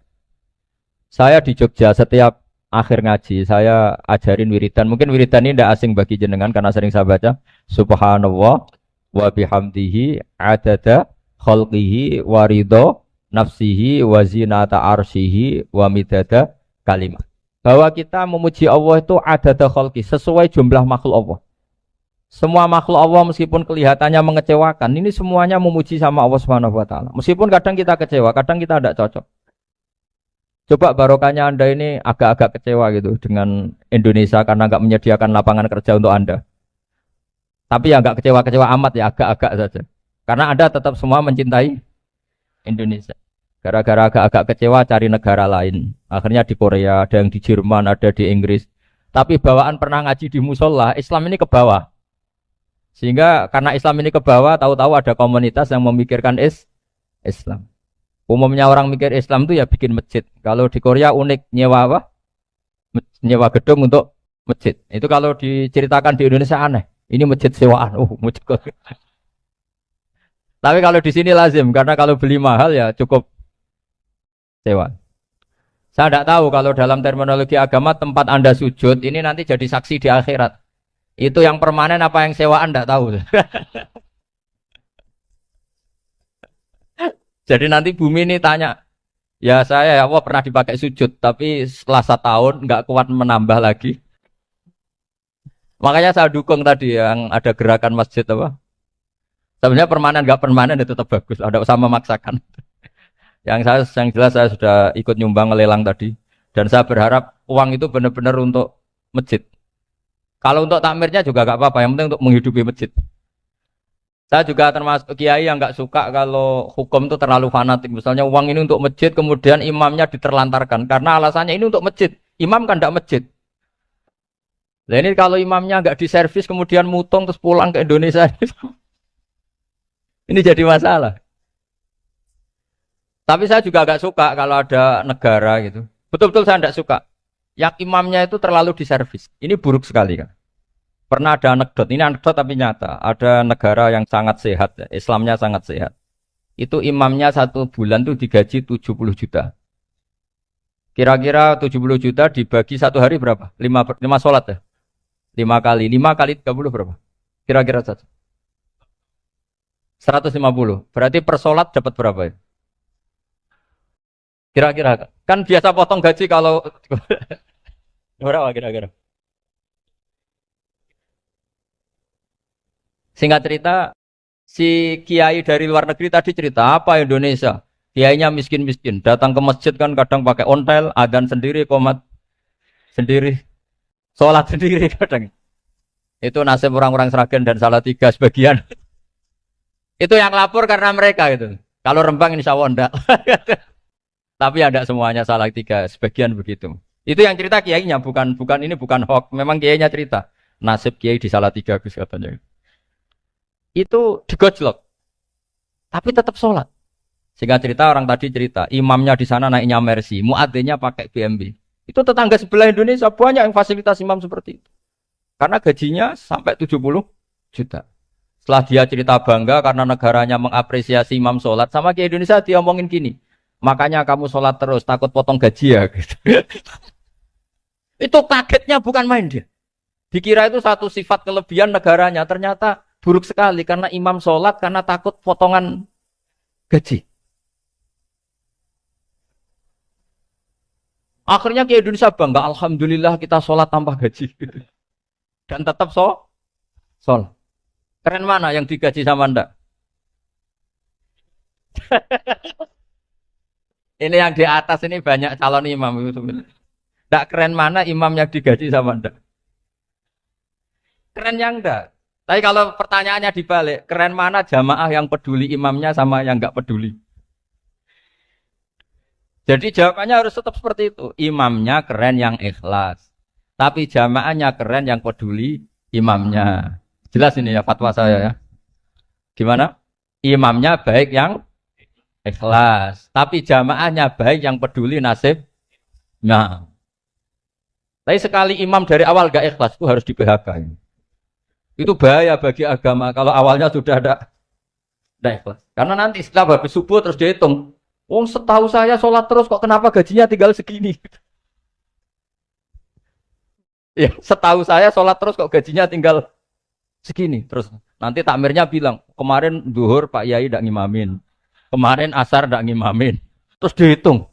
Saya di Jogja setiap akhir ngaji saya ajarin wiridan. Mungkin wiridan ini tidak asing bagi jenengan karena sering saya baca. Subhanallah wa bihamdihi adada khalqihi wa ridha nafsihi wa zinata arsyihi wa midada kalimat. Bahwa kita memuji Allah itu adada khalqi, sesuai jumlah makhluk Allah. Semua makhluk Allah meskipun kelihatannya mengecewakan, ini semuanya memuji sama Allah Subhanahu wa taala. Meskipun kadang kita kecewa, kadang kita tidak cocok. Coba barokahnya Anda ini agak-agak kecewa gitu dengan Indonesia karena enggak menyediakan lapangan kerja untuk Anda. Tapi ya enggak kecewa-kecewa amat ya, agak-agak saja. Karena Anda tetap semua mencintai Indonesia. Gara-gara agak-agak kecewa cari negara lain. Akhirnya di Korea, ada yang di Jerman, ada di Inggris. Tapi bawaan pernah ngaji di musola, Islam ini ke bawah. Sehingga karena Islam ini ke bawah, tahu-tahu ada komunitas yang memikirkan Islam. Umumnya orang mikir Islam itu ya bikin masjid. Kalau di Korea unik, nyewa apa? Nyewa gedung untuk masjid. Itu kalau diceritakan di Indonesia aneh. Ini masjid sewaan. Masjid. Tapi kalau di sini lazim karena kalau beli mahal ya cukup sewa. Saya tidak tahu kalau dalam terminologi agama tempat Anda sujud ini nanti jadi saksi di akhirat. Itu yang permanen apa yang sewaan tidak tahu. Jadi nanti bumi ini tanya, ya saya ya Allah pernah dipakai sujud, tapi setelah 1 tahun nggak kuat menambah lagi. Makanya saya dukung tadi yang ada gerakan masjid apa. Sebenarnya permanen nggak permanen itu tetap bagus, ada usah memaksakan. Yang jelas saya sudah ikut nyumbang lelang tadi, dan saya berharap uang itu benar-benar untuk masjid. Kalau untuk takmirnya juga nggak apa-apa, yang penting untuk menghidupi masjid. Saya juga termasuk kiai yang nggak suka kalau hukum itu terlalu fanatik. Misalnya uang ini untuk masjid, kemudian imamnya diterlantarkan karena alasannya ini untuk masjid. Imam kan tidak masjid. Nah ini kalau imamnya nggak diservis kemudian mutung terus pulang ke Indonesia, ini jadi masalah. Tapi saya juga agak suka kalau ada negara gitu. Betul-betul saya tidak suka. Yang imamnya itu terlalu diservis. Ini buruk sekali kan. Pernah ada anekdot, ini anekdot tapi nyata. Ada negara yang sangat sehat, Islamnya sangat sehat. Itu imamnya 1 bulan tuh digaji 70 juta. Kira-kira 70 juta dibagi 1 hari berapa? 5 sholat ya? 5 kali 30 berapa? Kira-kira saja. 150. Berarti per sholat dapat berapa ya? Kira-kira kan biasa potong gaji kalau berapa kira-kira? Singkat cerita, si kiai dari luar negeri tadi cerita apa Indonesia? Kiainya miskin-miskin, datang ke masjid kan kadang pakai ontel, adzan sendiri, komat sendiri, sholat sendiri kadang. Itu nasib orang-orang Sragen dan Salatiga sebagian. Itu yang lapor karena mereka itu. Kalau Rembang insya Allah enggak. Tapi ada semuanya Salatiga, sebagian begitu. Itu yang cerita kiainya, bukan ini bukan hoax. Memang kiainya cerita. Nasib kiai di Salatiga Gus katanya. Itu digojlok. Tapi tetap sholat. Sehingga cerita orang tadi cerita, imamnya di sana naiknya Mercy, muadzinnya pakai BMW. Itu tetangga sebelah Indonesia banyak yang fasilitas imam seperti itu. Karena gajinya sampai 70 juta. Setelah dia cerita bangga karena negaranya mengapresiasi imam sholat, sama kayak Indonesia dia omongin gini, makanya kamu sholat terus, takut potong gaji ya. Gitu. Itu kagetnya bukan main dia. Dikira itu satu sifat kelebihan negaranya, ternyata buruk sekali karena imam sholat karena takut potongan gaji. Akhirnya ke Indonesia bangga, alhamdulillah kita sholat tanpa gaji. Dan tetap sholat. Keren mana yang digaji sama Anda? Ini yang di atas ini banyak calon imam. Tidak keren mana imam yang digaji sama Anda? Keren yang enggak. Tapi kalau pertanyaannya dibalik, keren mana jamaah yang peduli imamnya sama yang enggak peduli? Jadi jawabannya harus tetap seperti itu. Imamnya keren yang ikhlas. Tapi jamaahnya keren yang peduli imamnya. Jelas ini ya fatwa saya ya. Gimana? Imamnya baik yang ikhlas. Tapi jamaahnya baik yang peduli nasib. Nah. Tapi sekali imam dari awal gak ikhlas itu harus di PHK. Itu bahaya bagi agama kalau awalnya sudah ada ikhlas. Karena nanti setelah habis subuh terus dihitung. Wong setahu saya sholat terus kok kenapa gajinya tinggal segini? Ya, setahu saya sholat terus kok gajinya tinggal segini. Terus nanti takmirnya bilang, kemarin duhur Pak Yai tidak ngimamin. Kemarin asar tidak ngimamin. Terus dihitung.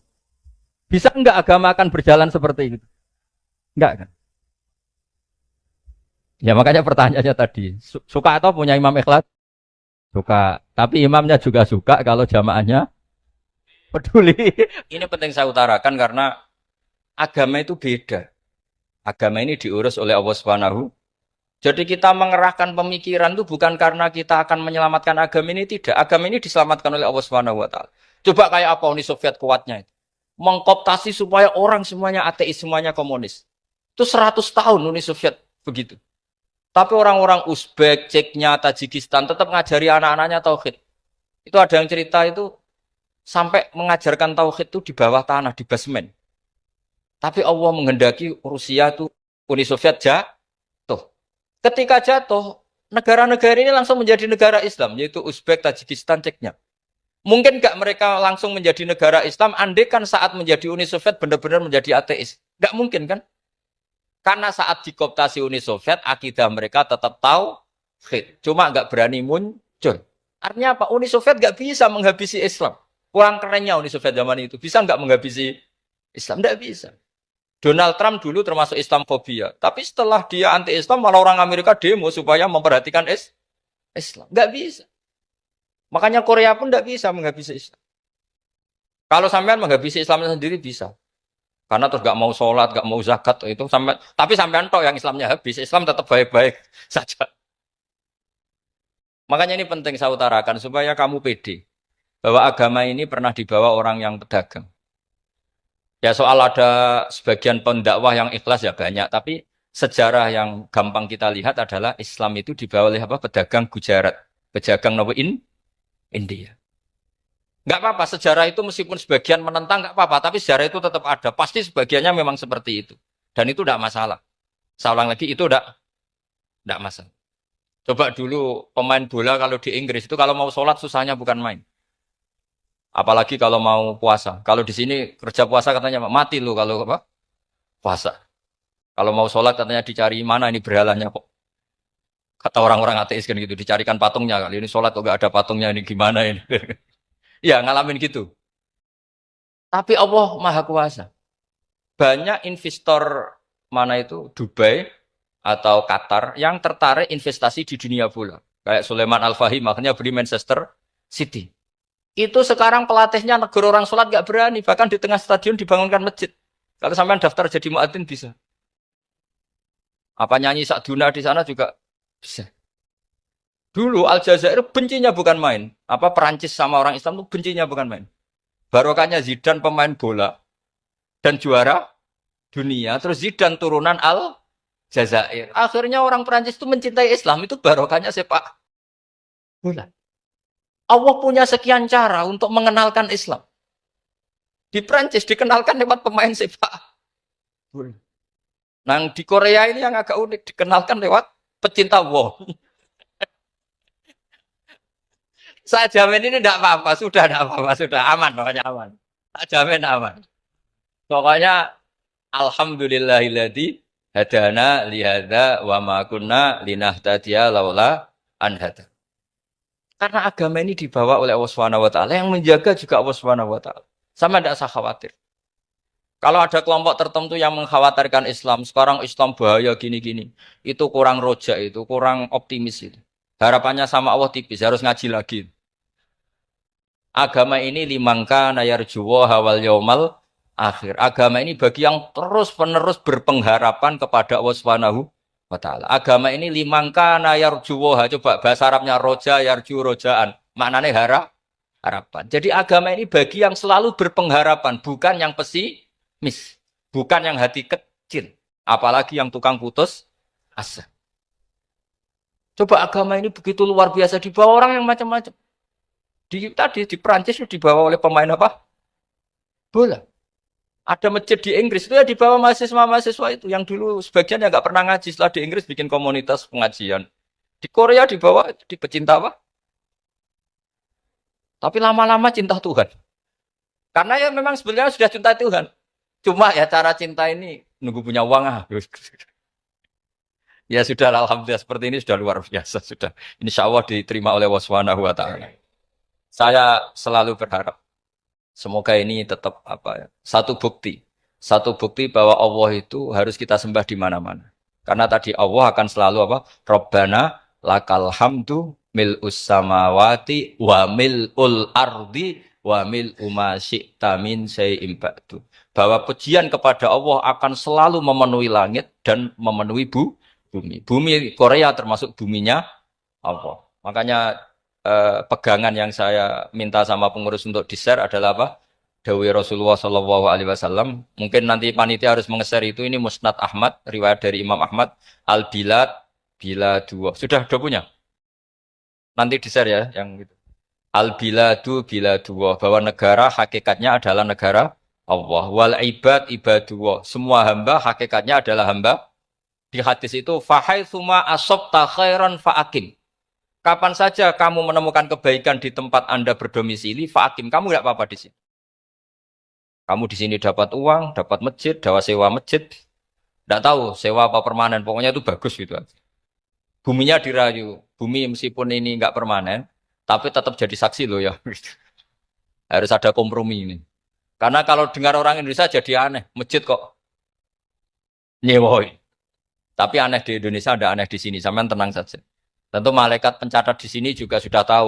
Bisa enggak agama akan berjalan seperti itu? Enggak kan? Ya makanya pertanyaannya tadi, suka atau punya imam ikhlas? Suka. Tapi imamnya juga suka kalau jamaahnya peduli. Ini penting saya utarakan karena agama itu beda. Agama ini diurus oleh Allah Subhanahu. Jadi kita mengerahkan pemikiran itu bukan karena kita akan menyelamatkan agama ini, tidak. Agama ini diselamatkan oleh Allah Subhanahu wa taala. Coba kayak apa Uni Soviet kuatnya itu. Mengkooptasi supaya orang semuanya ateis, semuanya komunis. Itu 100 tahun Uni Soviet begitu. Tapi orang-orang Uzbek, Ceknya, Tajikistan tetap ngajari anak-anaknya tauhid. Itu ada yang cerita itu sampai mengajarkan tauhid itu di bawah tanah, di basement. Tapi Allah menghendaki Rusia itu Uni Soviet jatuh. Ketika jatuh, negara-negara ini langsung menjadi negara Islam, yaitu Uzbek, Tajikistan, Ceknya. Mungkin nggak mereka langsung menjadi negara Islam, andai kan saat menjadi Uni Soviet benar-benar menjadi ateis. Nggak mungkin kan? Karena saat dikooptasi Uni Soviet, akidah mereka tetap tauhid. Cuma nggak berani muncul. Artinya apa? Uni Soviet nggak bisa menghabisi Islam. Kurang kerennya Uni Soviet zaman itu. Bisa nggak menghabisi Islam? Nggak bisa. Donald Trump dulu termasuk Islamfobia. Tapi setelah dia anti-Islam, malah orang Amerika demo supaya memperhatikan Islam. Nggak bisa. Makanya Korea pun nggak bisa menghabisi Islam. Kalau sampean menghabisi Islam sendiri bisa. Karena terus nggak mau sholat, nggak mau zakat, itu sampai. Tapi sampean toh yang Islamnya habis, Islam tetap baik-baik saja. Makanya ini penting saya utarakan supaya kamu pede. Bahwa agama ini pernah dibawa orang yang pedagang. Ya soal ada sebagian pendakwah yang ikhlas ya banyak, tapi sejarah yang gampang kita lihat adalah Islam itu dibawa oleh apa? Pedagang Gujarat, pedagang India. Nggak apa-apa, sejarah itu meskipun sebagian menentang nggak apa-apa, tapi sejarah itu tetap ada. Pasti sebagiannya memang seperti itu. Dan itu tidak masalah. Saya ulang lagi, itu tidak masalah. Coba dulu pemain bola kalau di Inggris itu kalau mau sholat susahnya bukan main. Apalagi kalau mau puasa. Kalau di sini kerja puasa katanya mati lu kalau apa? Puasa. Kalau mau sholat katanya dicari mana ini berhalanya kok. Kata orang-orang ateis kan gitu, dicarikan patungnya kali ini sholat kok gak ada patungnya ini gimana ini. Ya ngalamin gitu. Tapi Allah Maha Kuasa. Banyak investor mana itu Dubai atau Qatar yang tertarik investasi di dunia bola. Kayak Sulaiman Al-Fahim makanya beli Manchester City. Itu sekarang pelatihnya negara orang sholat gak berani. Bahkan di tengah stadion dibangunkan masjid. Kalau sampean daftar jadi muadzin bisa. Apa nyanyi Sakduna di sana juga bisa. Dulu Aljazair bencinya bukan main. Apa Perancis sama orang Islam itu bencinya bukan main. Barokahnya Zidane pemain bola dan juara dunia. Terus Zidane turunan Aljazair. Akhirnya orang Perancis itu mencintai Islam. Itu barokahnya sepak bola. Allah punya sekian cara untuk mengenalkan Islam. Di Perancis dikenalkan lewat pemain sepak bola. Nah di Korea ini yang agak unik dikenalkan lewat pecinta wow. Saya jamin ini tidak apa-apa, sudah tidak apa-apa, sudah aman, pokoknya aman. Saya jamin aman. Pokoknya alhamdulillahilladzi hadana lihada wa ma kunna linahtadiya laula an hada. Karena agama ini dibawa oleh Allah Subhanahu wa taala, yang menjaga juga Allah Subhanahu wa taala. Sama tidak usah khawatir. Kalau ada kelompok tertentu yang mengkhawatirkan Islam, sekarang Islam bahaya gini-gini, itu kurang roja, itu kurang optimis itu. Harapannya sama Allah tipis, harus ngaji lagi. Agama ini limangka nayarjuwa hawal yaumal akhir. Agama ini bagi yang terus-menerus berpengharapan kepada Allah Subhanahu wa taala. Agama ini limangka nayarjuwa, coba bahasa Arabnya roja yarju rojaan. Maknanya harapan. Jadi agama ini bagi yang selalu berpengharapan, bukan yang pesimis, bukan yang hati kecil, apalagi yang tukang putus asa. Coba agama ini begitu luar biasa dibawa orang yang macam-macam. Tadi di Perancis itu dibawa oleh pemain apa? Bola. Ada masjid di Inggris itu ya dibawa mahasiswa-mahasiswa itu yang dulu sebagian yang nggak pernah ngaji, setelah di Inggris bikin komunitas pengajian. Di Korea dibawa di pecinta apa? Tapi lama-lama cinta Tuhan. Karena ya memang sebenarnya sudah cinta Tuhan. Cuma ya cara cinta ini nunggu punya uang. Ya sudah, alhamdulillah seperti ini sudah luar biasa sudah. Insya Allah diterima oleh Allah Subhanahu wa taala. Saya selalu berharap semoga ini tetap satu bukti bahwa Allah itu harus kita sembah di mana-mana. Karena tadi Allah akan selalu Rabbana lakal hamdu mil'us samawati wa mil'ul ardi wa mil'u ma syi'ta min syai'in ba'du. Bahwa pujian kepada Allah akan selalu memenuhi langit dan memenuhi bumi. Bumi Korea termasuk buminya Allah. Makanya pegangan yang saya minta sama pengurus untuk di-share adalah apa? Dawai Rasulullah Shallallahu Alaihi Wasallam. Mungkin nanti panitia harus mengeser itu. Ini Musnad Ahmad, riwayat dari Imam Ahmad. Al-Bilad, bila dua. Sudah punya? Nanti di-share ya, yang gitu. Al-Biladu, bila dua. Bahwa negara hakikatnya adalah negara Allah. Wal ibad, ibadullah. Semua hamba hakikatnya adalah hamba. Di hadis itu, fahaitsuma asabta khairan fa'akim. Kapan saja kamu menemukan kebaikan di tempat Anda berdomisili, fa'akim, kamu enggak apa-apa di sini. Kamu di sini dapat uang, dapat masjid, dapat sewa masjid. Enggak tahu sewa apa permanen, pokoknya itu bagus gitu. Buminya dirayu. Bumi meskipun ini enggak permanen, tapi tetap jadi saksi loh ya. Harus ada kompromi ini. Karena kalau dengar orang Indonesia jadi aneh, masjid kok nyewoi. Tapi aneh di Indonesia, ada aneh di sini. Sampean tenang saja. Tentu malaikat pencatat di sini juga sudah tahu